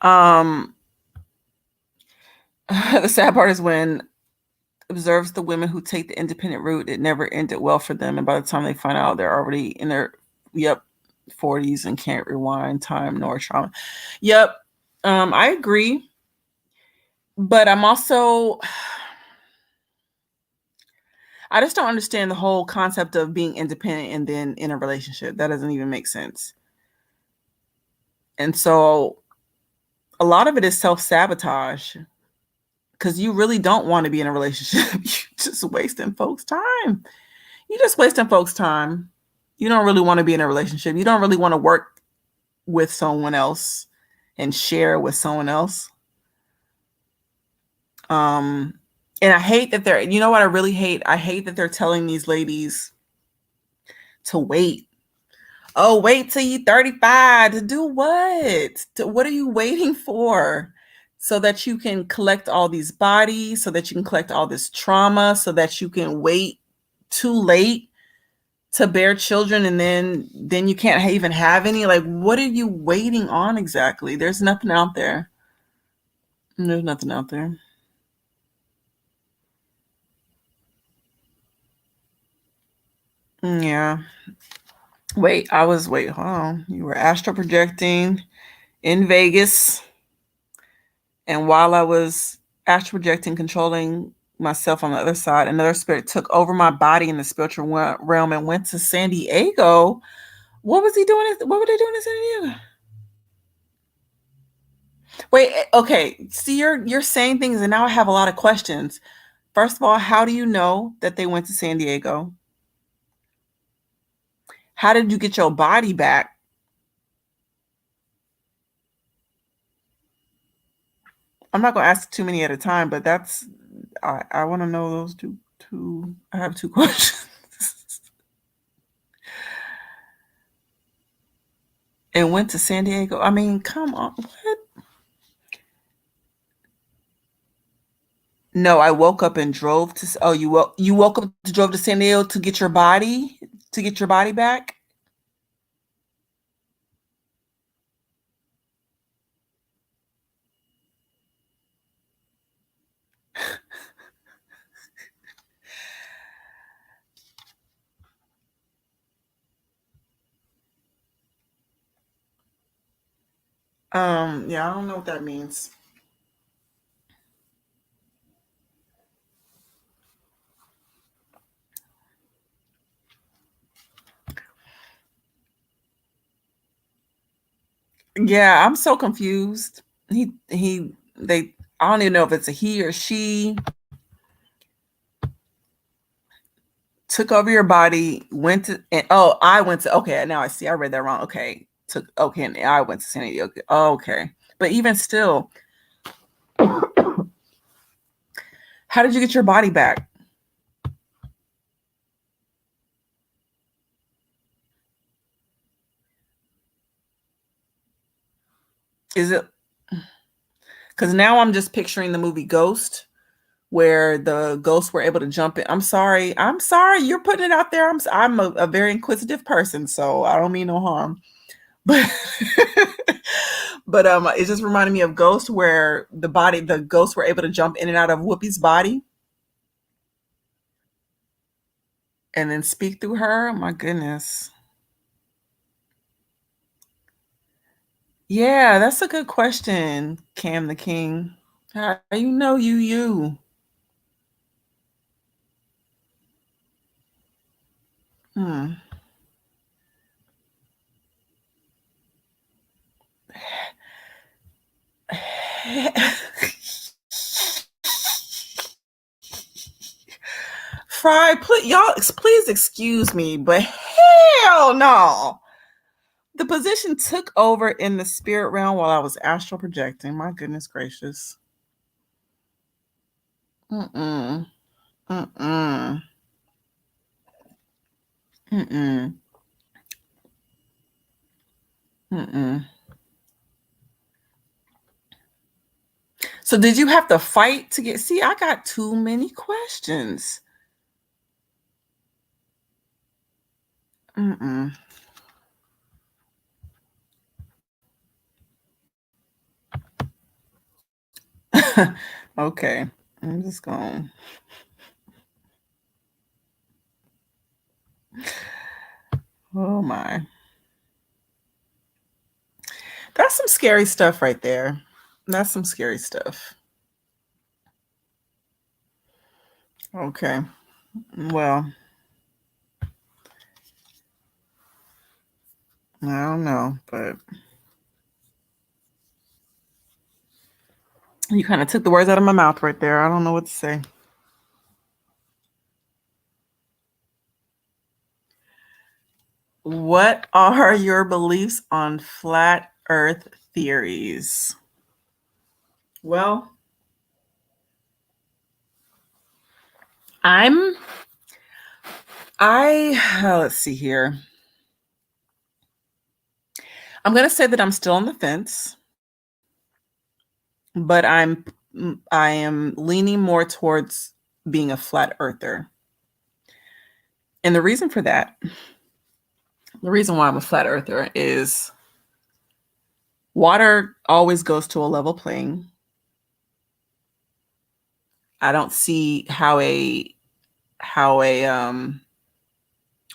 Um, the sad part is when observes the women who take the independent route, it never ended well for them. And by the time they find out, they're already in their 40s and can't rewind time nor trauma. Yep. I agree. But I'm also I just don't understand the whole concept of being independent and then in a relationship. That doesn't even make sense. And so a lot of it is self-sabotage because you really don't want to be in a relationship. You're just wasting folks' time. You're just wasting folks' time. You don't really want to be in a relationship. You don't really want to work with someone else and share with someone else. And I hate that you know what I really hate? I hate that they're telling these ladies to wait. Oh, wait till you're 35 to do what? What are you waiting for? So that you can collect all these bodies, so that you can collect all this trauma, so that you can wait too late to bear children and then you can't even have any. Like, what are you waiting on exactly? There's nothing out there. There's nothing out there. Yeah. Wait, hold on. You were astral projecting in Vegas. And while I was astral projecting, controlling myself on the other side, another spirit took over my body in the spiritual realm and went to San Diego. What was he doing? What were they doing in San Diego? Wait, okay. See, you're saying things, and now I have a lot of questions. First of all, how do you know that they went to San Diego? How did you get your body back? I'm not gonna ask too many at a time, but I want to know those two. I have two questions. And went to San Diego. I mean, come on. What? No, I woke up and drove to. Oh, you woke up to drove to San Diego to get your body back. Yeah, I don't know what that means. Yeah, I'm so confused. They. I don't even know if it's a he or she. Took over your body, went to, and oh, I went to, okay, now I see, I read that wrong. Okay. Okay, and I went to San Diego. Okay. But even still, how did you get your body back? Is it, because now I'm just picturing the movie Ghost, where the ghosts were able to jump in. I'm sorry. You're putting it out there. I'm a very inquisitive person, so I don't mean no harm. But but it just reminded me of Ghost, where the ghosts were able to jump in and out of Whoopi's body and then speak through her. Oh my goodness. Yeah, that's a good question, Cam the King. How you know you? Hmm. Fry, please excuse me, but hell no. The position took over in the spirit realm while I was astral projecting. My goodness gracious. Mm-mm. Mm-mm. Mm-mm. Mm-mm. So did you have to fight to get? See, I got too many questions. Mm-mm. Okay. I'm just going. Oh my. That's some scary stuff right there. That's some scary stuff. Okay. Well, I don't know, but you kind of took the words out of my mouth right there. I don't know what to say. What are your beliefs on flat earth theories? Well, I'm let's see here. I'm going to say that I'm still on the fence, but I am leaning more towards being a flat earther. And the reason for that, the reason why I'm a flat earther is water always goes to a level plane. I don't see how a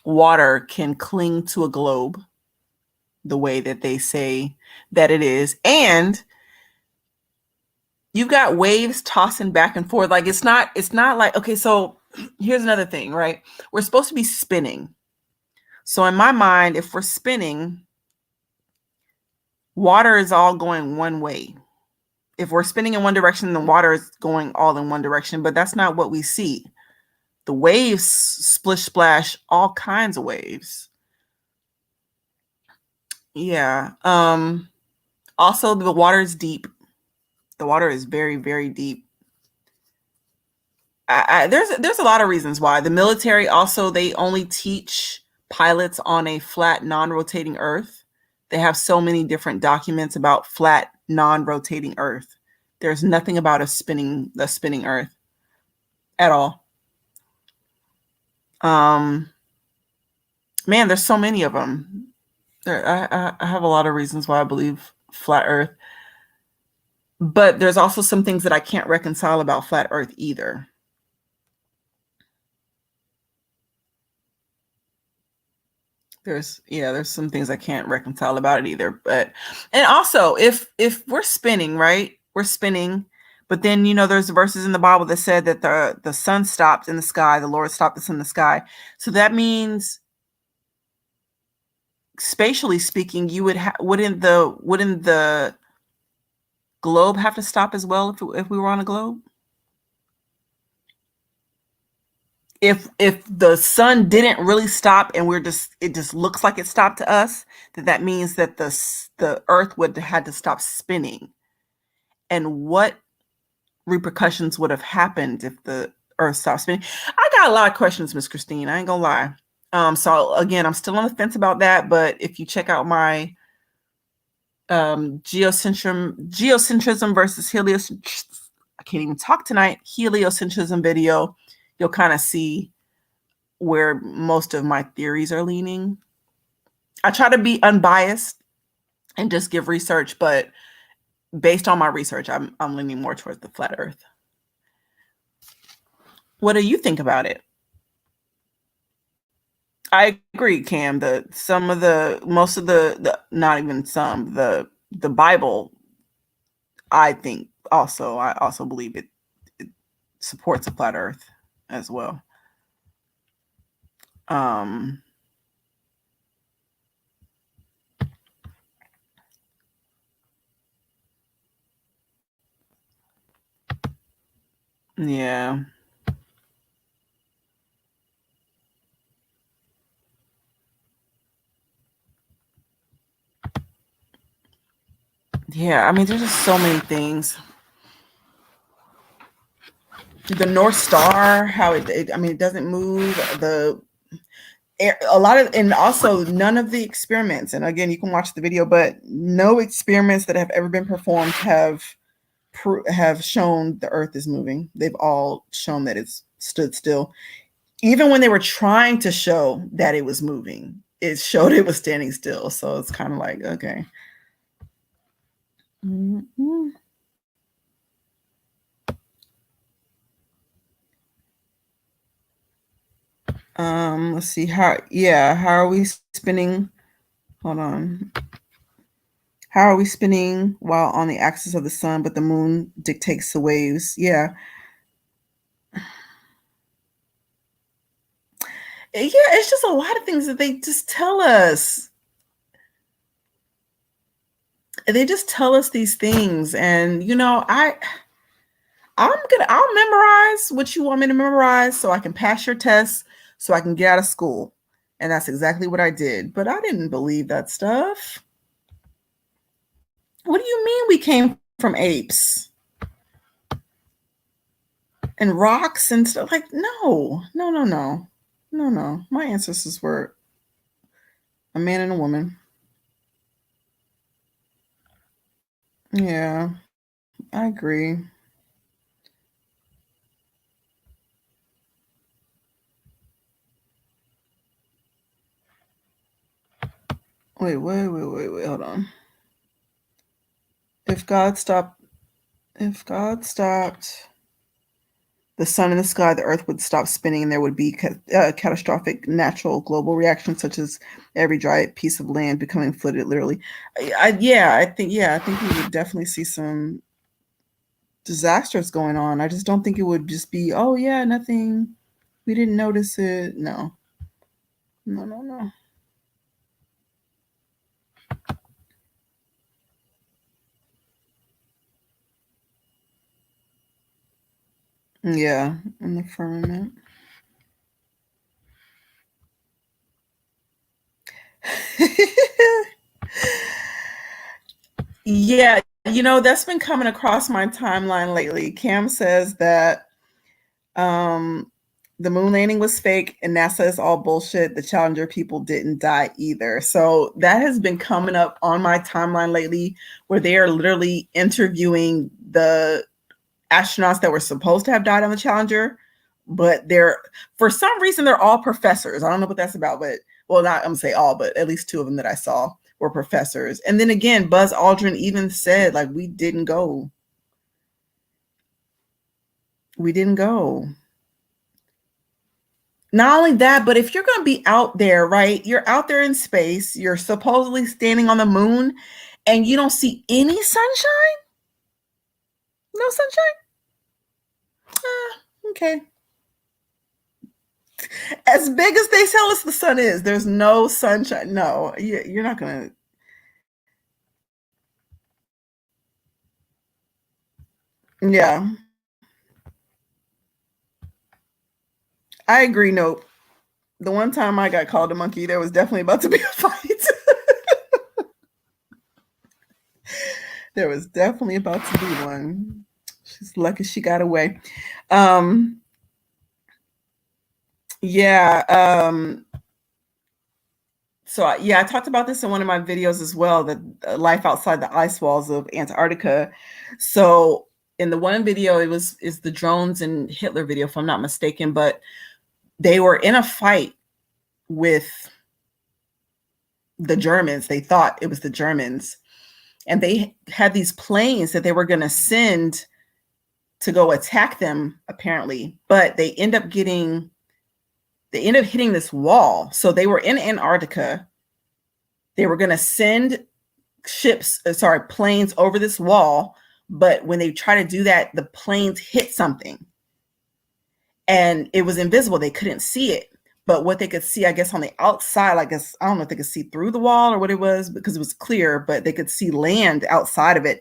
water can cling to a globe the way that they say that it is. And you've got waves tossing back and forth. Like it's not like, okay, so here's another thing, right? We're supposed to be spinning. So in my mind, if we're spinning, water is all going one way. If we're spinning in one direction, the water is going all in one direction, but that's not what we see. The waves splish splash, all kinds of waves. Yeah. Also the water is deep. The water is very, very deep. There's a lot of reasons why. The military also, they only teach pilots on a flat non-rotating earth. They have so many different documents about flat non-rotating earth. There's nothing about the spinning earth at all. Man, there's so many of them. I have a lot of reasons why I believe flat earth, but there's also some things that I can't reconcile about flat earth either. There's some things I can't reconcile about it either. But and also if we're spinning, right? We're spinning, but then there's verses in the Bible that said that the sun stopped in the sky, the Lord stopped the sun in the sky. So that means, spatially speaking, you wouldn't the globe have to stop as well if we were on a globe? If the sun didn't really stop and it just looks like it stopped to us, that means that the earth would have had to stop spinning. And what repercussions would have happened if the earth stopped spinning? I got a lot of questions, Miss Christine. I ain't gonna lie. So again, I'm still on the fence about that, but if you check out my geocentrism versus heliocentrism, I can't even talk tonight, heliocentrism video, you'll kind of see where most of my theories are leaning. I try to be unbiased and just give research, but based on my research, I'm leaning more towards the flat earth. What do you think about it? I agree, Cam. Most of the not even some, the Bible, I also believe it supports a flat earth as well. Yeah. Yeah, I mean, there's just so many things. The North Star, how I mean, it doesn't move. A lot of, and also none of the experiments, and again, you can watch the video, but no experiments that have ever been performed have shown the Earth is moving. They've all shown that it's stood still. Even when they were trying to show that it was moving, it showed it was standing still. So it's kind of like, okay. Mm-hmm. Let's see how are we spinning? Hold on. How are we spinning while on the axis of the sun, but the moon dictates the waves? Yeah. Yeah, it's just a lot of things that they just tell us. They just tell us these things, and I'll memorize what you want me to memorize so I can pass your tests, so I can get out of school. And that's exactly what I did. But I didn't believe that stuff. What do you mean we came from apes and rocks and stuff? Like, no. My ancestors were a man and a woman. Yeah, I agree. Wait, hold on. If God stopped the sun in the sky, the earth would stop spinning and there would be catastrophic natural global reactions, such as every dry piece of land becoming flooded, literally. I think we would definitely see some disasters going on. I just don't think it would just be, oh yeah, nothing. We didn't notice it. No. No. Yeah, in the firmament. Yeah, that's been coming across my timeline lately. Cam says that um the moon landing was fake and NASA is all bullshit. The Challenger people didn't die either. So that has been coming up on my timeline lately, where they are literally interviewing the astronauts that were supposed to have died on the Challenger, but for some reason they're all professors. I don't know what that's about, but well, not I'm gonna say all, but at least two of them that I saw were professors. And then again, Buzz Aldrin even said, like, we didn't go. We didn't go. Not only that, but if you're going to be out there, right? You're out there in space, you're supposedly standing on the moon, and you don't see any sunshine? No sunshine? Okay. As big as they tell us the sun is, there's no sunshine. No, you're not going to. Yeah. I agree. Nope. The one time I got called a monkey, there was definitely about to be a fight. There was definitely about to be one. She's lucky she got away. Yeah. So I talked about this in one of my videos as well, the life outside the ice walls of Antarctica. So in the one video, is the drones and Hitler video, if I'm not mistaken, but they were in a fight with the Germans. They thought it was the Germans, and they had these planes that they were going to send to go attack them, apparently, but they end up hitting this wall. So they were in Antarctica. They were going to send planes over this wall, but when they try to do that, the planes hit something and it was invisible. They couldn't see it. But what they could see, I guess, on the outside, I don't know if they could see through the wall or what it was, because it was clear, but they could see land outside of it.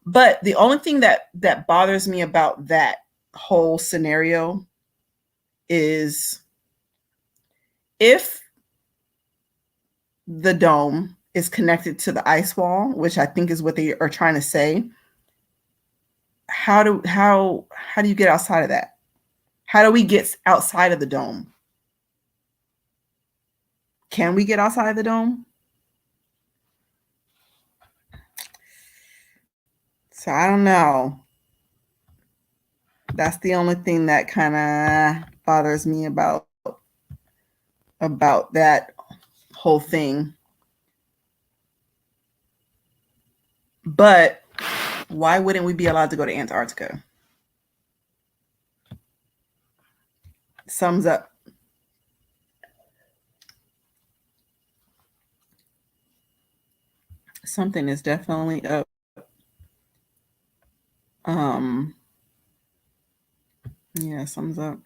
But the only thing that bothers me about that whole scenario is if the dome is connected to the ice wall, which I think is what they are trying to say, how do you get outside of that? How do we get outside of the dome? Can we get outside of the dome? So I don't know. That's the only thing that kind of bothers me about that whole thing. But why wouldn't we be allowed to go to Antarctica? Sums up. Something is definitely up. Yeah, sums up.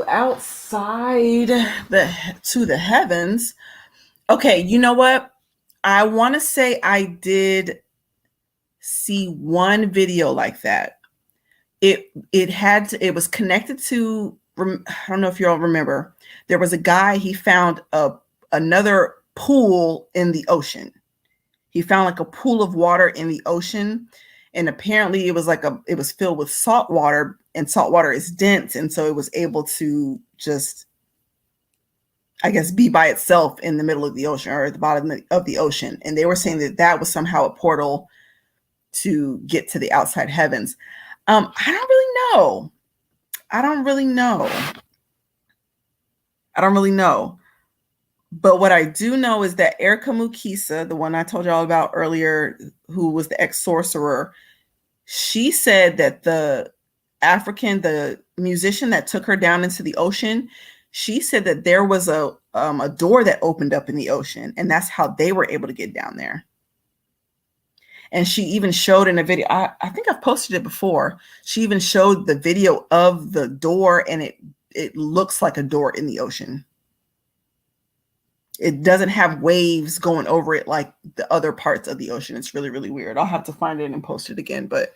Outside to the heavens. Okay, you know what? I want to say I did see one video like that. It was connected to, I don't know if you all remember, there was a guy, he found another pool in the ocean. He found like a pool of water in the ocean, and apparently it was filled with salt water, and salt water is dense, and so it was able to just, I guess, be by itself in the middle of the ocean or at the bottom of the ocean. And they were saying that was somehow a portal to get to the outside heavens. I don't really know. But what I do know is that Erica Mukisa, the one I told you all about earlier, who was the ex-sorcerer, she said that the musician that took her down into the ocean, she said that there was a door that opened up in the ocean, and that's how they were able to get down there. And she even showed in a video, I think I've posted it before, she even showed the video of the door, and it looks like a door in the ocean. It doesn't have waves going over it like the other parts of the ocean. It's really, really weird. I'll have to find it and post it again. But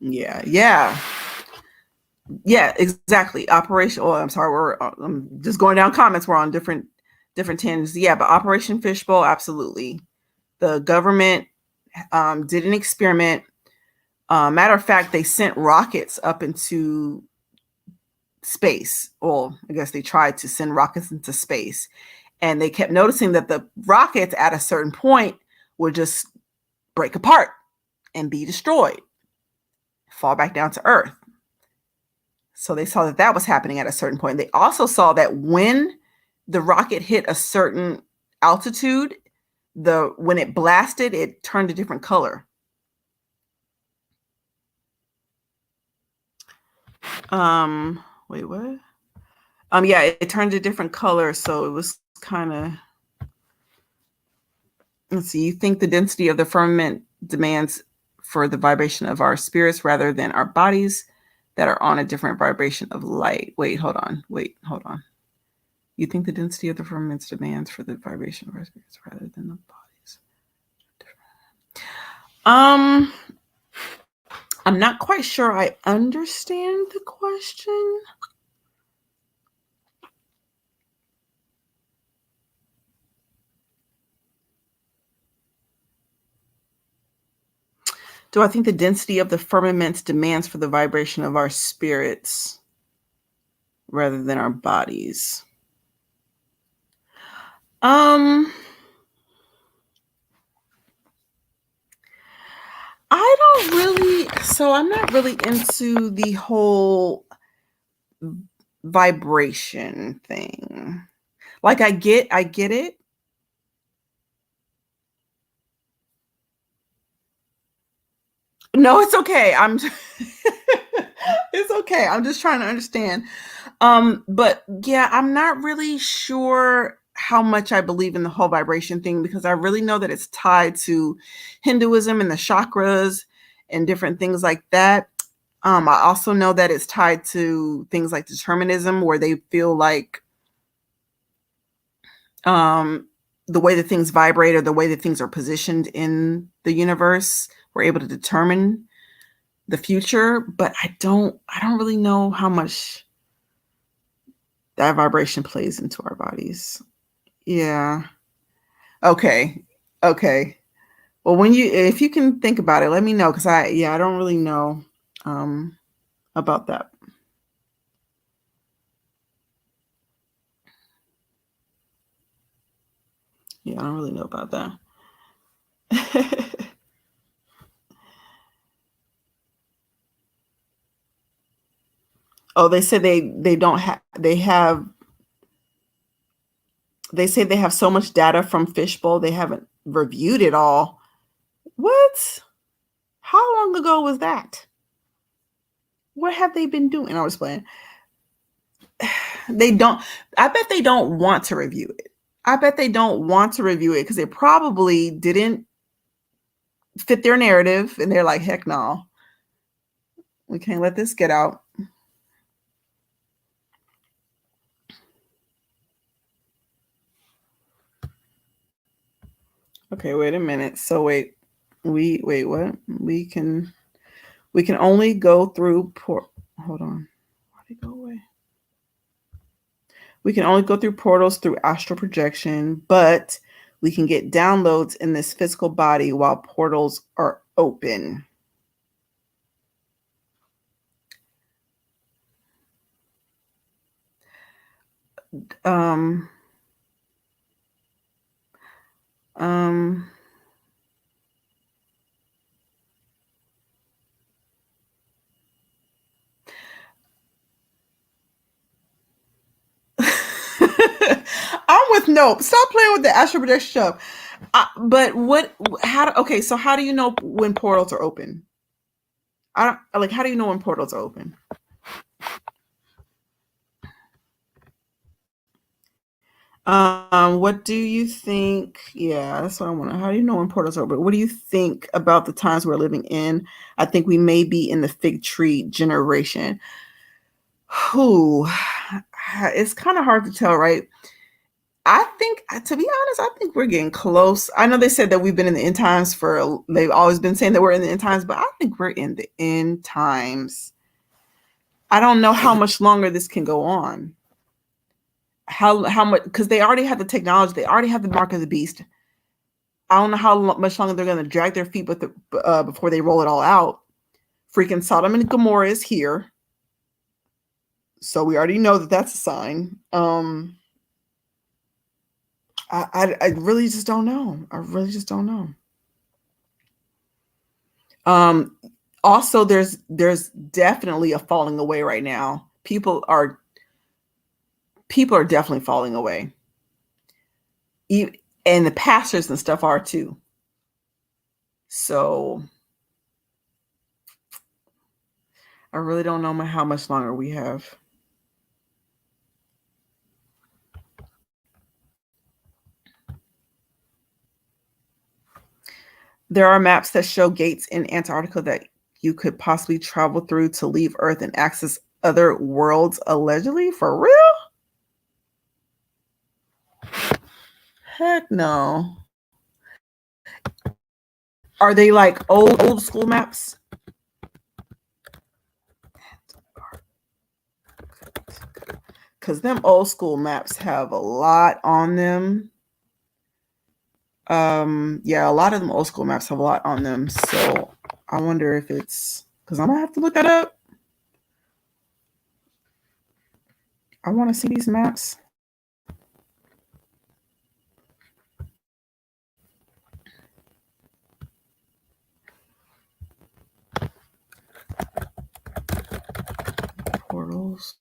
yeah, exactly. Operation. Oh, I'm sorry. I'm just going down comments. We're on different tangents. Yeah, but Operation Fishbowl, absolutely. The government did an experiment. Matter of fact, they sent rockets up into space. Well, I guess they tried to send rockets into space, and they kept noticing that the rockets at a certain point would just break apart and be destroyed, fall back down to Earth. So they saw that was happening at a certain point. They also saw that when the rocket hit a certain altitude, when it blasted, it turned a different color. Wait, what? Yeah, it turned a different color, so it was kind of. Let's see. You think the density of the firmament demands for the vibration of our spirits rather than our bodies that are on a different vibration of light? Wait, hold on. You think the density of the firmament demands for the vibration of our spirits rather than the bodies? I'm not quite sure I understand the question. Do I think the density of the firmament demands for the vibration of our spirits rather than our bodies? I'm not really into the whole vibration thing. Like I get it. No, it's okay. It's okay. I'm just trying to understand. But yeah, I'm not really sure how much I believe in the whole vibration thing, because I really know that it's tied to Hinduism and the chakras and different things like that. I also know that it's tied to things like determinism, where they feel like the way that things vibrate or the way that things are positioned in the universe. We're able to determine the future, but I don't really know how much that vibration plays into our bodies. Yeah. Okay. Okay. Well, if you can think about it, let me know because I don't really know about that. Yeah, I don't really know about that. Oh, they said they don't have they say they have so much data from Fishbowl they haven't reviewed it all. What? How long ago was that? What have they been doing? I was playing. They don't. I bet they don't want to review it. I bet they don't want to review it because it probably didn't fit their narrative, and they're like, "Heck no, we can't let this get out." Okay, wait a minute. So wait, wait what? We can only go through hold on. Why'd it go away? We can only go through portals through astral projection, but we can get downloads in this physical body while portals are open. Um, um, I'm with nope. Stop playing with the astral projection stuff. But what? Okay, so how do you know when portals are open? I don't like. How do you know when portals are open? What do you think? Yeah, that's what I want to. How do you know when portals are open? What do you think about the times we're living in? I think we may be in the fig tree generation. Who? It's kind of hard to tell, right? I think, to be honest, I think we're getting close. I know they said that we've been in the end times they've always been saying that we're in the end times, but I think we're in the end times. I don't know how much longer this can go on. How much? Because they already have the technology, they already have the mark of the beast. I don't know how much longer they're going to drag their feet, before they roll it all out. Freaking Sodom and Gomorrah is here, so we already know that that's a sign. I really just don't know. I really just don't know. Also, there's definitely a falling away right now. People are definitely falling away. And the pastors and stuff are too. So I really don't know how much longer we have. There are maps that show gates in Antarctica that you could possibly travel through to leave Earth and access other worlds, allegedly. For real? Heck no. Are they like old school maps? Because them old school maps have a lot on them. Yeah, a lot of them old school maps have a lot on them. So I wonder if it's because I'm gonna have to look that up. I want to see these maps. Portals.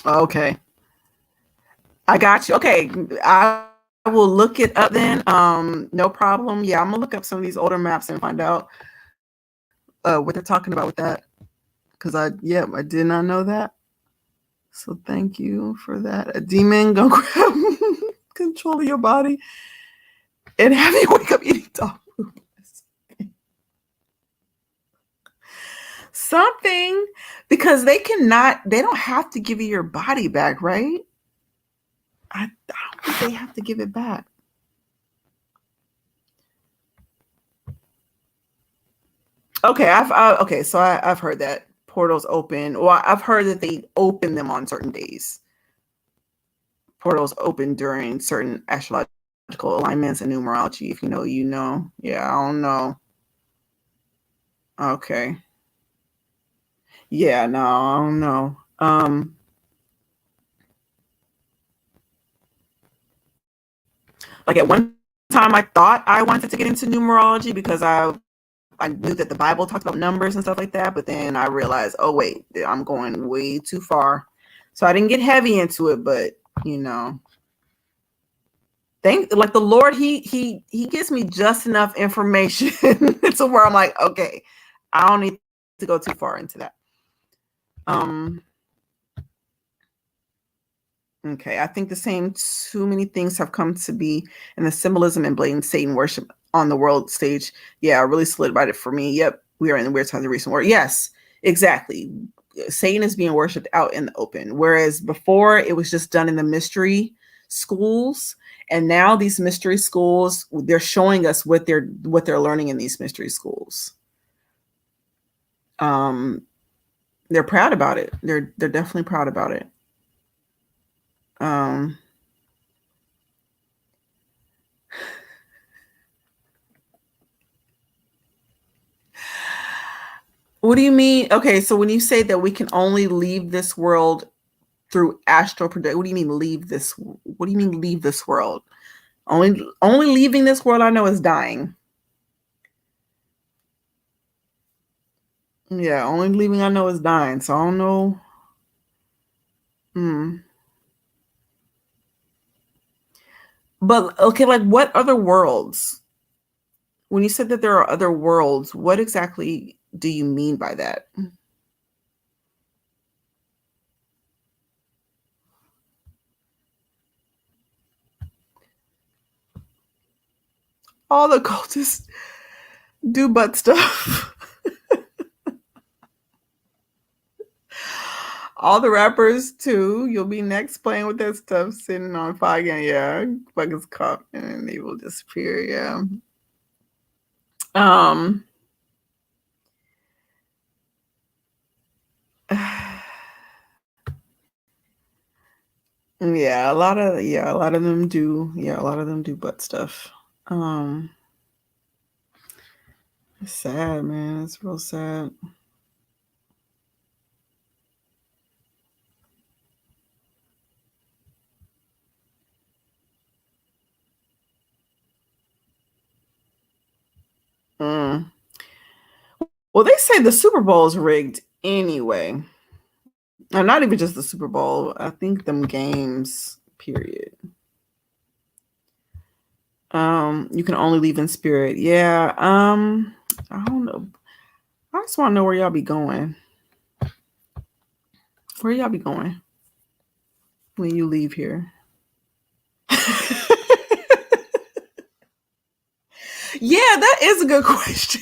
Okay. I got you. Okay. I will look it up then. No problem. Yeah, I'm gonna look up some of these older maps and find out what they're talking about with that. Because I did not know that. So thank you for that. A demon gonna grab control of your body and have you wake up eating dog food. Something, because they don't have to give you your body back, right? I don't think they have to give it back. Okay, I've heard that portals open. Well, I've heard that they open them on certain days. Portals open during certain astrological alignments and numerology. If you know, you know. Yeah, I don't know. Okay. Yeah, no, I don't know. Like at one time I thought I wanted to get into numerology because I knew that the Bible talked about numbers and stuff like that, but then I realized, oh wait, I'm going way too far. So I didn't get heavy into it, but you know, like the Lord, he gives me just enough information to where I'm like, okay, I don't need to go too far into that. Okay, I think too many things have come to be, and the symbolism and blatant Satan worship on the world stage, yeah, really solidified it for me. Yep, we are in the weird times of recent war. Yes, exactly. Satan is being worshipped out in the open, whereas before it was just done in the mystery schools, and now these mystery schools, they're showing us what they're learning in these mystery schools. They're proud about it. They're definitely proud about it. What do you mean? Okay, so when you say that we can only leave this world through astral projection, what do you mean leave this? What do you mean leave this world? Only leaving this world I know is dying. Yeah, only leaving I know is dying. So I don't know. But okay, like what other worlds? When you said that there are other worlds, what exactly do you mean by that? All the cultists do butt stuff. All the rappers too. You'll be next playing with that stuff, sitting on fire again. Yeah, buckets cup, and then they will disappear. Yeah. Yeah, a lot of them do. Yeah, a lot of them do butt stuff. It's sad, man. It's real sad. Well, they say the Super Bowl is rigged anyway. And not even just the Super Bowl. I think them games, period. You can only leave in spirit. Yeah. I don't know. I just want to know where y'all be going. Where y'all be going when you leave here? Yeah, that is a good question.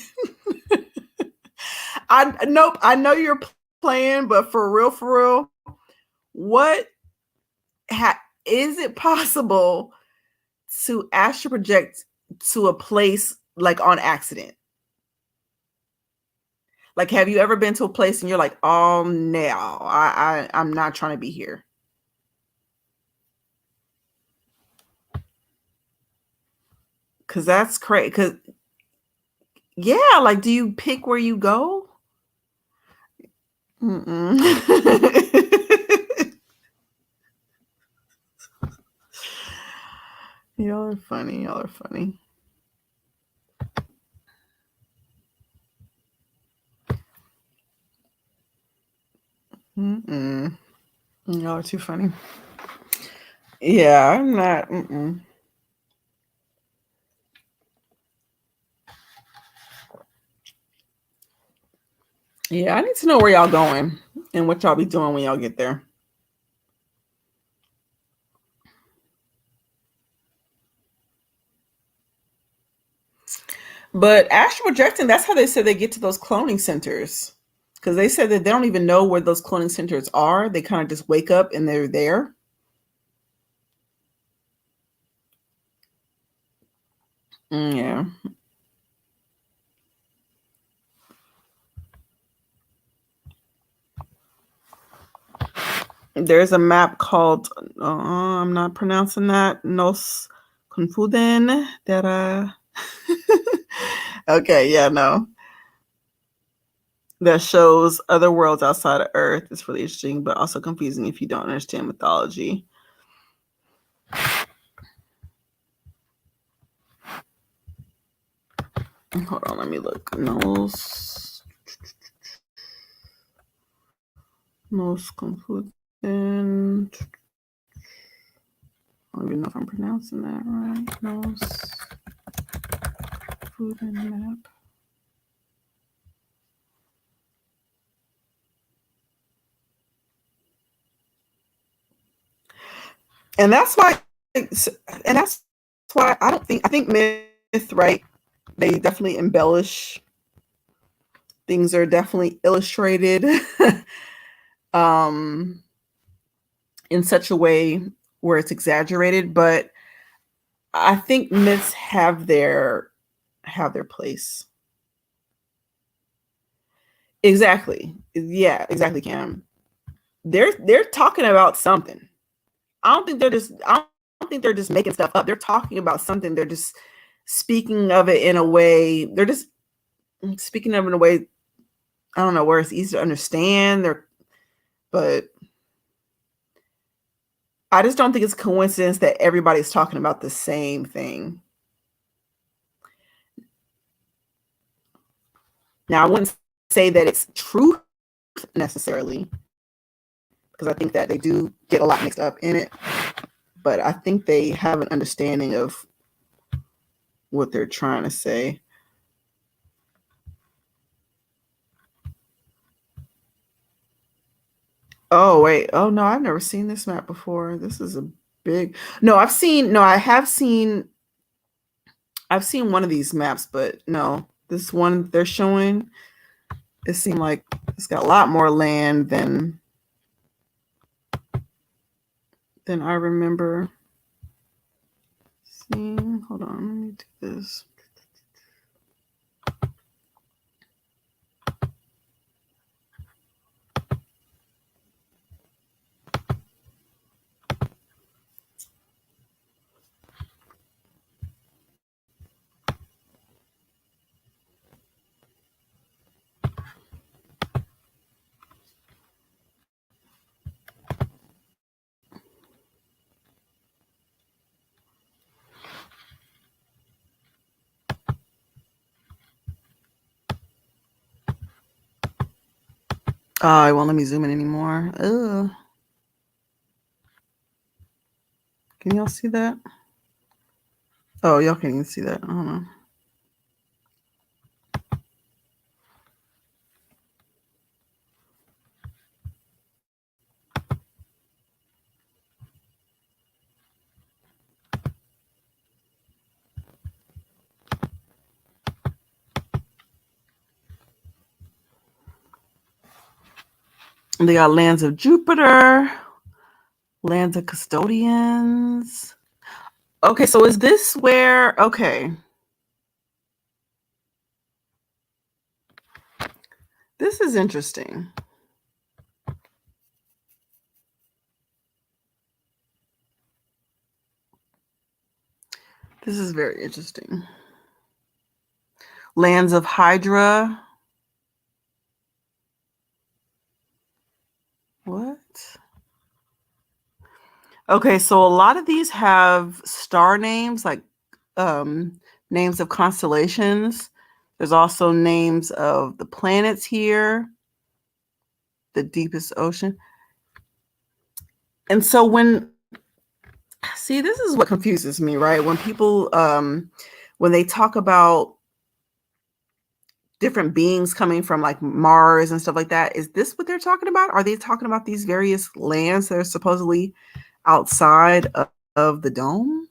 I know you're playing, but for real, what is it possible to astral project to a place like on accident? Like, have you ever been to a place and you're like, oh no, I'm not trying to be here? Cause that's crazy. Cause yeah, like, do you pick where you go? Y'all are funny. Y'all are too funny. Yeah, I'm not. Yeah, I need to know where y'all going and what y'all be doing when y'all get there. But astral projecting, that's how they said they get to those cloning centers. Because they said that they don't even know where those cloning centers are. They kind of just wake up and they're there. Yeah. There's a map called, I'm not pronouncing that, Nos Confuden. Okay, yeah, no. That shows other worlds outside of Earth. It's really interesting, but also confusing if you don't understand mythology. Hold on, let me look. Nos Confuden. I don't even know if I'm pronouncing that right. Nos Confuden map. And that's why I think myth, right? They definitely embellish. Things are definitely illustrated in such a way where it's exaggerated, but I think myths have their place. Exactly. Yeah, exactly, Cam. They're talking about something. I don't think they're just making stuff up. They're talking about something. They're just speaking of it in a way. They're just speaking of it in a way, I don't know, where it's easy to understand. But I just don't think it's a coincidence that everybody's talking about the same thing. Now, I wouldn't say that it's truth necessarily, because I think that they do get a lot mixed up in it. But I think they have an understanding of what they're trying to say. Oh, wait. Oh, no, I've never seen this map before. This is a big. No, I have seen one of these maps, but no, this one they're showing, it seemed like it's got a lot more land than I remember seeing. Hold on, let me do this. Oh, it won't let me zoom in anymore. Ugh. Can y'all see that? Oh, y'all can't even see that. I don't know. They got lands of Jupiter, lands of custodians. Okay, so is this where? Okay. This is interesting. This is very interesting. Lands of Hydra. What? Okay, so a lot of these have star names, like names of constellations. There's also names of the planets here, the deepest ocean. And so this is what confuses me, right? When people, when they talk about different beings coming from like Mars and stuff like that, is this what they're talking about? Are they talking about these various lands that are supposedly outside of the dome?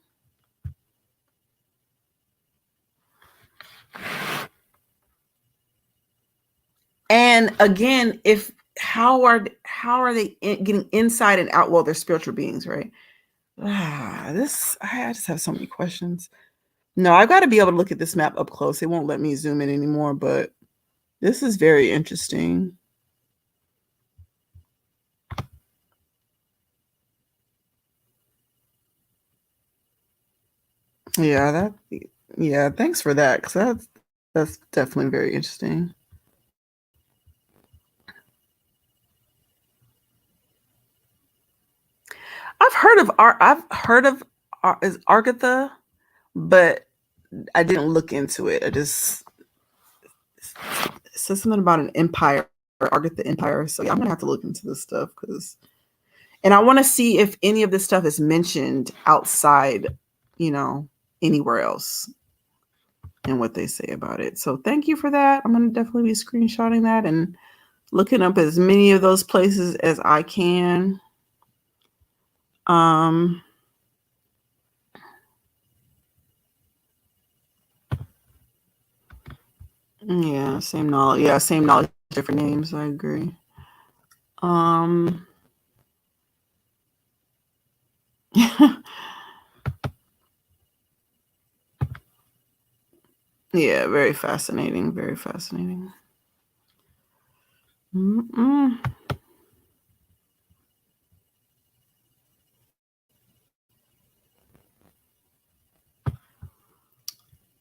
And again, if how are they getting inside and out? Well, they're spiritual beings, right? This I just have so many questions. No, I've got to be able to look at this map up close. It won't let me zoom in anymore, but this is very interesting. Yeah, thanks for that, because that's definitely very interesting. I've heard of is Argatha, but I didn't look into it. I just it says something about an empire, or Argatha Empire. So yeah, I'm gonna have to look into this stuff, and I want to see if any of this stuff is mentioned outside, anywhere else, and what they say about it. So thank you for that. I'm gonna definitely be screenshotting that and looking up as many of those places as I can. Yeah, same knowledge. Yeah, same knowledge, different names. I agree. Yeah, very fascinating. Very fascinating. Mm-mm.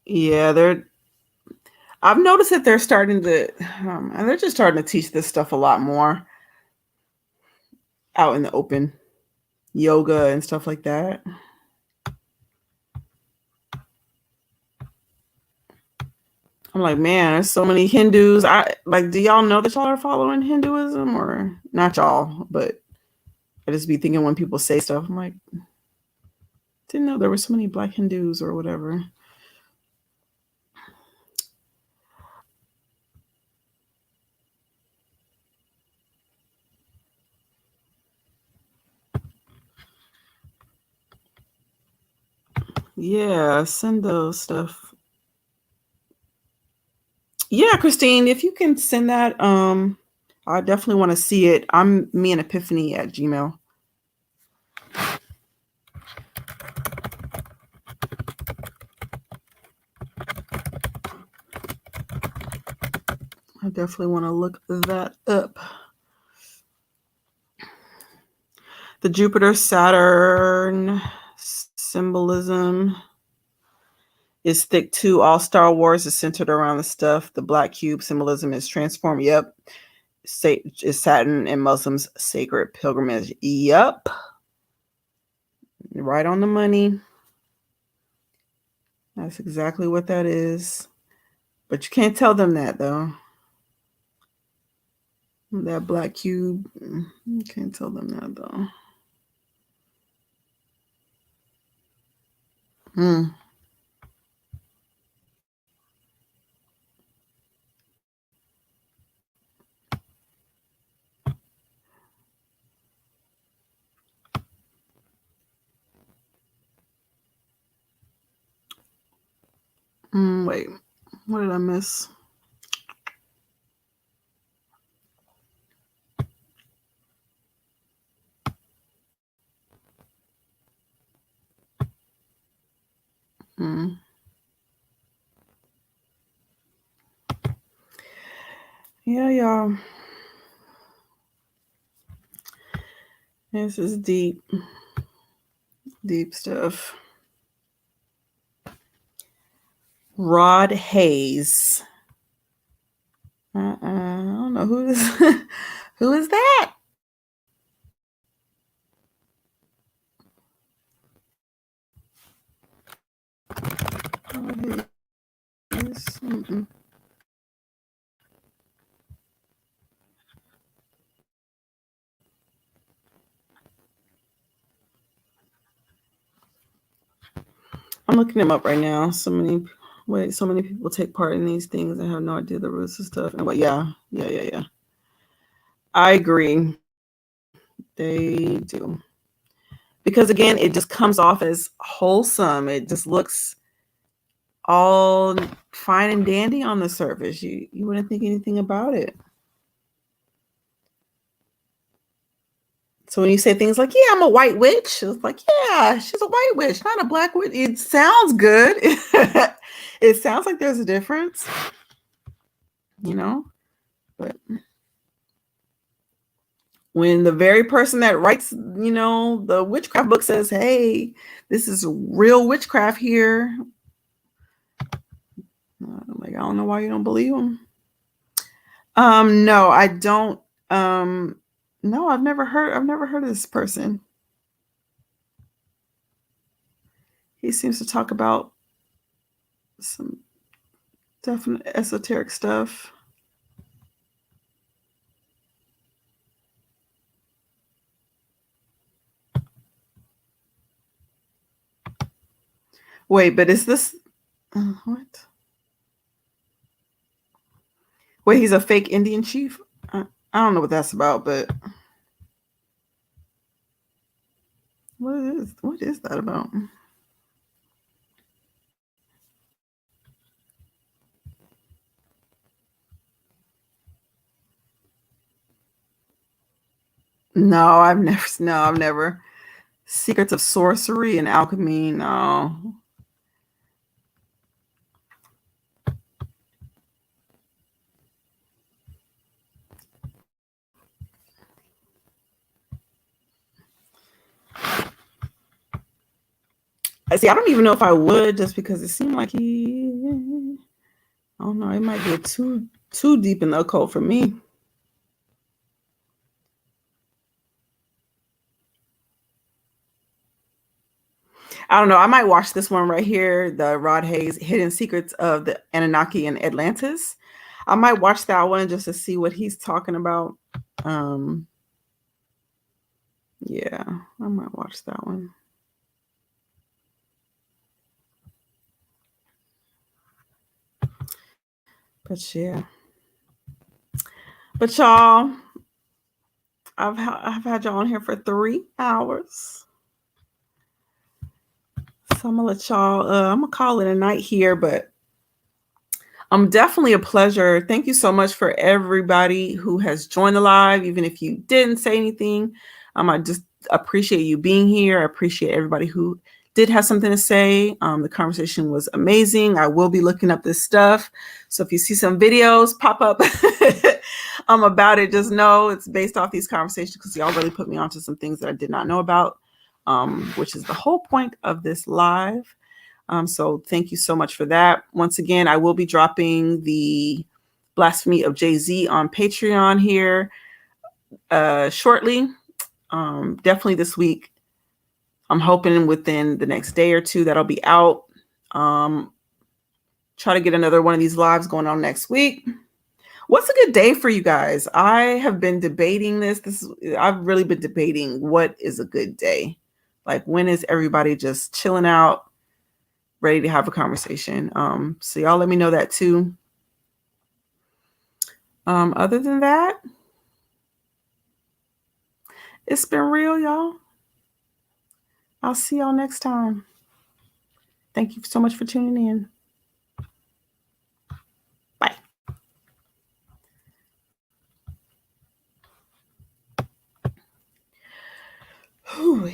Yeah, I've noticed that they're starting to, and they're just starting to teach this stuff a lot more out in the open, yoga and stuff like that. I'm like, man, there's so many Hindus. Do y'all know that y'all are following Hinduism, or not y'all? But I just be thinking when people say stuff, I'm like, didn't know there were so many Black Hindus or whatever. Yeah, send those stuff. Yeah, Christine, if you can send that, I definitely want to see it. I'm me and Epiphany at Gmail. I definitely want to look that up. The Jupiter Saturn symbolism is thick too. All Star Wars is centered around the stuff. The black cube symbolism is transformed. Yep. Is Saturn and Muslims sacred pilgrimage. Yep. Right on the money. That's exactly what that is. But you can't tell them that, though. That black cube. You can't tell them that, though. Wait, what did I miss? Yeah, y'all. This is deep stuff. Rod Hayes. I don't know who is who is that? I'm looking him up right now. So many people take part in these things and have no idea the roots of stuff. And yeah. I agree. They do. Because again, it just comes off as wholesome. It just looks all fine and dandy on the surface. You wouldn't think anything about it. So when you say things like, yeah, I'm a white witch, it's like, yeah, she's a white witch, not a black witch. It sounds good. It sounds like there's a difference, you know, but when the very person that writes, you know, the witchcraft book says, hey, this is real witchcraft here. I'm like, I don't know why you don't believe them. No, I don't. No, I've never heard of this person. He seems to talk about some definite esoteric stuff. Wait, but is this what? Wait, he's a fake Indian chief? I don't know what that's about, but what is that about? No, I've never. Secrets of sorcery and alchemy, no. I see. I don't even know if I would, just because it seemed like he. I don't know. It might get too deep in the occult for me. I don't know. I might watch this one right here, the Rod Hayes Hidden Secrets of the Anunnaki and Atlantis. I might watch that one just to see what he's talking about. Yeah, I might watch that one. But yeah. But y'all, I've had y'all on here for 3 hours. So I'm gonna let y'all. I'm gonna call it a night here, but definitely a pleasure. Thank you so much for everybody who has joined the live, even if you didn't say anything. I just appreciate you being here. I appreciate everybody who did have something to say. The conversation was amazing. I will be looking up this stuff. So if you see some videos pop up about it, just know it's based off these conversations, because y'all really put me onto some things that I did not know about, which is the whole point of this live. So thank you so much for that. Once again, I will be dropping the Blasphemy of Jay-Z on Patreon here shortly. Definitely this week. I'm hoping within the next day or two that'll be out. Try to get another one of these lives going on next week. What's a good day for you guys? I have been debating this. I've really been debating what is a good day. Like, when is everybody just chilling out, ready to have a conversation? So y'all let me know that too. Other than that, it's been real, y'all. I'll see y'all next time. Thank you so much for tuning in. Bye. Whew.